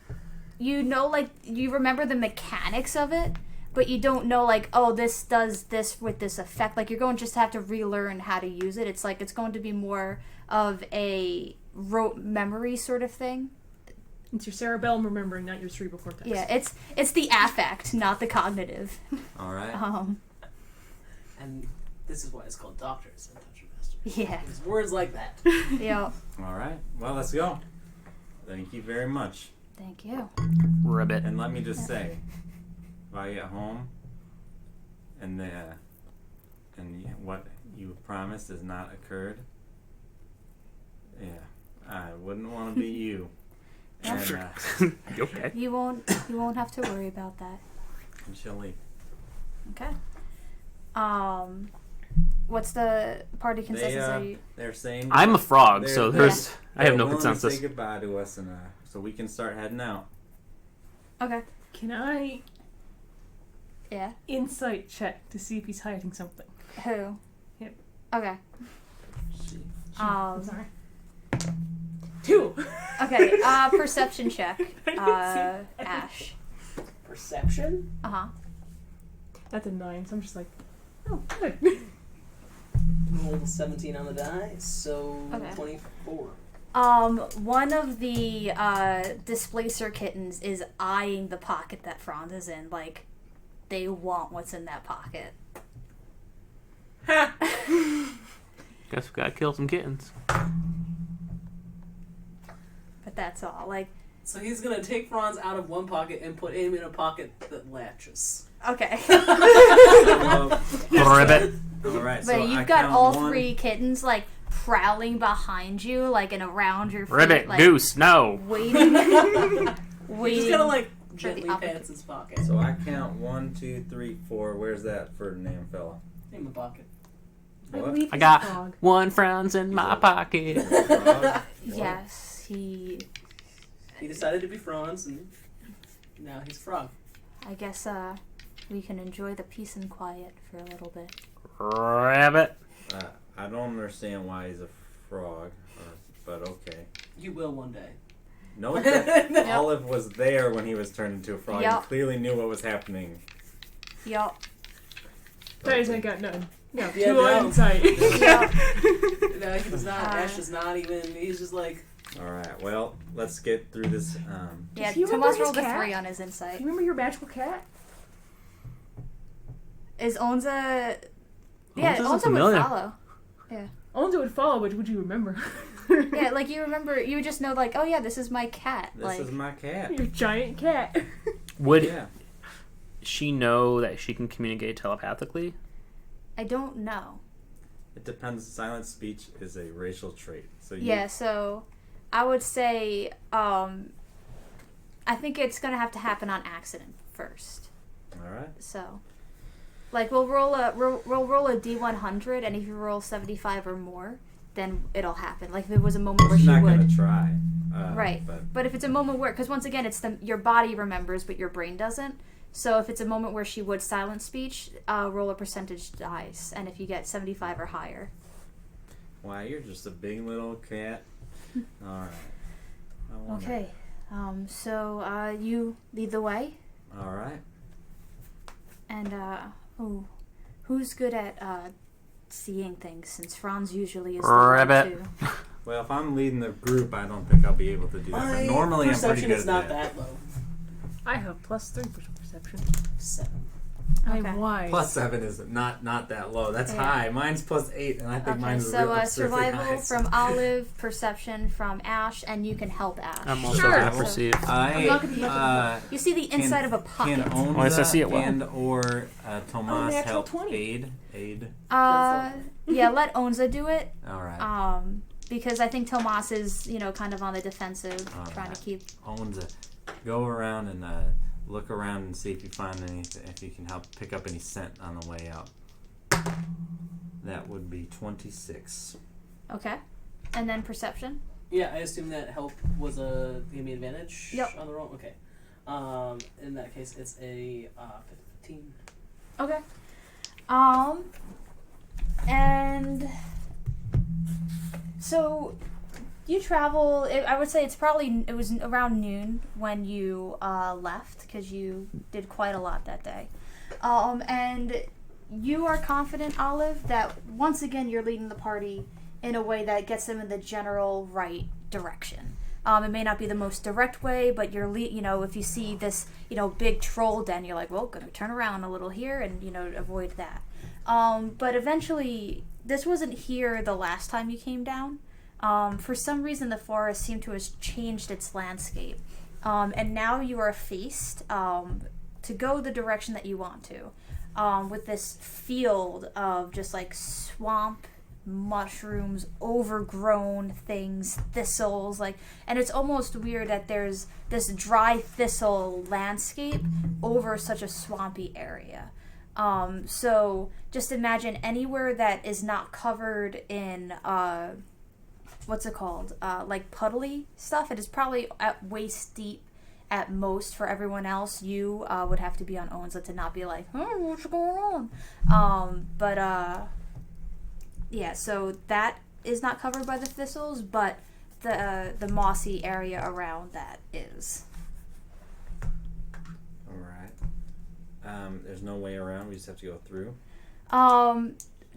know, you remember the mechanics of it, but you don't know, this does this with this effect. You're going just to have to relearn how to use it. It's going to be more of a rote memory sort of thing. It's your cerebellum remembering, not your cerebral cortex. Yeah, it's the affect, not the cognitive. All right. And this is why it's called Doctors and Dungeon Masters. Yeah. There's words like that. Yeah. All right. Well, let's go. Thank you very much. Thank you. Ribbit. And let me just say, if I get home and what you promised has not occurred, yeah, I wouldn't want to be you. And, You okay? You won't have to worry about that. and she'll leave. Okay. What's the party consensus? Are you... They're saying I'm a frog, so they're- there's. I have no willing to consensus. say goodbye to us, and so we can start heading out. Okay. Can I Yeah. insight check to see if he's hiding something? Who? Him. Okay. I'm sorry. 2. Okay. Perception check. Ash. Perception? Uh-huh. That's a 9, so I'm just like, oh, good. Rolled a 17 on the die, so Okay. 24. One of the displacer kittens is eyeing the pocket that Franz is in, like they want what's in that pocket. Guess we gotta kill some kittens. But that's all. Like, So he's gonna take Franz out of one pocket and put him in a pocket that latches. okay. Ribbit. All right. But So you've I got count all 1, 3 kittens like prowling behind you, like and around your feet, Ribbit. like Goose. No. waiting. He waiting. just kind of like for gently the opportunity. pats his pocket. So I count 1, 2, 3, 4. Where's that Ferdinand fella? In the pocket. What? believe I he's got a frog. 1 Franz in my pocket. Frog? Yes, he. He decided to be Franz, and now he's a frog. I guess we can enjoy the peace and quiet for a little bit. Rabbit. I don't understand why he's a frog, but okay. You will one day. Note that Olive was there when he was turned into a frog. Yep. He clearly knew what was happening. Yup. Guys, I got none. No, Yeah, 2 on no. insight. Yup. No, he's not. Ash is not even. He's just like. All right. Well, let's get through this. Yeah, Do you remember Tomas his rolled a cat? 3 on his insight. You remember your magical cat? Is Onza... Yeah, Onza's Onza would familiar. follow. Only would follow, but would you remember? Yeah, like you remember, you would just know like, oh yeah, this is my cat. This like, is my cat. Your giant cat. Would Yeah. she know that she can communicate telepathically? I don't know. It depends. Silent speech is a racial trait. So you, Yeah, so I would say, I think it's gonna have to happen on accident first. All right. So, like we'll roll a D100, and if you roll 75 or more, then it'll happen. Like if it was a moment where She's she not would. gonna try. Right. But But if it's a moment where, because once again, it's your body remembers, but your brain doesn't. So if it's a moment where she would silent speech, roll a percentage dice, and if you get 75 or higher. wow, you're just a big little cat. All right. I wonder. Okay. So you lead the way, All right. and who's good at seeing things? Since Franz usually is the one Rabbit. too. Well, if I'm leading the group, I don't think I'll be able to do that. My But normally, I'm pretty perception good is at not that. that low. I have +3 perception. 7. Okay. I'm wise. +7 is not that low. That's Yeah. high. Mine's +8, and I think Okay, mine's so real survival high. from Olive, perception from Ash, and you can help Ash. I'm also Sure. gonna So- perceive. I'm not gonna be looking You see the inside of a pocket. Can Onza Yes, I see it well. and or Tomas natural help 20. aid? Yeah, let Onza do it. All right. Because I think Tomas is, kind of on the defensive, trying Alright. to keep. Onza, go around and look around and see if you find anything. If you can help pick up any scent on the way out. That would be 26. Okay. And then perception. Yeah, I assume that help was give me advantage Yep. on the roll. Okay. In that case, it's a 15. Okay. And so you travel. I would say it was around noon when you left because you did quite a lot that day. And you are confident, Olive, that once again you're leading the party in a way that gets them in the general right direction. It may not be the most direct way, but if you see this, big troll den, you're like, well, gonna turn around a little here and, avoid that. But eventually, this wasn't here the last time you came down. For some reason, the forest seemed to have changed its landscape. And now you are faced to go the direction that you want to, with this field of just like swamp, mushrooms, overgrown things, thistles, and it's almost weird that there's this dry thistle landscape over such a swampy area. So just imagine anywhere that is not covered in what's it called? Like puddly stuff. It is probably at waist deep at most for everyone else. You would have to be on Owens to not be like, what's going on? Yeah, so that is not covered by the thistles, but the mossy area around that is. Alright. There's no way around, we just have to go through?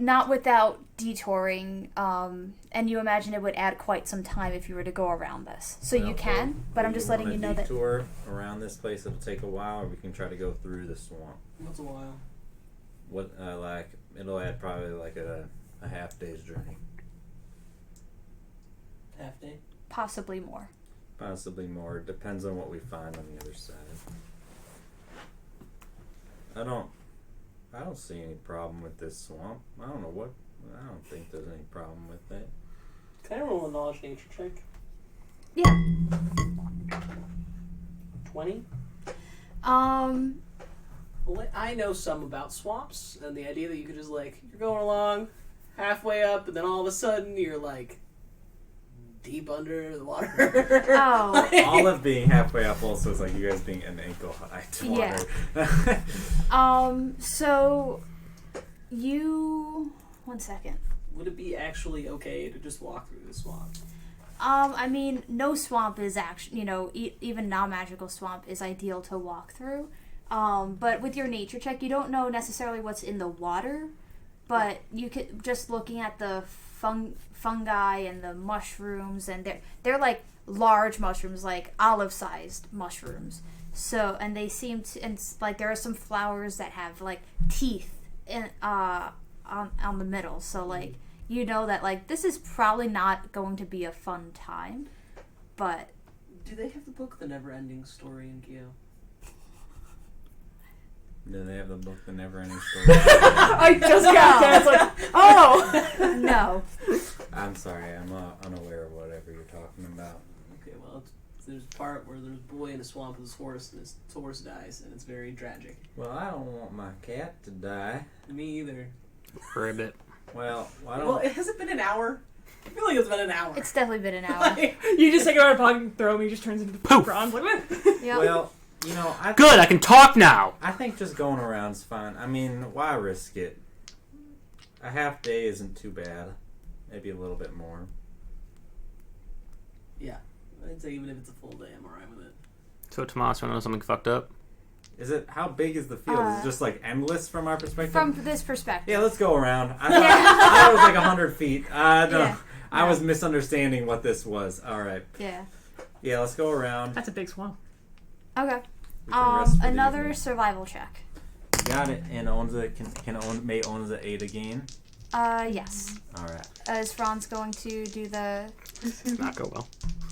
Not without detouring, and you imagine it would add quite some time if you were to go around this. So you can, but I'm just letting you know that... detour around this place, it'll take a while, or we can try to go through the swamp. What's a while? What, it'll add probably like a half day's journey. Half day? Possibly more. Possibly more. Depends on what we find on the other side. I don't see any problem with this swamp. I don't think there's any problem with it. Can I roll a knowledge nature check? Yeah. 20? Well, I know some about swamps, and the idea that you could just, you're going along, halfway up, and then all of a sudden you're, deep under the water. Oh. Olive being halfway up also is like you guys being an ankle high to water. Yeah. So, one second. Would it be actually okay to just walk through the swamp? I mean, no swamp is actually, even non-magical swamp is ideal to walk through. But with your nature check, you don't know necessarily what's in the water, but you could, just looking at the fungi and the mushrooms, and they're like large mushrooms, like olive-sized mushrooms. So, and they seem to, and there are some flowers that have teeth in on the middle. So that this is probably not going to be a fun time, but. Do they have the book The Never-Ending Story in Geo? Do they have the book The Never-Ending Story? I just got there. It's like, oh! No. I'm sorry, I'm unaware of whatever you're talking about. Okay, well, there's a part where there's a boy in a swamp with his horse, and his horse dies, and it's very tragic. Well, I don't want my cat to die. Me either. Ribbit. Well, why don't... Well, has it been an hour? I feel like it's been an hour. It's definitely been an hour. You just take it out of the pocket and throw him, he just turns into Poof. bronze. Yep. Well... Good, I can talk now! I think just going around's fine. I mean, why risk it? A half day isn't too bad. Maybe a little bit more. Yeah. I'd say even if it's a full day, I'm alright with it. So, Tomas, want to know something fucked up? Is it, how big is the field? Is it just endless from our perspective? From this perspective. Yeah, let's go around. I thought it was 100 feet. No, Yeah. I was misunderstanding what this was. Alright. Yeah. Yeah, let's go around. That's a big swamp. Okay. We can rest for the Another evening. survival check. Got it. And Onza may Onza aid again? Yes. Alright. Is Franz going to do the... Not go well.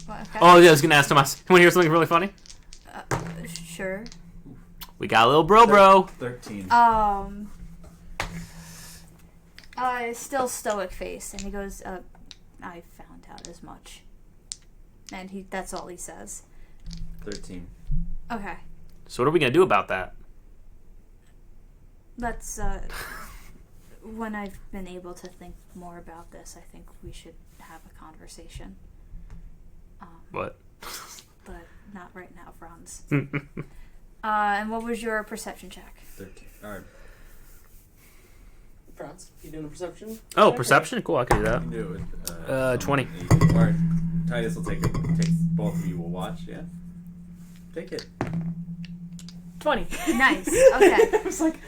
Okay. Oh, yeah, I was going to ask Tomas. You want to hear something really funny? Sure. We got a little bro. 13. Still stoic face, and he goes, I found out as much. And that's all he says. 13. Okay. So what are we going to do about that? Let's, when I've been able to think more about this, I think we should have a conversation. What? But not right now, Franz. And what was your perception check? 13. Alright. Franz, you doing a perception? Oh, check? perception? Cool, I can do You that. can do it with 20. Alright. Titus will take both of you will watch, yeah? Take it. 20. Nice. Okay. I was like,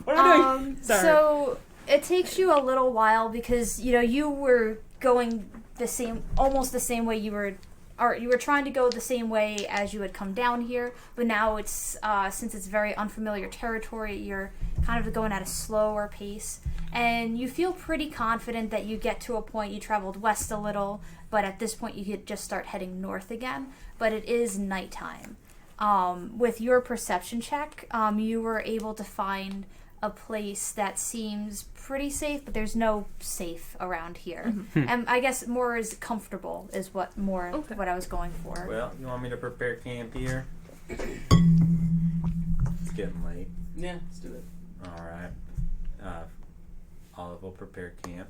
what am I doing? Sorry. So it takes you a little while because you were going almost the same way you were or you were trying to go the same way as you had come down here, but now it's since it's very unfamiliar territory, you're kind of going at a slower pace, and you feel pretty confident that you get to a point. You traveled west a little, but at this point you could just start heading north again. But it is nighttime. With your perception check, you were able to find a place that seems pretty safe, but there's no safe around here. And I guess more is comfortable is what I was going for. Well, you want me to prepare camp here? It's getting late. Yeah, let's do it. All right. Olive will prepare camp.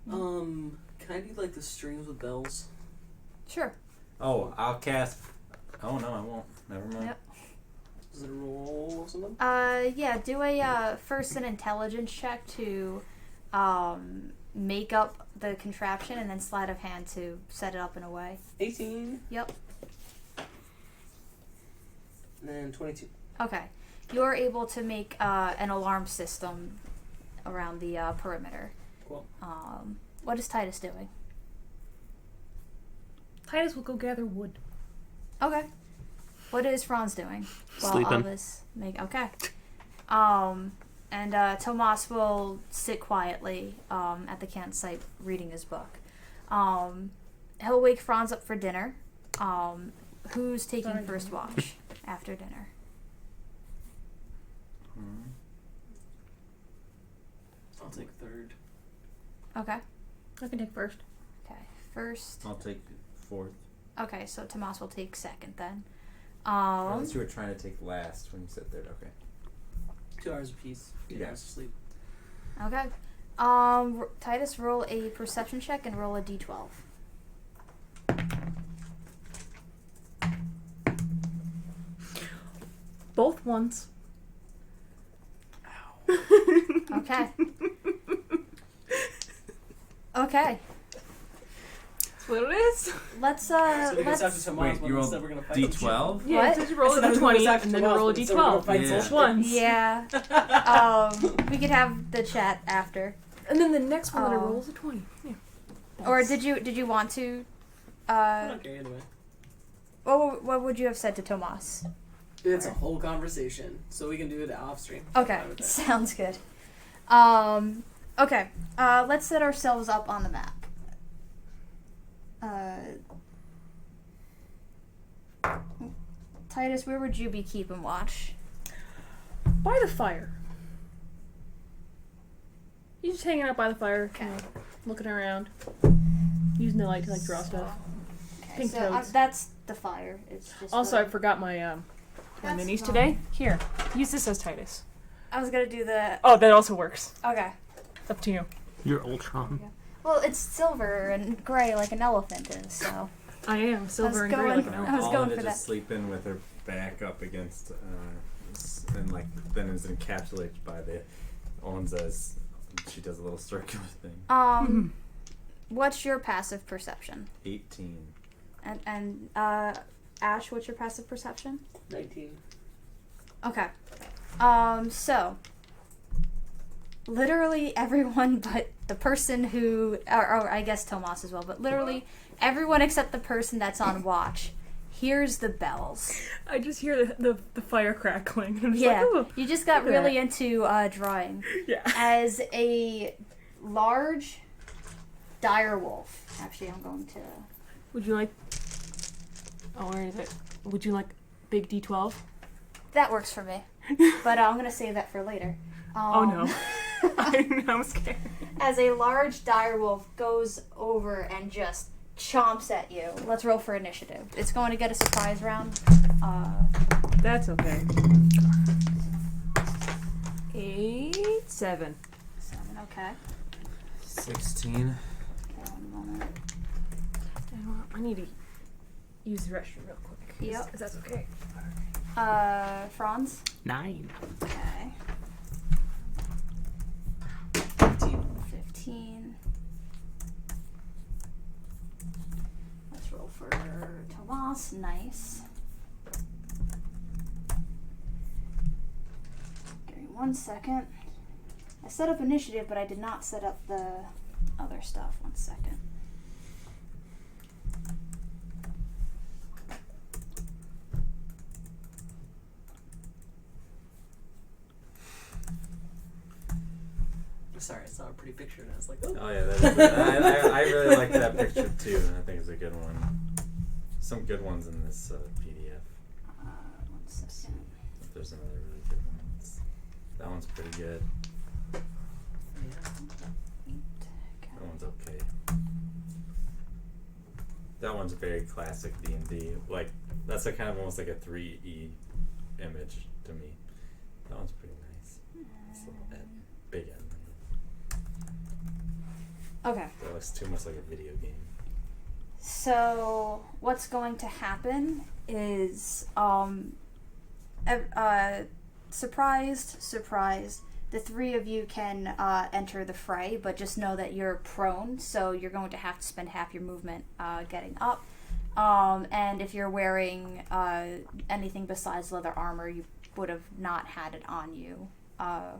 Can I do like the strings with bells? Sure. Oh, I'll cast. Oh no, I won't. Never mind. Yep. Does it roll or something? Yeah, do a first an intelligence check to make up the contraption, and then sleight of hand to set it up in a way. 18. Yep. And then 22. Okay. You're able to make an alarm system around the perimeter. Cool. What is Titus doing? Titus will go gather wood. Okay. What is Franz doing? Sleeping. Okay. And Tomas will sit quietly at the campsite reading his book. He'll wake Franz up for dinner. Who's taking first watch after dinner? I'll take third. Okay. I can take first. Okay. First. I'll take fourth. Okay, so Tomas will take second then. Unless you were trying to take last when you said third. Okay. 2 hours apiece. 8 Yeah. hours of sleep. Okay. Titus, roll a perception check and roll a d12. Both ones. Okay. Okay. That's what it is. Let's So we can talk to let's Tomas, Wait, but you rolled instead we're gonna fight D12? Yeah, What? it says you roll a Instead of d20 talk to and then Tomas, roll a but instead we're gonna d12. fight Yeah. Both ones. yeah. We could have the chat after. And then the next one that I Oh. roll is a 20. Yeah. Or did you want to I don't care anyway. what would you have said to Tomas? It's a whole conversation, so we can do it off stream. Okay, Fine with that. sounds good. Okay, let's set ourselves up on the map. Titus, where would you be keeping watch? By the fire. He's just hanging out by the fire, Okay. looking around, using the light to draw stuff. Okay, Pink so toads. that's the fire. It's just Also, I the- forgot my That's minis fine. today. Here, use this as Titus. I was gonna do the. Oh, that also works. Okay. It's up to you. You're Ultron. Well, it's silver and gray like an elephant is, so. I am silver and gray going- like an I elf. was All going of it for just that. sleeping with her back up against, and like then is encapsulated by the Onza's. She does a little circular thing. What's your passive perception? 18. And Ash, what's your passive perception? 19. Okay. So literally everyone but the person who or I guess Tomas as well, but literally everyone except the person that's on watch hears the bells. I just hear the fire crackling. I'm just Yeah. like, ooh. You just got look at really into drawing. Yeah. As a large dire wolf. Actually, I'm going to Would you like? Oh, where is it? Would you like big D12? that works for me. But I'm going to save that for later. Oh no. I'm scared. As a large dire wolf goes over and just chomps at you. Let's roll for initiative. It's going to get a surprise round. That's okay. 8, 7. 7, okay. 16. Okay, 1 moment. I need to use the restroom real quick. Yep. If that's okay. Franz? 9. Okay. 15. 15. Let's roll for Tomas. Nice. Give me 1 second. I set up initiative, but I did not set up the other stuff. 1 second. sorry, I saw a pretty picture and I was like, oh. Oh yeah, I really like that picture too, and I think it's a good one. Some good ones in this PDF. 1 second. If there's another really good one, that one's pretty good. That one's okay. That one's very classic D&D. Like that's a kind of almost like a 3E image to me. That one's pretty nice. It's a little big end. Okay. That looks too much like a video game. So what's going to happen is, surprised, the three of you can enter the fray, but just know that you're prone, so you're going to have to spend half your movement getting up. And if you're wearing anything besides leather armor, you would have not had it on you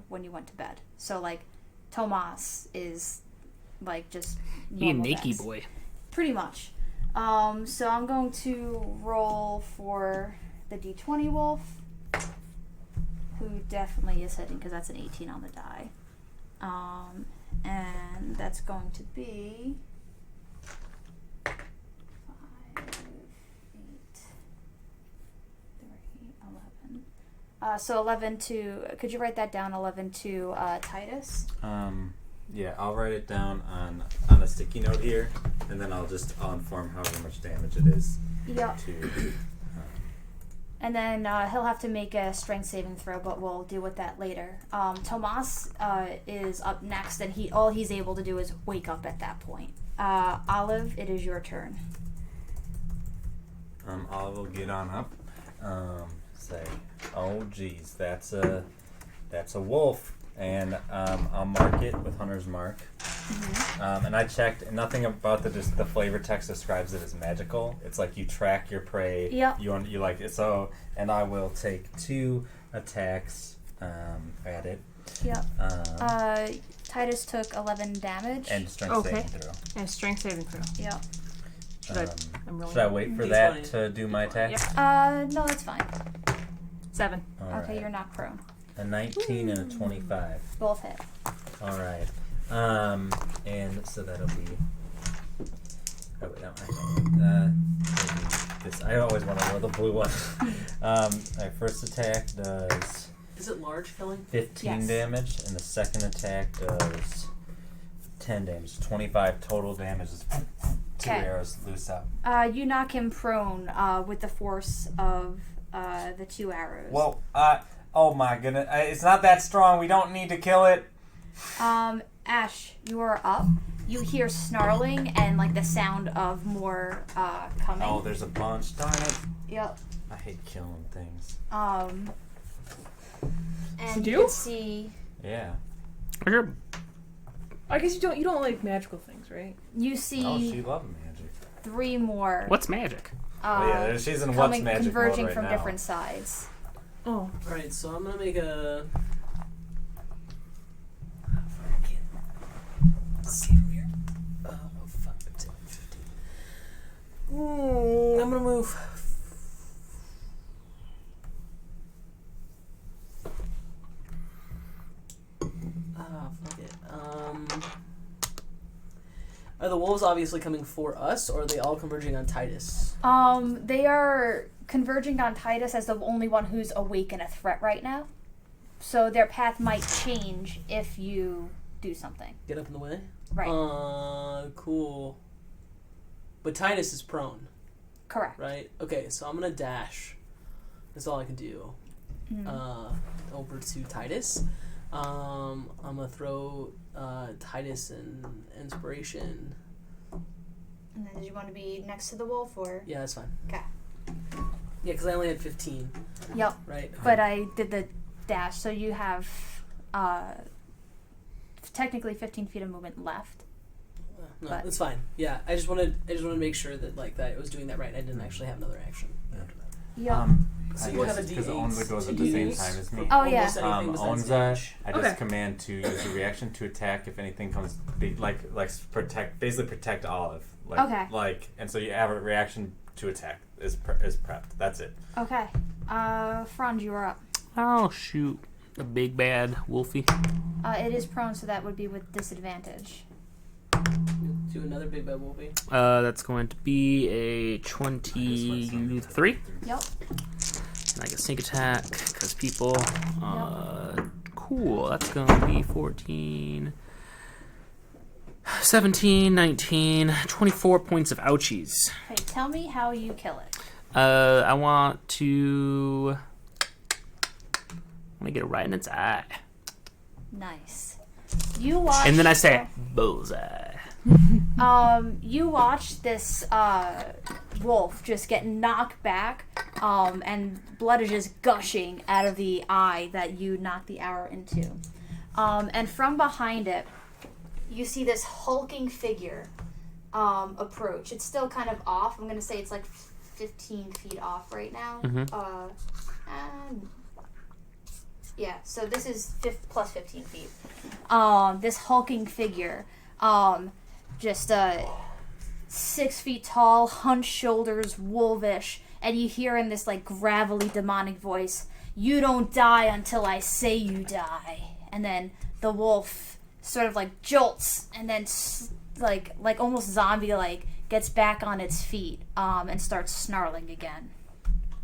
when you went to bed. So, like, Tomas is, like, just He a normal naked dex. boy. Pretty much. So I'm going to roll for the D20 wolf, who definitely is hitting because that's an 18 on the die. And that's going to be 5, 8, 3, 11. So 11 to, could you write that down? 11 to Titus. Yeah, I'll write it down on a sticky note here, and then I'll inform however much damage it is Yep. to. And then he'll have to make a strength saving throw, but we'll deal with that later. Tomas is up next, and all he's able to do is wake up at that point. Olive, it is your turn. Olive will get on up. Say, oh geez, that's a wolf, and I'll mark it with Hunter's Mark. Mm-hmm. And I checked, and nothing about the flavor text describes it as magical. It's like you track your prey. Yep. You like it. So, and I will take 2 attacks at it. Yep. Titus took 11 damage. And strength Okay. saving throw. And strength saving throw. Yep. I'm rolling. Should I wait for D20. that to do my attack? Yep. No, that's fine. 7. All Okay, right. you're not prone. A 19 and a 25. Both hit. All right. And so that'll be. Oh wait, no. This I always want to roll the blue one. My first attack does Is it large killing? 15 Yes. damage, and the second attack does 10 damage. 25 total damage. As 2 Okay. arrows loose out. You knock him prone with the force of the 2 arrows. Well, oh my goodness, it's not that strong. We don't need to kill it. Ash, you are up. You hear snarling and like the sound of more coming. Oh, there's a bunch. Darn it. Yep. I hate killing things. And You do? you can see Yeah. Sure. I guess you don't like magical things, right? you see Oh, she loves magic. 3 more. What's magic? Oh yeah, she's in what's coming, magic converging mode right from now. different sides. Oh. Alright, so I'm gonna make a. Let's see from here. Oh, 5, 10, 15. I'm gonna move. Fuck it. Are the wolves obviously coming for us, or are they all converging on Titus? They are converging on Titus as the only one who's awake and a threat right now. So their path might change if you do something. Get up in the way? Right. Cool. But Titus is prone, Correct. right? Okay, so I'm gonna dash. That's all I can do. Over to Titus. I'm gonna throw Titus an inspiration. And then did you want to be next to the wolf or? Yeah, that's fine. Okay. Yeah, because I only had 15, Yep. right? But I did the dash, so you have technically 15 feet of movement left. No, but- that's fine. Yeah, I just wanted to make sure that that I was doing that right. I didn't actually have another action after that. Yep. So I you guess have a it's because D8, Onza goes two at the same D8s time as for me. Oh, yeah. almost anything besides Onza, damage. I just command to use a reaction to attack if anything comes, basically protect Olive. Okay. And so you have a reaction to attack is prepped. That's it. Okay. Franz, you are up. Oh shoot. A big bad wolfie. It is prone, so that would be with disadvantage. Do another big bad wolfie. That's going to be a 23. Yep. And I get sneak attack because people. Cool. That's going to be 14, 17, 19, 24 points of ouchies. Okay, tell me how you kill it. I want to get it right in its eye. Nice. You watch. And then I say, bullseye. You watch this wolf just get knocked back, and blood is just gushing out of the eye that you knocked the arrow into. And from behind it, you see this hulking figure approach. It's still kind of off. I'm going to say it's like 15 feet off right now. And yeah, so this is plus 15 feet. This hulking figure, just 6 feet tall, hunched shoulders, wolfish, and you hear in this like gravelly demonic voice, "You don't die until I say you die." And then the wolf sort of like jolts and then like almost zombie like gets back on its feet and starts snarling again.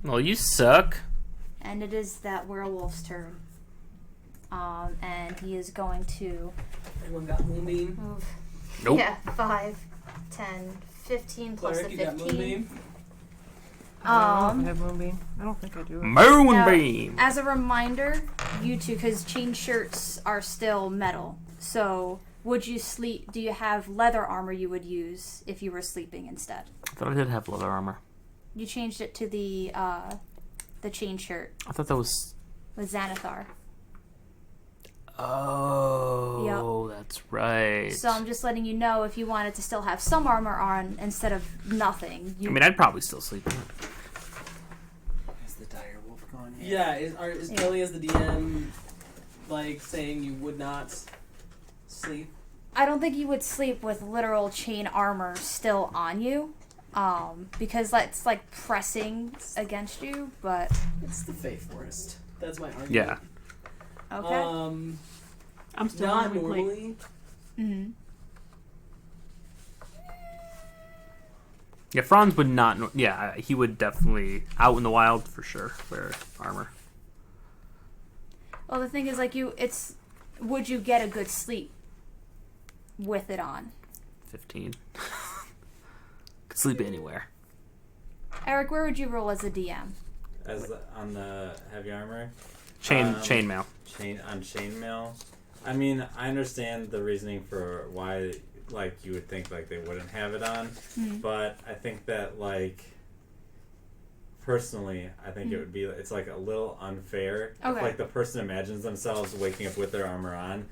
Well, you suck. And it is that werewolf's turn. And he is going to Anyone got Moonbeam? move. Nope. Yeah, 5, 10, 15 plus Cleric, the you got 15. Moonbeam? I have Moonbeam. I don't think I do. Moonbeam. As a reminder, you two, because chain shirts are still metal. So, would you sleep? Do you have leather armor you would use if you were sleeping instead? I thought I did have leather armor. You changed it to the chain shirt I thought that was. with Xanathar. Oh, that's right. So I'm just letting you know if you wanted to still have some armor on instead of nothing. I mean, I'd probably still sleep in it. Is the dire wolf gone yet? Yeah, is Kelly as the DM like saying you would not sleep? I don't think you would sleep with literal chain armor still on you, because that's like pressing against you. But It's the Fey Forest. That's my argument. Yeah. okay. I'm still Not on the plate. normally. Mm-hmm. Yeah, Franz would not. Yeah, he would definitely out in the wild for sure wear armor. Well, the thing is, like would you get a good sleep with it on? 15. Could sleep anywhere. Eric, where would you roll as a DM? On the heavy armor, Chainmail. chainmail. I mean, I understand the reasoning for why, like, you would think like they wouldn't have it on, but I think that like personally, I think it would be it's like a little unfair if like the person imagines themselves waking up with their armor on.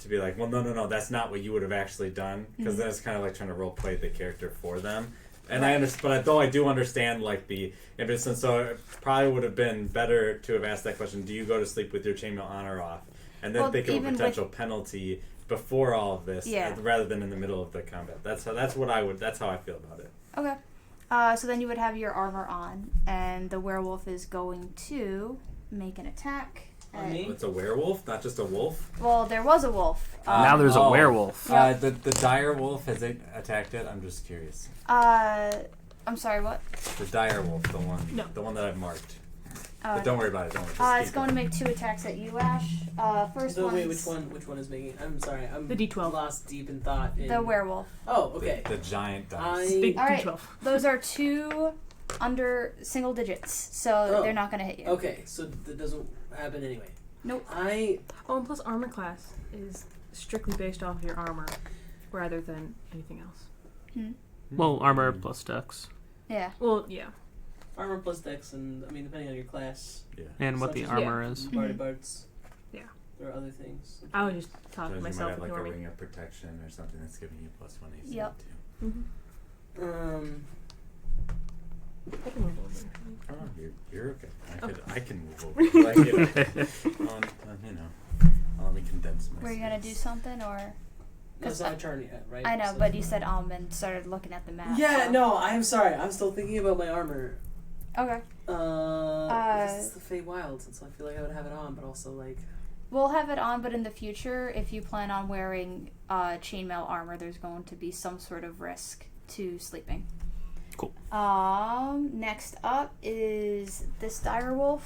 To be like, well, no, that's not what you would have actually done, because then it's kind of like trying to role play the character for them. And I understand, but though I do understand like the impetus, and so it probably would have been better to have asked that question: do you go to sleep with your chainmail on or off? And then think of a potential penalty before all of this, rather than in the middle of the combat. That's how I feel about it. Okay. So then you would have your armor on, and the werewolf is going to make an attack. It's a werewolf, not just a wolf. Well, there was a wolf. Now there's a werewolf. The dire wolf, has it attacked it? I'm just curious. I'm sorry, what? The dire wolf, the one that I've marked. But don't worry about it. Don't worry. It's going to make 2 attacks at you, Ash. First one. Wait, which one is making? I'm sorry, I'm The D12. lost deep in thought. The werewolf. Oh, okay. The giant dice. Big All right. D12. Those are 2 under single digits, so they're not going to hit you. Okay, so that doesn't happen anyway. Nope. Oh, and plus armor class is strictly based off your armor, rather than anything else. Well, armor plus dex. Yeah. Well, yeah. Armor plus dex, and I mean depending on your class. Yeah. And what the armor is. Party parts. Yeah. There are other things. I was just talking to You might myself. have like a Ignore me. ring of protection or something that's giving you +1 AC Yep. too. I can move over. Oh, you're okay. I can move over. Like, let me condense my Were you going to do something, or? That's not a turn yet, right? I know, So- but you said and started looking at the map. Yeah, so. no, I'm sorry. I'm still thinking about my armor. Okay. This is the Fey Wilds, and so I feel like I would have it on, but also like We'll have it on, but in the future, if you plan on wearing chainmail armor, there's going to be some sort of risk to sleeping. Cool. Next up is this direwolf,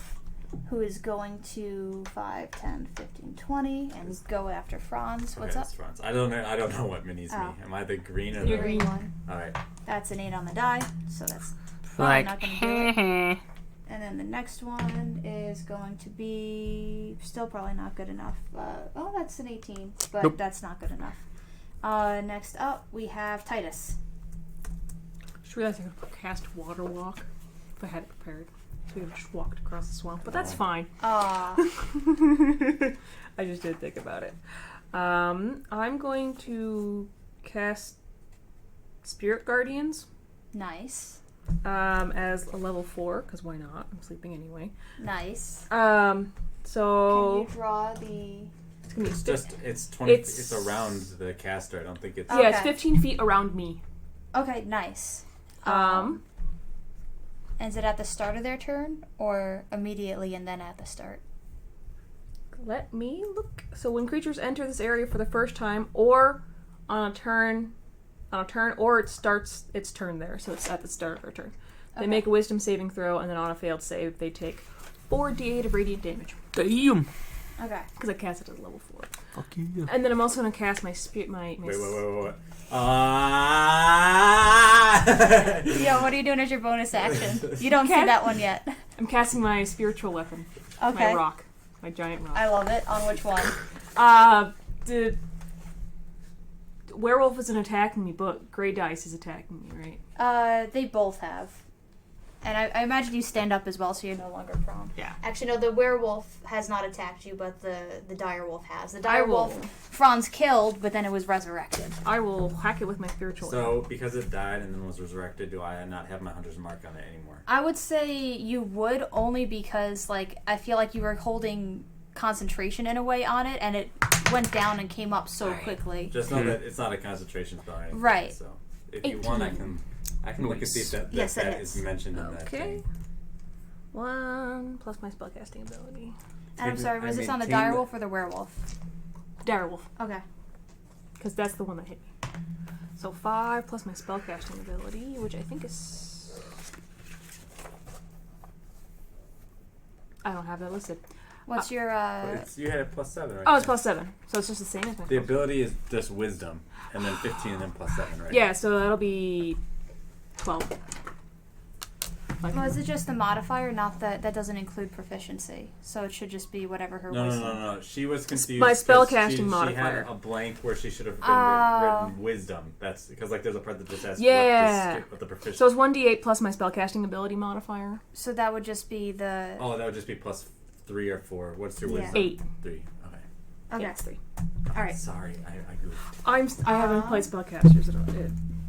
who is going to 5, 10, 15, 20, and go after Franz. What's up? That's Franz. I don't know what minis Oh. me. Am I the green or Your the green one. Alright. That's an 8 on the die, so that's probably not going to do it. And then the next one is going to be still probably not good enough. That's an 18, but Nope. that's not good enough. Next up, we have Titus. Just realized I could cast Water Walk if I had it prepared. So we would have just walked across the swamp, but that's fine. Ah, I just did think about it. I'm going to cast Spirit Guardians nice. as a level 4, because why not? I'm sleeping anyway. Nice. So Can you draw the... it's gonna be It's 20. It's- It's around the caster. I don't think it's. Oh. yeah, it's Okay. 15 feet around me. Okay, nice. Um, Is it at the start of their turn, or immediately and then at the start? Let me look. So when creatures enter this area for the first time, or on a turn, or it starts its turn there, so it's at the start of their turn. They Okay. make a Wisdom saving throw, and then on a failed save, they take 4d8 of radiant damage. Damn. Okay. Because I cast it as level 4. Fuck you. And then I'm also going to cast my spirit. Wait. Yo, what are you doing as your bonus action? You don't see Okay. that one yet. I'm casting my spiritual weapon. Okay. My rock. My giant rock. I love it. On which one? The werewolf isn't attacking me, but Grey Dice is attacking me, right? They both have. And I imagine you stand up as well, so you're no longer prone. Yeah. Actually, no, the werewolf has not attacked you, but the direwolf has. The I will- direwolf, Franz killed, but then it was resurrected. I will hack it with my spiritual weapon. So because it died and then was resurrected, do I not have my hunter's mark on it anymore? I would say you would, only because, like, I feel like you were holding concentration in a way on it, and it went down and came up so quickly. Just know that it's not a concentration spell or anything. Right. So if you want, I can look and see if that Yes, it is is. mentioned in that Okay. thing. 1 plus my spellcasting ability. And I'm sorry, was this on the maintain direwolf or the werewolf? Direwolf. Okay. Because that's the one that hit me. So 5 plus my spellcasting ability, which I think is... I don't have that listed. What's your, But you had a +7, right? Oh, it's +7. So it's just the same as my... The ability is just wisdom, and then 15, and then +7, right? Yeah, so that'll be 12. well, is it just the modifier? Not that doesn't include proficiency. So it should just be whatever her No, wisdom. no. She was confused. My 'cause spellcasting she modifier. had a blank where she should have been Oh. written wisdom. That's because there's a part that just says Yeah. what the proficiency. So it's 1d8 plus my spellcasting ability modifier. So that would just be the... Oh, that would just be +3 or 4. What's your Yeah. wisdom? 8. 3. Okay. Okay. Yeah, it's 3. Alright. Sorry, I goofed. I haven't played spellcasters in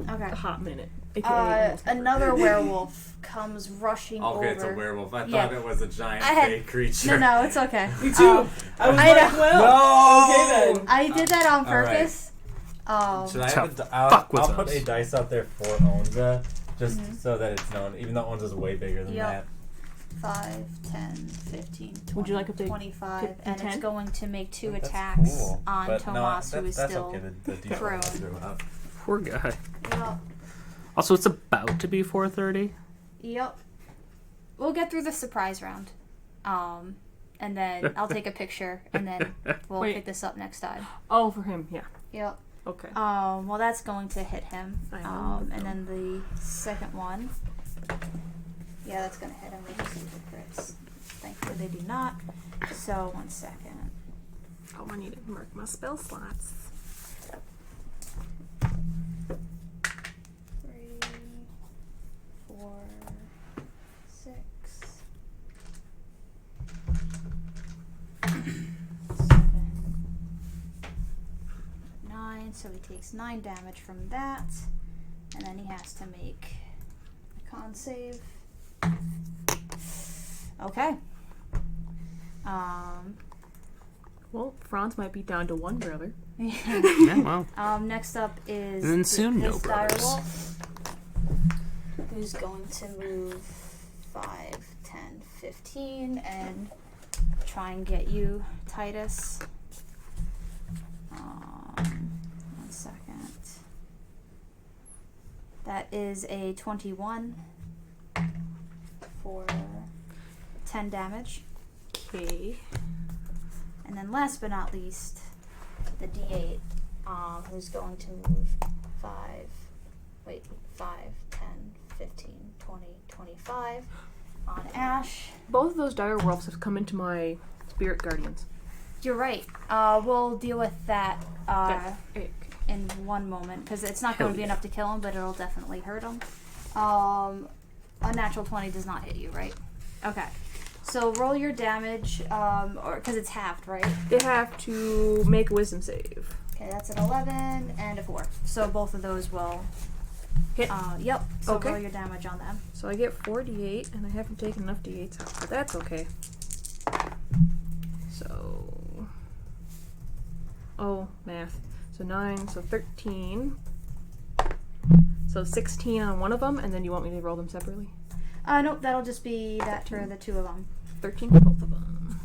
Okay. a hot minute. AKA almost never. Another werewolf comes rushing over. Okay, it's a werewolf. I Yeah. thought it was a giant I had- fake creature. No, it's okay. Me too. I was I like, know. well, okay then. I did that on All right. purpose. Should I So have I'll fuck with put us. a dice out there for Onza, just so that it's known, even though Onza's way bigger than Yep. that. 5, 10, 15, 20, Would you like a big 25, and 10? it's going to make 2 That's attacks cool. on But Tomas, no, who is that's still... okay. The default prone. threw up. Poor guy. Yep. Also, it's about to be 4:30. Yep. We'll get through the surprise round. And then I'll take a picture, and then we'll Wait. pick this up next time. Oh, for him, yeah. Yep. Okay. Well, that's going to hit him. I know. And then the second one. Yeah, that's going to hit him. We just need the crits. Thankfully, they do not. So, 1 second. Oh, I need to mark my spell slots. 3, 4, 6, 7, 9. So he takes 9 damage from that. And then he has to make a con save. Okay. Well, Franz might be down to 1 brother. Yeah, well. Next up is And then soon, no this brothers. direwolf, who's going to move 5, 10, 15, and try and get you, Titus. 1 second. That is a 21 for 10 damage. Okay. And then last but not least, the D8, who's going to move 5, 10, 15, 20, 25 on Ash. Both of those dire wolves have come into my spirit guardians. You're right. We'll deal with that Okay. in one moment, because it's not going to be enough to kill him, but it'll definitely hurt him. A natural 20 does not hit you, right? Okay. So roll your damage, or because it's halved, right? They have to make a wisdom save. Okay, that's an 11 and a 4. So both of those will hit. Yep. So Okay. roll your damage on them. So I get 4d8, and I haven't taken enough d8s out, but that's okay. So, math. So 9, so 13. So 16 on one of them, and then you want me to roll them separately? Nope, that'll just be that for the two of them. 13 for both of them.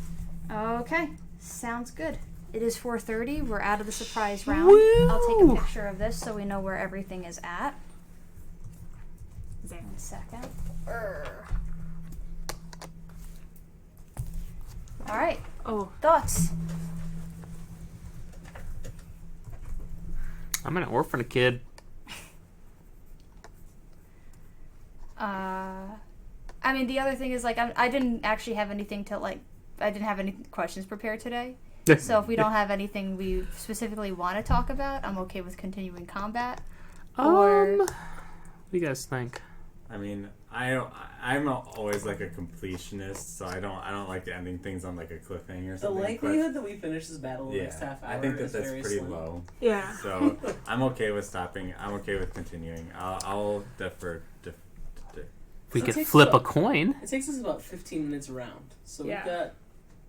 Okay, sounds good. It is 4:30. We're out of the surprise round. Woo! I'll take a picture of this so we know where everything is at. There. 1 second. All right. Oh, Thoughts? I'm an orphan kid. I mean, the other thing is, like, I didn't actually have anything to, like, I didn't have any questions prepared today. So if we don't have anything we specifically want to talk about, I'm okay with continuing combat. Or What do you guys think? I mean, I'm always like a completionist, so I don't like ending things on like a cliffhanger or The something. likelihood that we finish this battle in the yeah, next half hour I think is that's very pretty slim. low. yeah. So I'm okay with stopping. I'm okay with continuing. I'll defer. We It could takes flip a about- coin. It takes us about 15 minutes a round, so Yeah. we've got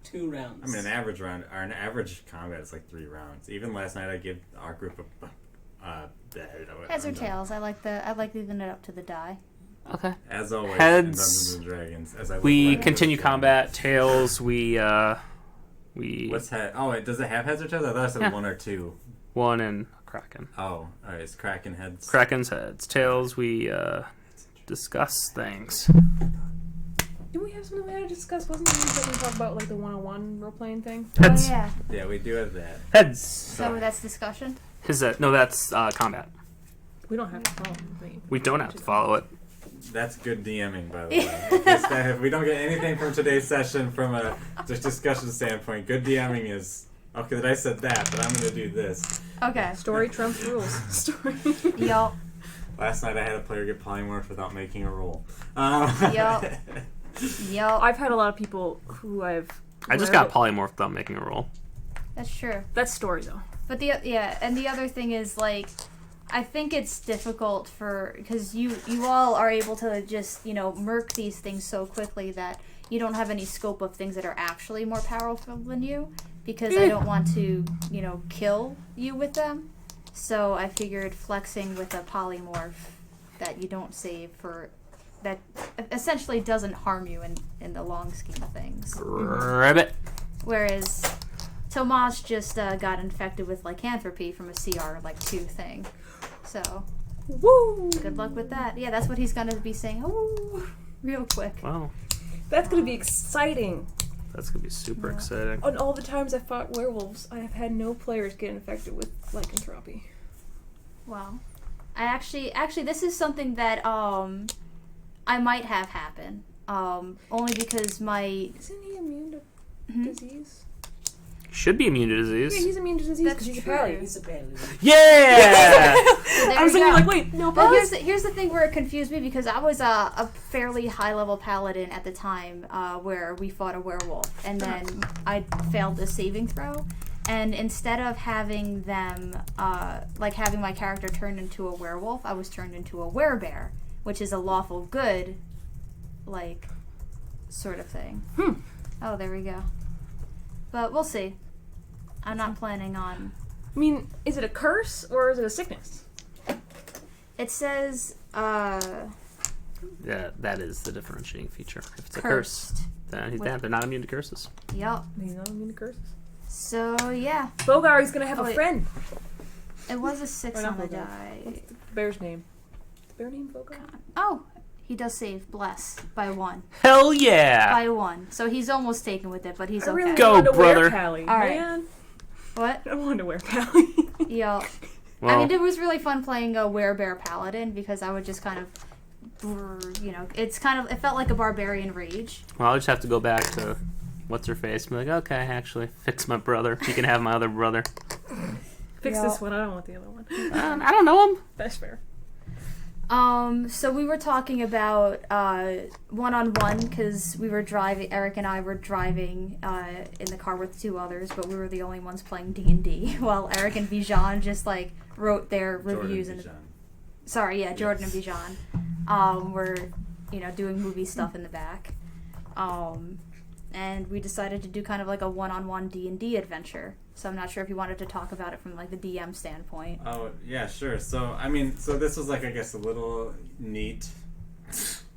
2 rounds. I mean, an average round or an average combat is like 3 rounds. Even last night, I gave our group heads or tails. I like leaving it up to the die. Okay. As always, in Heads. Dungeons and Dragons. As I We look at continue it. combat. Tails, we What's head? Oh, does it have heads or tails? I thought it said Yeah. 1 or 2. one and Kraken. Oh, all right. It's Kraken heads. Kraken's heads. Tails, we discuss things. Did we have something we had to discuss? Wasn't it that we talk about like the one-on-one role-playing thing? Heads. Oh yeah. Yeah, we do have that. Heads. So that's discussion. His no, that's combat. We don't have to follow anything. We don't have to follow it. That's good DMing, by the way. If we don't get anything from today's session from a just discussion standpoint, good DMing is okay. That I said that, but I'm going to do this. Okay. Story trumps rules. Story. Yup. Last night I had a player get polymorphed without making a roll. Yup. Yup. I've had a lot of people who I just got polymorphed without making a roll. That's true. That's story though. But and the other thing is, like, I think it's difficult because you all are able to just, murk these things so quickly that you don't have any scope of things that are actually more powerful than you, because I don't want to, kill you with them. So I figured flexing with a polymorph that you don't save that essentially doesn't harm you in the long scheme of things. Ribbit. Whereas Tomas just got infected with lycanthropy from a CR 2 thing. So, Woo! good luck with that. Yeah, that's what he's gonna be saying. Oh, real quick. Wow. That's gonna be exciting. That's going to be super exciting. On all the times I fought werewolves, I have had no players get infected with lycanthropy. Wow. I actually, this is something that I might have happen. Only because my Isn't he immune to disease? Should be immune to Yeah, disease. he's immune to disease That's because he's a true. paladin. He's a paladin. Yeah! So there I was we thinking, go. wait, no, Well, pause? here's the thing where it confused me, because I was a fairly high level paladin at the time where we fought a werewolf, and then I failed a saving throw, and instead of having them having my character turned into a werewolf, I was turned into a werebear, which is a lawful good sort of thing. Oh, there we go. But we'll see. I'm not planning on. I mean, is it a curse or is it a sickness? It says, Yeah, that is the differentiating feature. If it's a Cursed. curse, then he's With- they're not immune to curses. Yep. He's not immune to curses. So yeah, Bogar's gonna have Oh, a wait. friend. it was a 6 Or not on the Bogart. die. What's the bear's name? Is the bear named Bogart? Oh, he does save bless by 1. Hell yeah! By 1. So he's almost taken with it, but he's I okay. really Go, wanted to brother. wear Callie. All right. Man, What? I wanted to wear Callie. Yo. Well, I mean, it was really fun playing a werebear paladin because I would just kind of, it's kind of, it felt like a barbarian rage. I'll just have to go back to what's her face and be like, okay, actually, fix my brother. You can have my other brother. Fix Yeah. this one. I don't want the other one. I don't know him. That's fair. So we were talking about one-on-one because we were driving. Eric and I were driving in the car with 2 others, but we were the only ones playing D&D. While Eric and Bijan just like wrote their reviews and Jordan and Bijan were doing movie stuff in the back. And we decided to do kind of like a one-on-one D&D adventure. So I'm not sure if you wanted to talk about it from like the DM standpoint. Oh yeah, sure. So I mean, so this was like I guess a little neat.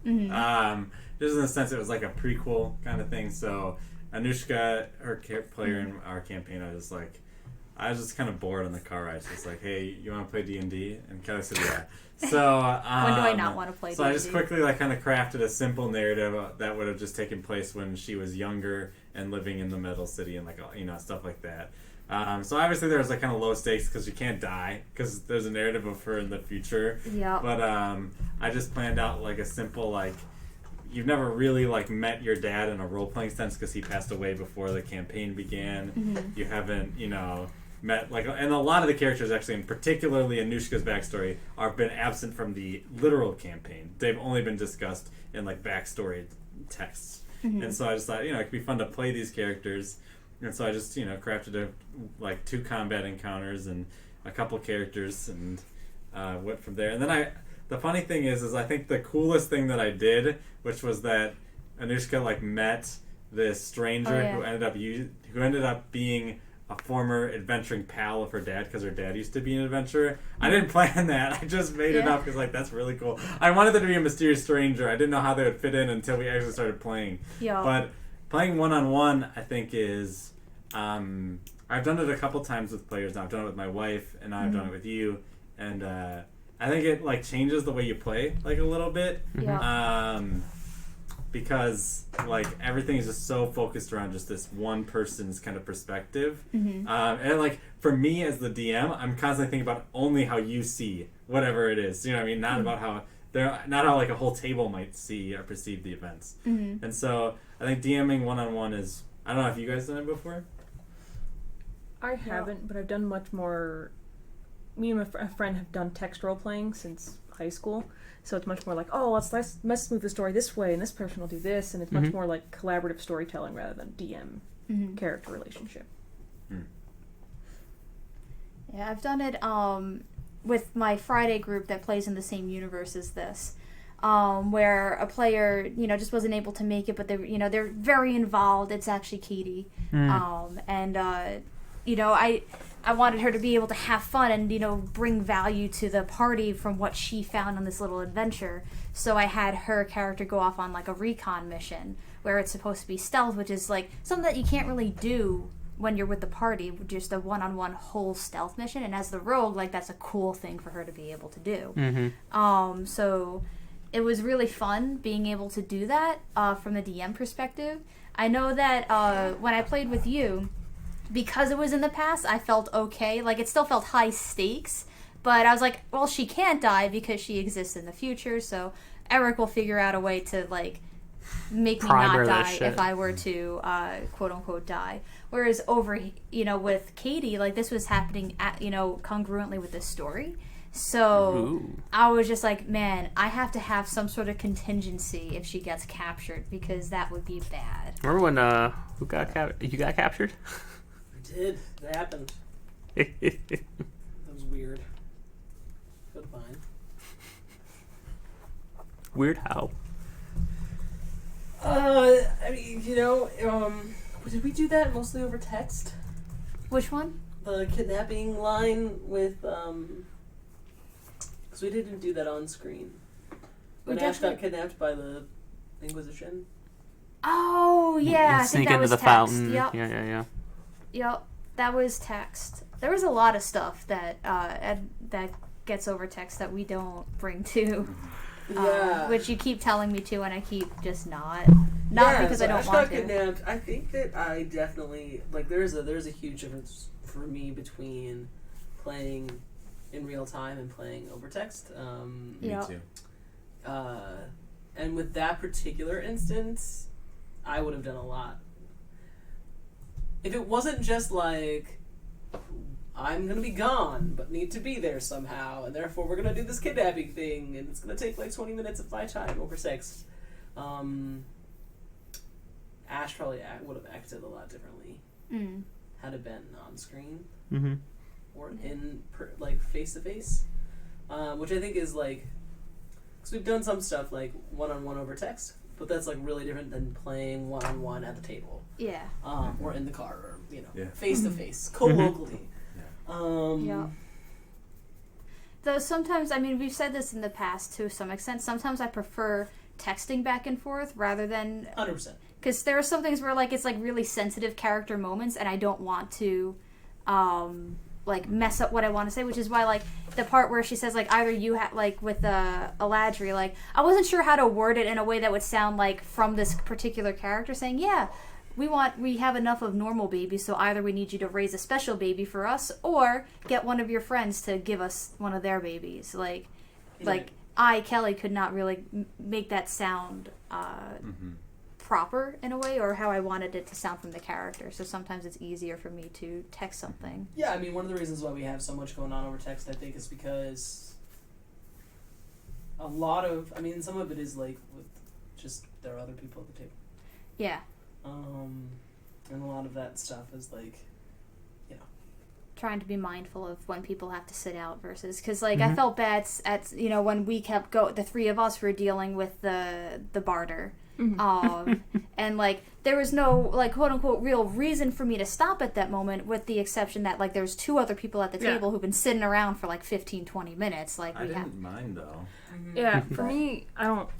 Mm-hmm. Just in the sense it was like a prequel kind of thing. So Anushka, her player in our campaign, I was just kind of bored on the car ride. She's just like, "Hey, you want to play D&D?" And Kelly said, "Yeah." So When do I not want to play So D&D? I just quickly like kind of crafted a simple narrative that would have just taken place when she was younger and living in the Metal City and like stuff like that. So obviously there was like kind of low stakes because you can't die because there's a narrative of her in the future. Yeah. But I just planned out like a simple like you've never really like met your dad in a role playing sense because he passed away before the campaign began. Mm-hmm. You haven't met like and a lot of the characters actually, and particularly Anushka's backstory, are been absent from the literal campaign. They've only been discussed in like backstory texts. Mm-hmm. And so I just thought it could be fun to play these characters. And so I just, crafted 2 combat encounters and a couple characters and went from there. And then the funny thing is I think the coolest thing that I did, which was that Anushka met this stranger who ended up being a former adventuring pal of her dad because her dad used to be an adventurer. I didn't plan that. I just made it up because that's really cool. I wanted there to be a mysterious stranger. I didn't know how they would fit in until we actually started playing. Yeah. But playing one-on-one, I think, is... I've done it a couple times with players now. I've done it with my wife, and now I've done it with you. And I think it, changes the way you play, a little bit. Yeah. Because, everything is just so focused around just this one person's kind of perspective. Mm-hmm. And, for me as the DM, I'm constantly thinking about only how you see whatever it is. You know what I mean? Not about how... not how a whole table might see or perceive the events. Mm-hmm. And so I think DMing one-on-one is... I don't know if you guys done it before. I haven't, but I've done much more. Me and a friend have done text role playing since high school, so it's much more like, oh, let's move the story this way, and this person will do this, and it's much more like collaborative storytelling rather than DM character relationship. Yeah, I've done it with my Friday group that plays in the same universe as this, where a player, just wasn't able to make it, but they're very involved. It's actually Katie, I wanted her to be able to have fun and bring value to the party from what she found on this little adventure. So I had her character go off on a recon mission where it's supposed to be stealth, which is something that you can't really do when you're with the party, just a one-on-one whole stealth mission. And as the rogue, that's a cool thing for her to be able to do. Mm-hmm. So it was really fun being able to do that from the DM perspective. I know that when I played with you, because it was in the past, I felt okay. It still felt high stakes, but I was like, well, she can't die because she exists in the future, so Eric will figure out a way to, make me not die if I were to, quote-unquote, die. Whereas over, with Katie, this was happening, congruently with this story. So I was just like, man, I have to have some sort of contingency if she gets captured because that would be bad. Remember when you got captured? I did. That happened. That was weird. But fine. Weird how? I mean, did we do that mostly over text? Which one? The kidnapping line with, because we didn't do that on screen. When Ash got kidnapped by the Inquisition. Oh yeah, I think Sneak that into was the text. fountain. Yep. Yeah. Yep, that was text. There was a lot of stuff that that gets over text that we don't bring to. Yeah. Which you keep telling me to, and I keep just not because so I don't Ash want got to. kidnapped. I think that I definitely like. There's a huge difference for me between playing in real time and playing over text. Me too. And with that particular instance, I would have done a lot. If it wasn't just like, I'm gonna be gone, but need to be there somehow, and therefore we're gonna do this kidnapping thing, and it's gonna take like 20 minutes of my time over sex. Ash probably would have acted a lot differently had it been on screen or in like face to face, which I think is like, because we've done some stuff like one-on-one over text, but that's like really different than playing one-on-one at the table. Yeah. Or in the car, or Yeah. face to face, co-locally. Yeah. Though sometimes, I mean, we've said this in the past to some extent. Sometimes I prefer texting back and forth rather than 100%. because there are some things where like it's like really sensitive character moments, and I don't want to like mess up what I want to say, which is why like the part where she says like either you have like with Eladri, like I wasn't sure how to word it in a way that would sound like from this particular character saying, yeah, we have enough of normal babies, so either we need you to raise a special baby for us or get one of your friends to give us one of their babies. Like I, Kelly, could not really make that sound proper in a way, or how I wanted it to sound from the character. So sometimes it's easier for me to text something. Yeah, I mean, one of the reasons why we have so much going on over text, I think, is because a lot of, I mean, some of it is like with just there are other people at the table. Yeah. And a lot of that stuff is like, trying to be mindful of when people have to sit out versus, because like I felt bad at when we kept the three of us were dealing with the barter. And like there was no like quote unquote real reason for me to stop at that moment, with the exception that like there's two other people at the table who've been sitting around for like 15-20 minutes. Like I didn't mind though. Yeah, for me, I don't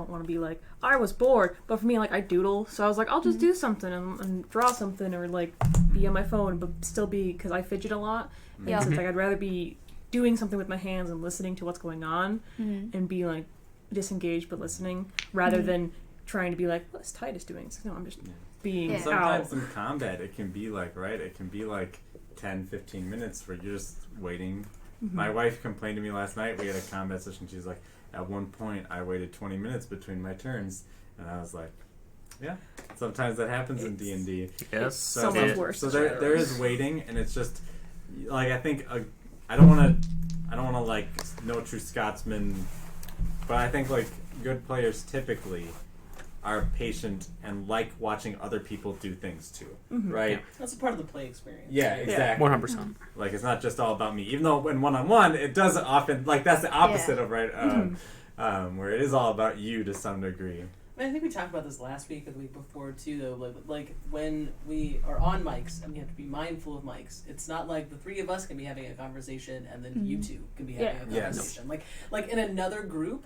want to be like, I was bored, but for me, like, I doodle, so I was like, I'll just do something and draw something, or like be on my phone, but still be, because I fidget a lot, and so it's like I'd rather be doing something with my hands and listening to what's going on, and be like disengaged but listening, rather than trying to be like, what's Titus doing? So, no, I'm just being out. Sometimes in combat, it can be like, it can be like 10-15 minutes where you're just waiting. My wife complained to me last night. We had a combat session. She's like, at one point, I waited 20 minutes between my turns, and I was like, yeah, sometimes that happens in D&D. Yes, so much worse. So there is waiting, and it's just like, I think I don't want to like no true Scotsman, but I think like good players typically are patient and like watching other people do things too, right? Yeah. That's a part of the play experience. Yeah, exactly. 100%. Like, it's not just all about me. Even though in one-on-one, it does often, like, that's the opposite of, where it is all about you to some degree. I mean, I think we talked about this last week or the week before, too, though. Like when we are on mics, and we have to be mindful of mics, it's not like the three of us can be having a conversation, and then you two can be having a conversation. Yes. Like, in another group,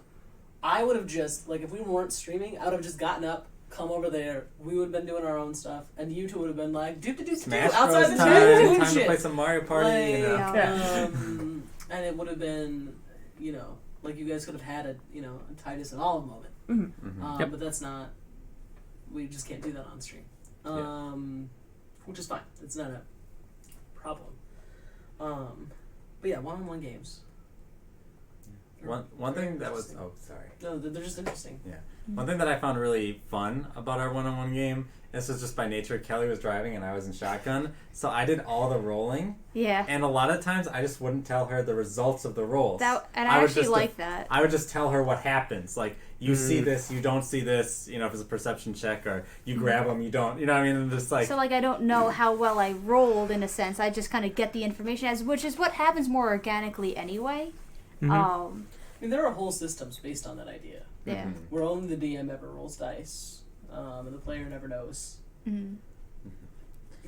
I would have just, like, if we weren't streaming, I would have just gotten up, come over there, we would have been doing our own stuff, and you two would have been like, Smash outside Bros. the chat, doing time shit. to play some Mario Party, And it would have been, like you guys could have had a Titus and Olive moment. But that's not, we just can't do that on stream. Which is fine. It's not a problem. But yeah, one-on-one games. One thing that was... Oh, sorry. No, they're just interesting. Yeah. One thing that I found really fun about our one-on-one game, this was just by nature, Kelly was driving and I was in shotgun, so I did all the rolling. Yeah. And a lot of times I just wouldn't tell her the results of the rolls. I actually like that. I would just tell her what happens. Like, you see this, you don't see this, if it's a perception check, or you grab them, you don't, you know what I mean? And just like... So, like, I don't know how well I rolled, in a sense. I just kind of get the information, which is what happens more organically anyway. I mean, there are whole systems based on that idea. Yeah. Where only the DM ever rolls dice, and the player never knows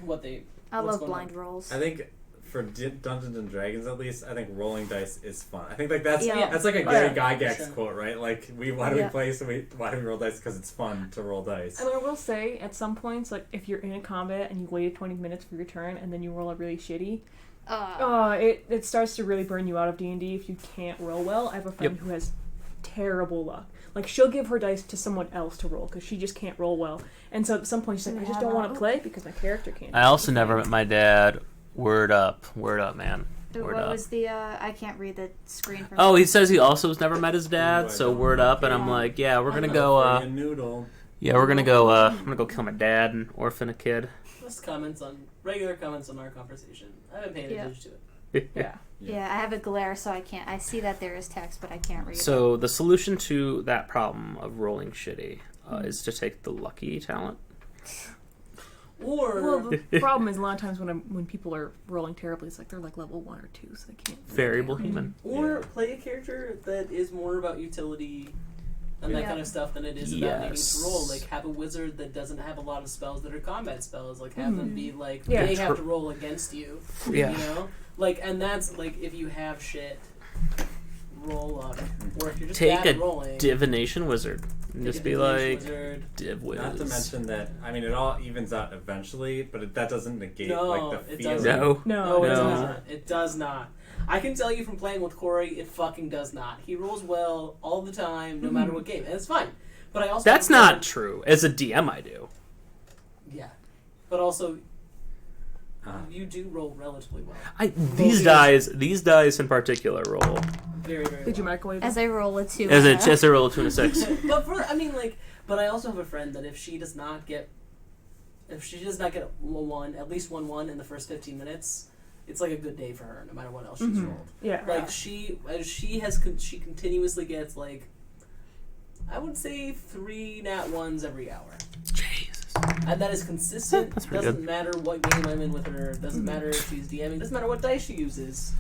what they. I what's love going blind on. rolls. I think for Dungeons and Dragons at least, I think rolling dice is fun. I think like that's Yeah. that's like a Oh, Gary yeah, Gygax for sure. quote, right? Like why do we play? Why do we roll dice? Because it's fun to roll dice. And I will say, at some points, like if you're in a combat and you waited 20 minutes for your turn and then you roll a really shitty, it starts to really burn you out of D&D if you can't roll well. I have a friend who has terrible luck. Like, she'll give her dice to someone else to roll because she just can't roll well. And so at some point she's like, I just don't want to play because my character can't. I also never met my dad. Word up, man. Word What up. was the, I can't read the screen from Oh, he says he also has never met his dad, Ooh, I so don't word up, and I'm know. like, yeah, we're gonna For go, a noodle. I'm gonna go kill my dad and orphan a kid. Just regular comments on our conversation. I haven't paid Yeah. attention to it. Yeah. Yeah, I have a glare, so I can't. I see that there is text, but I can't read it. So the solution to that problem of rolling shitty is to take the lucky talent. Or Well, the problem is a lot of times when people are rolling terribly, it's like they're like level 1 or 2, so they can't. Variable human. play a character that is more about utility and that Yeah. kind of stuff than it is about needing Yes. to roll. Like, have a wizard that doesn't have a lot of spells that are combat spells. Like, have them be like, Yeah. they have to roll against you. Yeah. You know? Like, and that's, like, if you have shit, roll up. Or if you're just Take bad a at rolling, Divination wizard. And take just a be divination like, wizard. div whiz. Not to mention that, I mean, it all evens out eventually, but that doesn't negate No, like the it feeling. doesn't. No. No, it No. doesn't. It does not. I can tell you from playing with Corey, it fucking does not. He rolls well all the time, no matter what game, and it's fine. But I also That's have a not friend- true. As a DM, I do. Yeah, but also Uh, you do roll relatively well. These dice in particular roll Very, very. Did you well. microwave As it? I roll a 2. as a roll of 2 and a 6. But I also have a friend that if she does not get a one, at least 1-1 in the first 15 minutes, it's like a good day for her, no matter what else she's rolled. Yeah. Like she continuously gets like, I would say 3 nat 1s every hour. Jesus. And that is consistent. That's pretty Doesn't good. matter what game I'm in with her. Doesn't matter if she's DMing. Doesn't matter what dice she uses.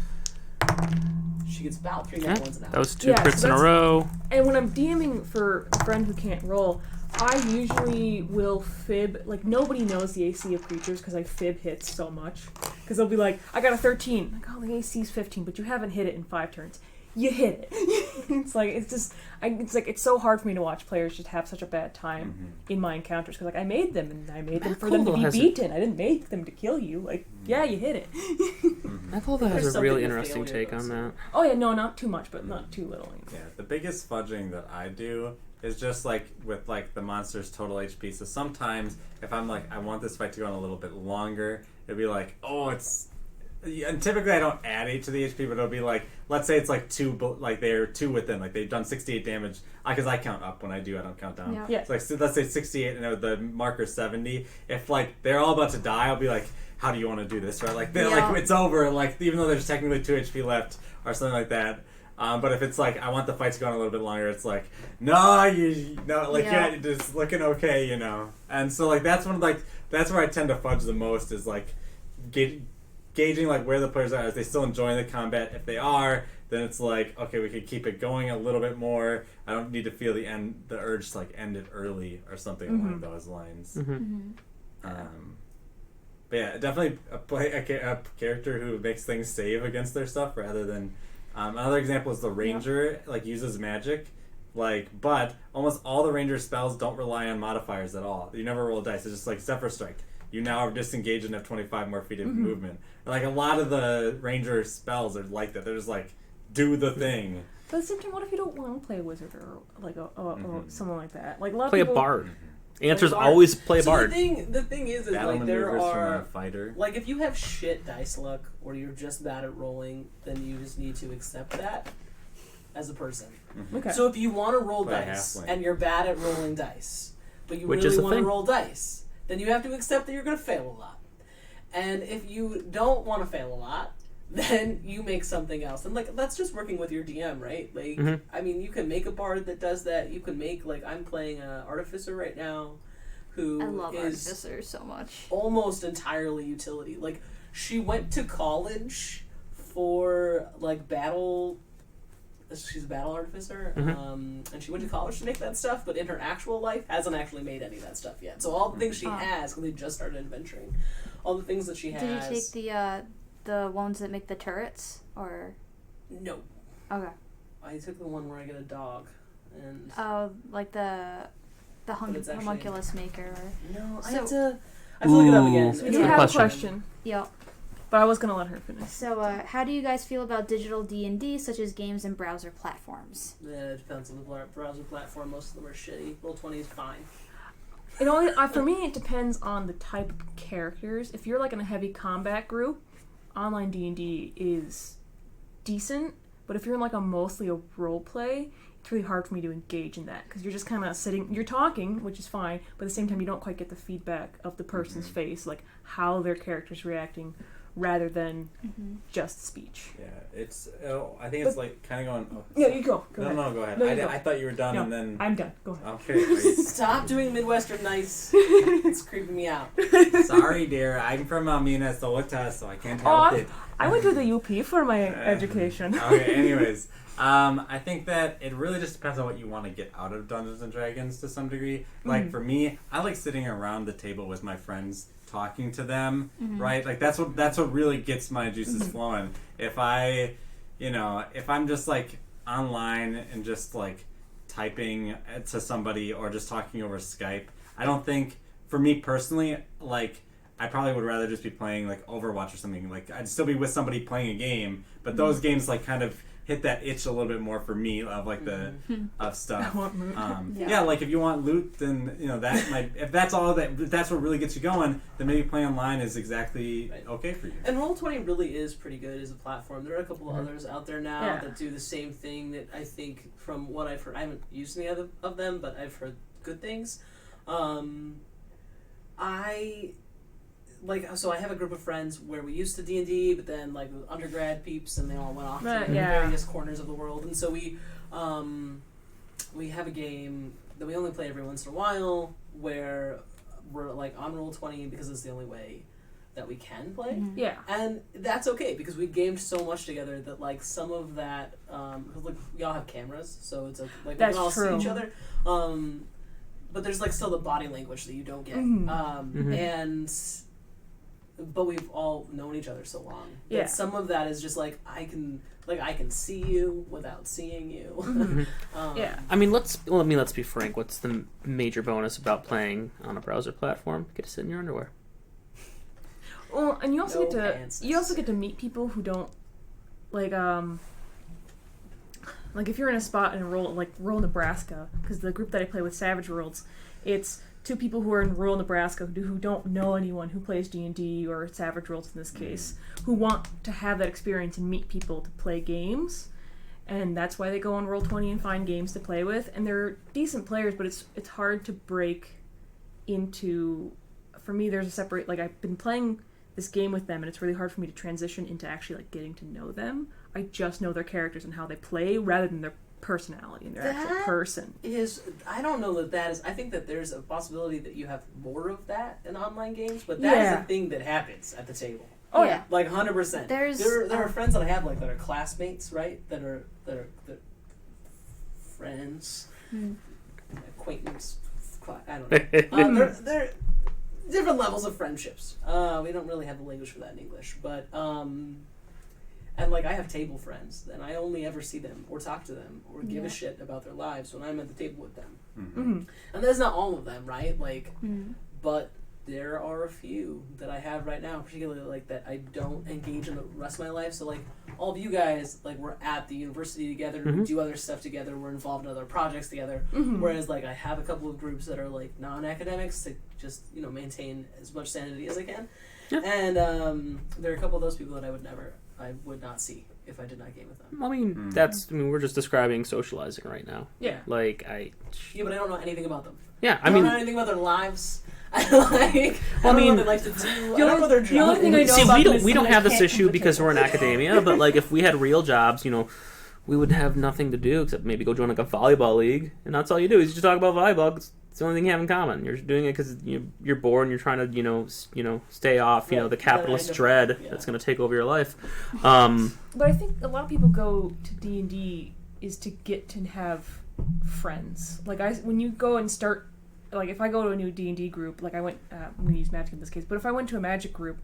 She gets about 3 Yeah, nat 1s an hour. that was 2 Yeah, so crits in a that's- row. And when I'm DMing for a friend who can't roll, I usually will fib. Like, nobody knows the AC of creatures because I fib hits so much. Because they'll be like, I got a 13. Like, oh, the AC's 15, but you haven't hit it in 5 turns. You hit it. It's so hard for me to watch players just have such a bad time in my encounters. Because, like, I made them, and I made them for them to be has a- beaten. I didn't make them to kill you. Like, yeah, you hit it. Nicole There's has a something really to interesting failure, take on though, that. Oh, yeah, no, not too much, but not too little. Yeah, the biggest fudging that I do is just like with like the monster's total HP. So sometimes if I'm like, I want this fight to go on a little bit longer, it'll be like, oh, it's. And typically I don't add 8 to the HP, but it'll be like, let's say it's like 2, like they're 2 within, like they've done 68 damage. Because I count up when I do, I don't count down. Yeah. Yeah. So like, so let's say 68 and the marker's 70. If like they're all about to die, I'll be like, how do you want to do this, right? Like, Yeah. like it's over, like even though there's technically 2 HP left or something like that. But if it's like I want the fight to go on a little bit longer, it's like yeah, you're just looking okay, you know. And so like that's where I tend to fudge the most is like gauging like where the players are. Is they still enjoying the combat? If they are, then it's like, okay, we could keep it going a little bit more. I don't need to feel the urge to like end it early or something along those lines. But yeah, definitely play a character who makes things save against their stuff rather than. Another example is the ranger, like uses magic, but almost all the ranger spells don't rely on modifiers at all. You never roll a dice. It's just like Zephyr Strike. You now are disengaged and have 25 more feet of movement. Like a lot of the ranger spells are like that. They're just like do the thing. But at the same time, what if you don't want to play a wizard or like or someone like that? Like a lot of Play a people, bard. Answer's bard. always play a So bard. the thing is Battle like there maneuvers from are a fighter. like if you have shit dice luck or you're just bad at rolling, then you just need to accept that as a person. Okay. So if you want to roll Play a dice halfling. and you're bad at rolling dice, but you Which is really the want to thing. roll dice, then you have to accept that you're going to fail a lot. And if you don't want to fail a lot, then you make something else. And like that's just working with your DM, right? Like I mean, you can make a bard that does that. You can make like I'm playing an artificer right now who I love is artificers so much. almost entirely utility. Like she went to college for like battle. She's a battle artificer, and she went to college to make that stuff. But in her actual life, hasn't actually made any of that stuff yet. So all the things she has, because they just started adventuring, all the things that she has. Did you take the ones that make the turrets, or No, okay? I took the one where I get a dog, and Oh, like the it's actually- homunculus maker. no, I So- have to. I have to look it up Ooh, again. that's We a do good have question. a question, Yep. but I was gonna let her finish. So, how do you guys feel about digital D&D, such as games and browser platforms? Yeah, it depends on the browser platform. Most of them are shitty. Roll20 is fine. It only for me it depends on the type of characters. If you're like in a heavy combat group, online D&D is decent. But if you're in like mostly a role play, it's really hard for me to engage in that because you're just kind of sitting. You're talking, which is fine, but at the same time you don't quite get the feedback of the person's face, like how their character's reacting, rather than just speech. Yeah, it's. I think it's like kind of going. Oh, Yeah, you go. Go no, ahead. no, go ahead. No, you go. I thought you were done, No, and then. I'm done. Go ahead. Okay. Great. Stop doing Midwestern nice. It's creeping me out. Sorry, dear. I'm from Minnesota, so I can't Oh, help it. I went to the UP for my education. Okay. Anyways, I think that it really just depends on what you want to get out of Dungeons and Dragons to some degree. Like for me, I like sitting around the table with my friends, talking to them. Right? Like that's what really gets my juices flowing. If I'm just like online and just like typing to somebody or just talking over Skype, I don't think, for me personally, like I probably would rather just be playing like Overwatch or something. Like I'd still be with somebody playing a game, but those games like kind of hit that itch a little bit more for me of like the of stuff. I want loot. Yeah, like if you want loot, then that might, if that's what really gets you going, then maybe playing online is exactly okay for you. And Roll20 really is pretty good as a platform. There are a couple of others out there now that do the same thing that I think, from what I've heard, I haven't used any of them, but I've heard good things. So I have a group of friends where we used to D&D, but then like undergrad peeps, and they all went off to various corners of the world, and so we have a game that we only play every once in a while where we're like on Roll20 because it's the only way that we can play. Yeah. And that's okay because we gamed so much together that like some of that, like we all have cameras, so it's like we That's can all true. see each other. But there's like still the body language that you don't get. But we've all known each other so long. Yeah. That some of that is just like I can see you without seeing you. Yeah. I mean, let's be frank. What's the major bonus about playing on a browser platform? You get to sit in your underwear. Well, and you also No get pants to meet people who don't like if you're in a spot in rural Nebraska, because the group that I play with, Savage Worlds, it's two people who are in rural Nebraska who don't know anyone who plays D&D or Savage Worlds in this case, who want to have that experience and meet people to play games, and that's why they go on Roll20 and find games to play with, and they're decent players, but it's hard to break into. For me, there's a separate, like, I've been playing this game with them, and it's really hard for me to transition into actually like getting to know them. I just know their characters and how they play rather than their personality and their actual person. I don't know that is. I think that there's a possibility that you have more of that in online games, but that is a thing that happens at the table. Oh yeah. Like 100%. There are friends that I have like that are classmates, right? That are friends, acquaintance. I don't know. They're different levels of friendships. We don't really have the language for that in English, but and like I have table friends, and I only ever see them or talk to them or give a shit about their lives when I'm at the table with them. And that's not all of them, right? Like, but there are a few that I have right now, particularly like that I don't engage in the rest of my life. So like all of you guys, like we're at the university together, we do other stuff together, we're involved in other projects together. Whereas like I have a couple of groups that are like non-academics to just maintain as much sanity as I can. And there are a couple of those people that I would not see if I did not game with them. I mean, we're just describing socializing right now. Yeah. Like Yeah, but I don't know anything about them. Yeah, I don't know anything about their lives. I don't know what they like to do. I don't know their the only job. thing I know See, about we don't have this can't issue because we're in academia, but like if we had real jobs, we would have nothing to do except maybe go join like a volleyball league, and that's all you do is just talk about volleyball. It's the only thing you have in common. You're doing it because you're bored and you're trying to stay off the capitalist dread that's going to take over your life. But I think a lot of people go to D&D is to get to have friends. Like when you go and start, like if I go to a new D&D group, like I went, I'm going to use Magic in this case, but if I went to a Magic group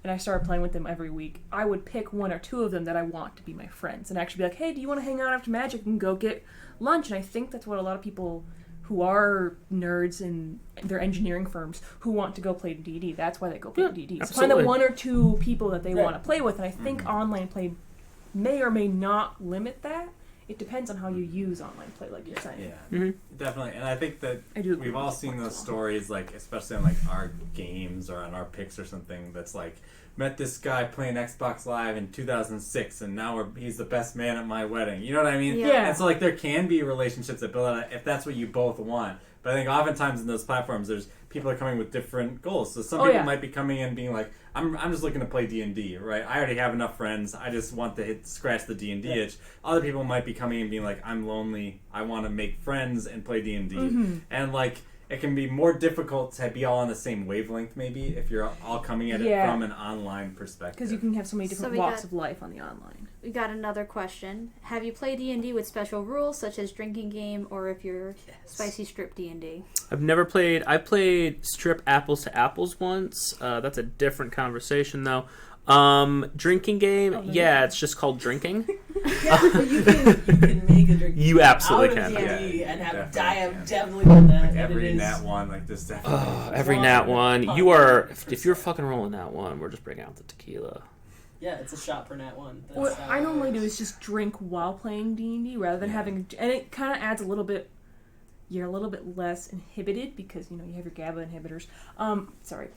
and I started playing with them every week, I would pick one or two of them that I want to be my friends and actually be like, hey, do you want to hang out after Magic and go get lunch? And I think that's what a lot of people who are nerds in their engineering firms who want to go play D&D, that's why they go play D&D. So find the one or two people that they want to play with, and I think online play may or may not limit that. It depends on how you use online play, like you're saying. Yeah, definitely. And I think that we've all seen those stories, like especially on like our games or on our picks or something. That's like, met this guy playing Xbox Live in 2006, and now he's the best man at my wedding. You know what I mean? Yeah. And so like there can be relationships that build out if that's what you both want. But I think oftentimes in those platforms, there's people are coming with different goals. So some people might be coming in being like, I'm just looking to play D&D, right? I already have enough friends. I just want to scratch the D&D itch. Other people might be coming in being like, I'm lonely. I want to make friends and play D&D. And like, it can be more difficult to be all on the same wavelength, maybe, if you're all coming at it from an online perspective. Because you can have so many different walks of life on the online. We got another question. Have you played D&D with special rules, such as drinking game, or if you're spicy strip D&D? I've never played... I played Strip Apples to Apples once. That's a different conversation, though. Drinking game, it's just called drinking. But you can make a drink. You absolutely out of can. D&D and have Definitely. definitely done that. Like and every it is, nat one, like this definitely. Every nat one. You are... If you're fucking rolling that one, we're just bringing out the tequila. Yeah, it's a shot per nat one. That's What how I it normally do works. is just drink while playing D&D rather than having... And it kind of adds a little bit... You're a little bit less inhibited because, you know, you have your GABA inhibitors. Sorry,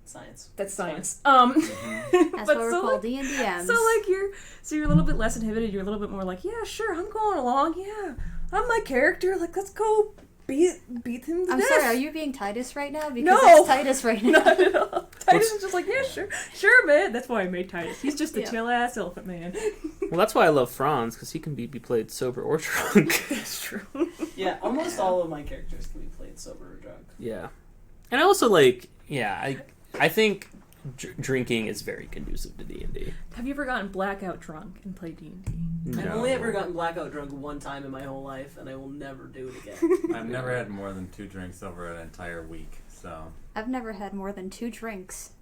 Science. that's science. That's But what we're so, called, like, D&DMs. So like you're a little bit less inhibited. You're a little bit more like, yeah, sure, I'm going along. Yeah, I'm my character. Like, let's go beat him to I'm death. sorry, are you being Titus right now? Because No. that's Titus right now. Not at all. Titus is just like, yeah, sure, man. That's why I made Titus. He's just the chill ass elephant man. Well, that's why I love Franz, because he can be played sober or drunk. That's true. Yeah, almost all of my characters can be played sober or drunk. Yeah. And I also like... Yeah, I think... drinking is very conducive to D&D. Have you ever gotten blackout drunk and played D&D? I've only ever gotten blackout drunk one time in my whole life, and I will never do it again. I've never had more than 2 drinks over an entire week, so... I've never had more than 2 drinks.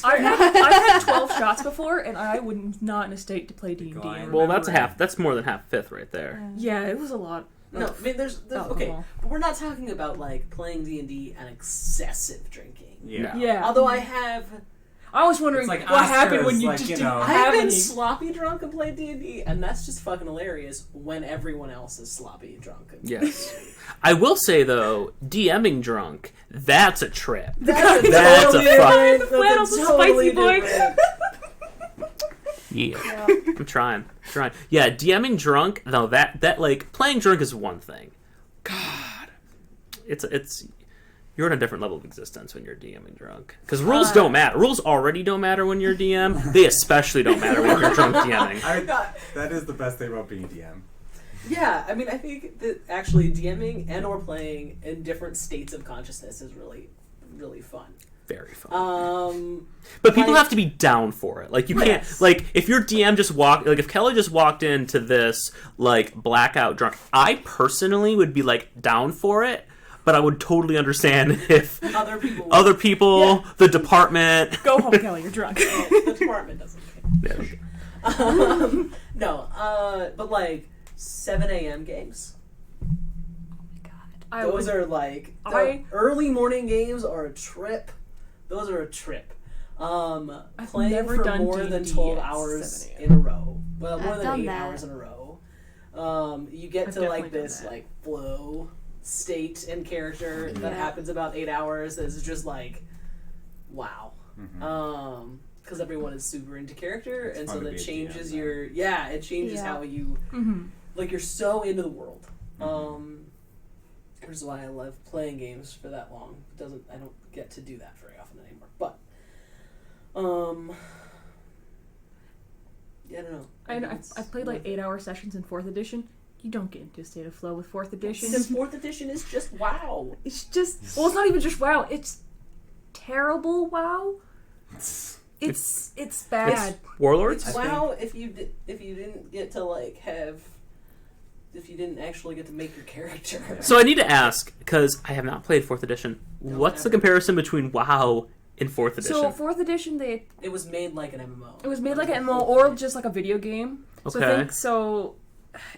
I've had 12 shots before, and I was not in a state to play D&D. Well, that's more than half fifth right there. Yeah, it was a lot. No, I mean, there's okay, alcohol. but we're not talking about, like, playing D&D and excessive drinking. Yeah. Yeah. Although I have... I was wondering It's like what happened when Oscars, you like, just you didn't know. I've have been any. sloppy drunk and played D&D, and that's just fucking hilarious when everyone else is sloppy drunk. Yes. I will say, though, DMing drunk, that's a trip. That's That's a fuck. The flannels and spicy boy. Yeah. I'm trying. Yeah, DMing drunk, though, that like, playing drunk is one thing. God. It's you're on a different level of existence when you're DMing drunk. Because rules don't matter. Rules already don't matter when you're DM. They especially don't matter when you're drunk DMing. That is the best thing about being DM. Yeah, I mean, I think that actually DMing and or playing in different states of consciousness is really, really fun. Very fun. But people have to be down for it. Like, you can't... Like, if your DM just walked... Like, if Kelly just walked into this, like, blackout drunk, I personally would be, like, down for it. But I would totally understand if other people, the department... Go home, Kelly, you're drunk. The department doesn't care. But like 7 a.m. games. Those are like early morning games are a trip. Those are a trip. Playing never for done more than D&D 12 at hours 7 a.m. in a row. Well, more I've than done 8 that. hours in a row. You get I've to like definitely done this that. like flow state and character that happens about 8 hours. That's just like, wow. Because everyone is super into character, and so fun to that be a changes DM, your it changes how you like. You're so into the world. Which is why I love playing games for that long. I don't get to do that very often anymore. But yeah, I don't know. I've played like 8-hour sessions in 4th edition. You don't get into a state of flow with 4th edition. Because 4th edition is just wow. It's just... Well, it's not even just WoW. It's terrible WoW. It's bad. It's Warlords? It's wow if you didn't get to like have... If you didn't actually get to make your character. So I need to ask, because I have not played 4th edition, what's the comparison between WoW In 4th edition. So 4th edition, It was made like an MMO. it was made like an MMO or just like a video game. Okay. So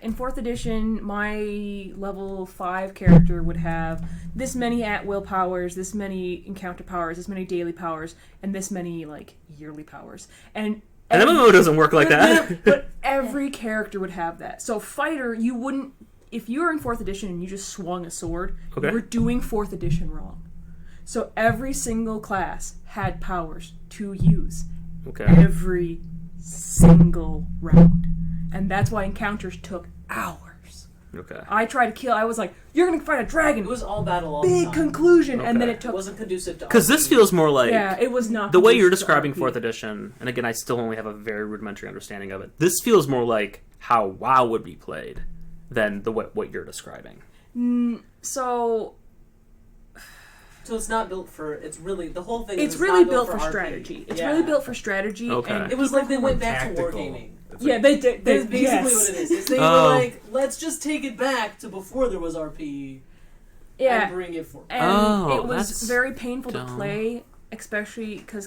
in 4th edition, my level 5 character would have this many at-will powers, this many encounter powers, this many daily powers, and this many, like, yearly powers. And MMO doesn't work like that. But every character would have that. So fighter, you wouldn't... If you were in 4th edition and you just swung a sword, Okay. you were doing 4th edition wrong. So every single class had powers to use. Okay. Every single round. And that's why encounters took hours. Okay. I was like, you're going to fight a dragon. It was all battle all the Big time. conclusion. And then Okay. it It took... wasn't conducive to Because this RPG. feels more like... Yeah, it was not... The way you're conducive to describing RPG. 4th edition, and again, I still only have a very rudimentary understanding of it, this feels more like how WoW would be played than what you're describing. So... So it's not built for. It's really the whole thing. It's is really not built for RPG. strategy. It's Yeah. really built for strategy. Okay. And It was like they went back Tactical. to wargaming. It's Yeah, like- they did. That's basically yes. what it is. Is they Oh. were like, let's just take it back to before there was RP Yeah, and bring it forward. and Oh, it was that's very painful dumb. to play, especially because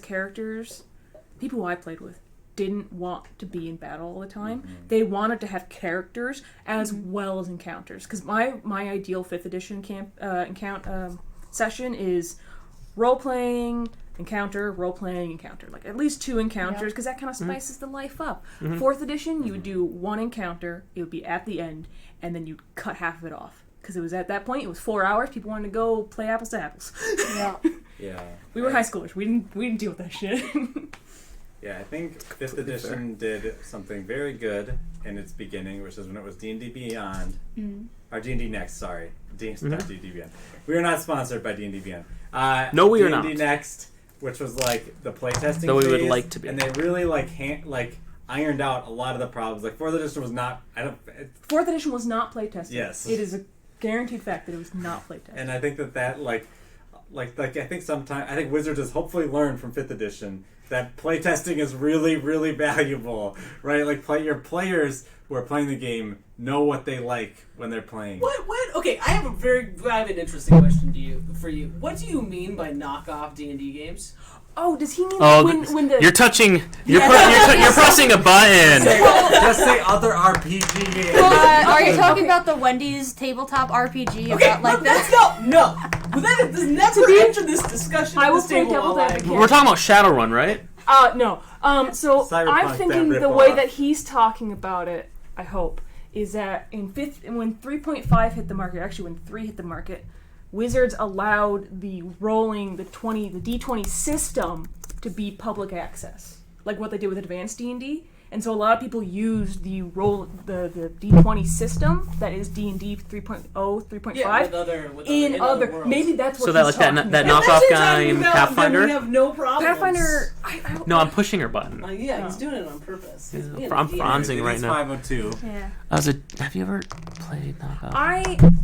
people who I played with, didn't want to be in battle all the time. They wanted to have characters as well as encounters. Because my ideal 5th edition session is role-playing, encounter, role-playing, encounter. Like, at least 2 encounters, because that kind of spices the life up. 4th edition, you would do 1 encounter, it would be at the end, and then you'd cut half of it off. Because it was at that point, it was 4 hours, people wanted to go play apples to apples. Yeah. Yeah. We were high schoolers, we didn't deal with that shit. Yeah, I think 5th edition did something very good in its beginning, which is when it was D&D Beyond. Or D&D Next, sorry. Not D&D Beyond. We are not sponsored by D&D Beyond. No, we are D&D not. Next, which was like the playtesting Though we would phase, like to be. and they really like ironed out a lot of the problems. Like 4th edition was not. 4th edition was not playtested. Yes. It is a guaranteed fact that it was not playtested. And I think that like I think Wizards has hopefully learned from 5th edition that playtesting is really, really valuable, right? Like your players who are playing the game know what they like when they're playing. What? Okay, I have an interesting question for you. What do you mean by knockoff D&D games? Oh, does he mean Oh, when the... you're touching... You're pressing a button! Just say other RPG games. Are you talking about the Wendy's tabletop RPG? Okay, about like let's that? go. No, but that does never enter this discussion. I at will this play table devil's while advocate. We're talking about Shadowrun, right? No. So Cyberpunk, I'm thinking that the ripoff. way that he's talking about it, I hope, is that when 3.5 hit the market, actually when 3 hit the market, Wizards allowed the D20 system to be public access, like what they did with Advanced D&D. And so a lot of people used the D20 system that is D&D 3.0, 3.5 Yeah, in other worlds. maybe that's what So that he's like talking that about. knockoff That's guy what in I'm talking about, then Pathfinder? we have no problems. Pathfinder. No, I'm pushing her button. Yeah, he's doing it on purpose. He's being a I'm dick. Franzing right It's now. 502. Yeah. Have you ever played knockoff?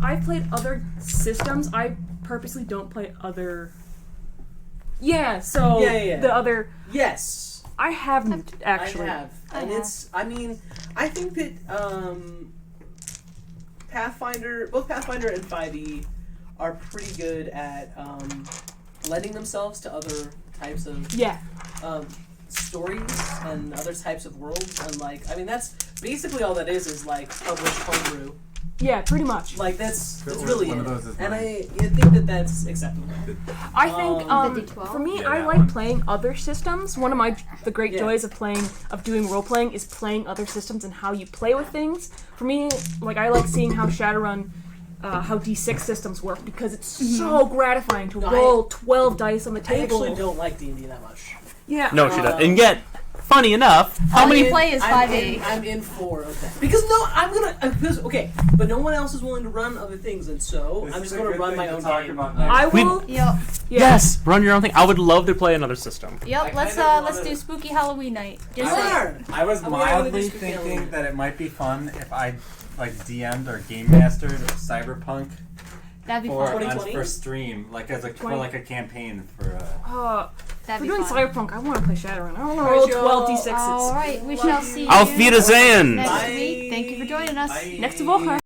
I've played other systems. I purposely don't play other. Yeah. So Yeah. the other. Yes. I haven't actually. I have. And I have. it's, I mean, I think that both Pathfinder and 5e are pretty good at lending themselves to other types of Yeah. stories and other types of worlds. And, like, I mean, that's basically all that is like, published homebrew. Yeah. Pretty much. Like, that's One really of it. those is And mine. I think that that's acceptable. I think The D12? for me, Yeah, I that like one. playing other systems. One of the great Yeah. joys of doing role playing is playing other systems and how you play with things. For me, like I like seeing how Shadowrun. How D6 systems work because it's so gratifying to No, roll 12 dice on the I table. actually don't like D&D that much. Yeah. No, she does. And yet, funny enough, how All many... you play is I'm 5e. I'm in for that. Because okay, but no one else is willing to run other things, and so This I'm is just a going to good run thing my to own talk game. about next. I will. Yep. Yeah. Yes, run your own thing. I would love to play another system. Yep. I Let's kind of let's wanna- do spooky Halloween night. Just Sure. I was I'm gonna go to mildly this weekend. thinking that it might be fun if I like DM'd or game mastered Cyberpunk that'd be for fun. 2020? for stream, like as a for 20. like a campaign for. That'd We're be doing fun. Cyberpunk. I want to play Shadowrun. I want to Alright, roll y'all. 12 d6s. All right. We shall see you Auf Wiedersehen! next Bye. week. Thank you for joining us. Bye. Nächste Woche.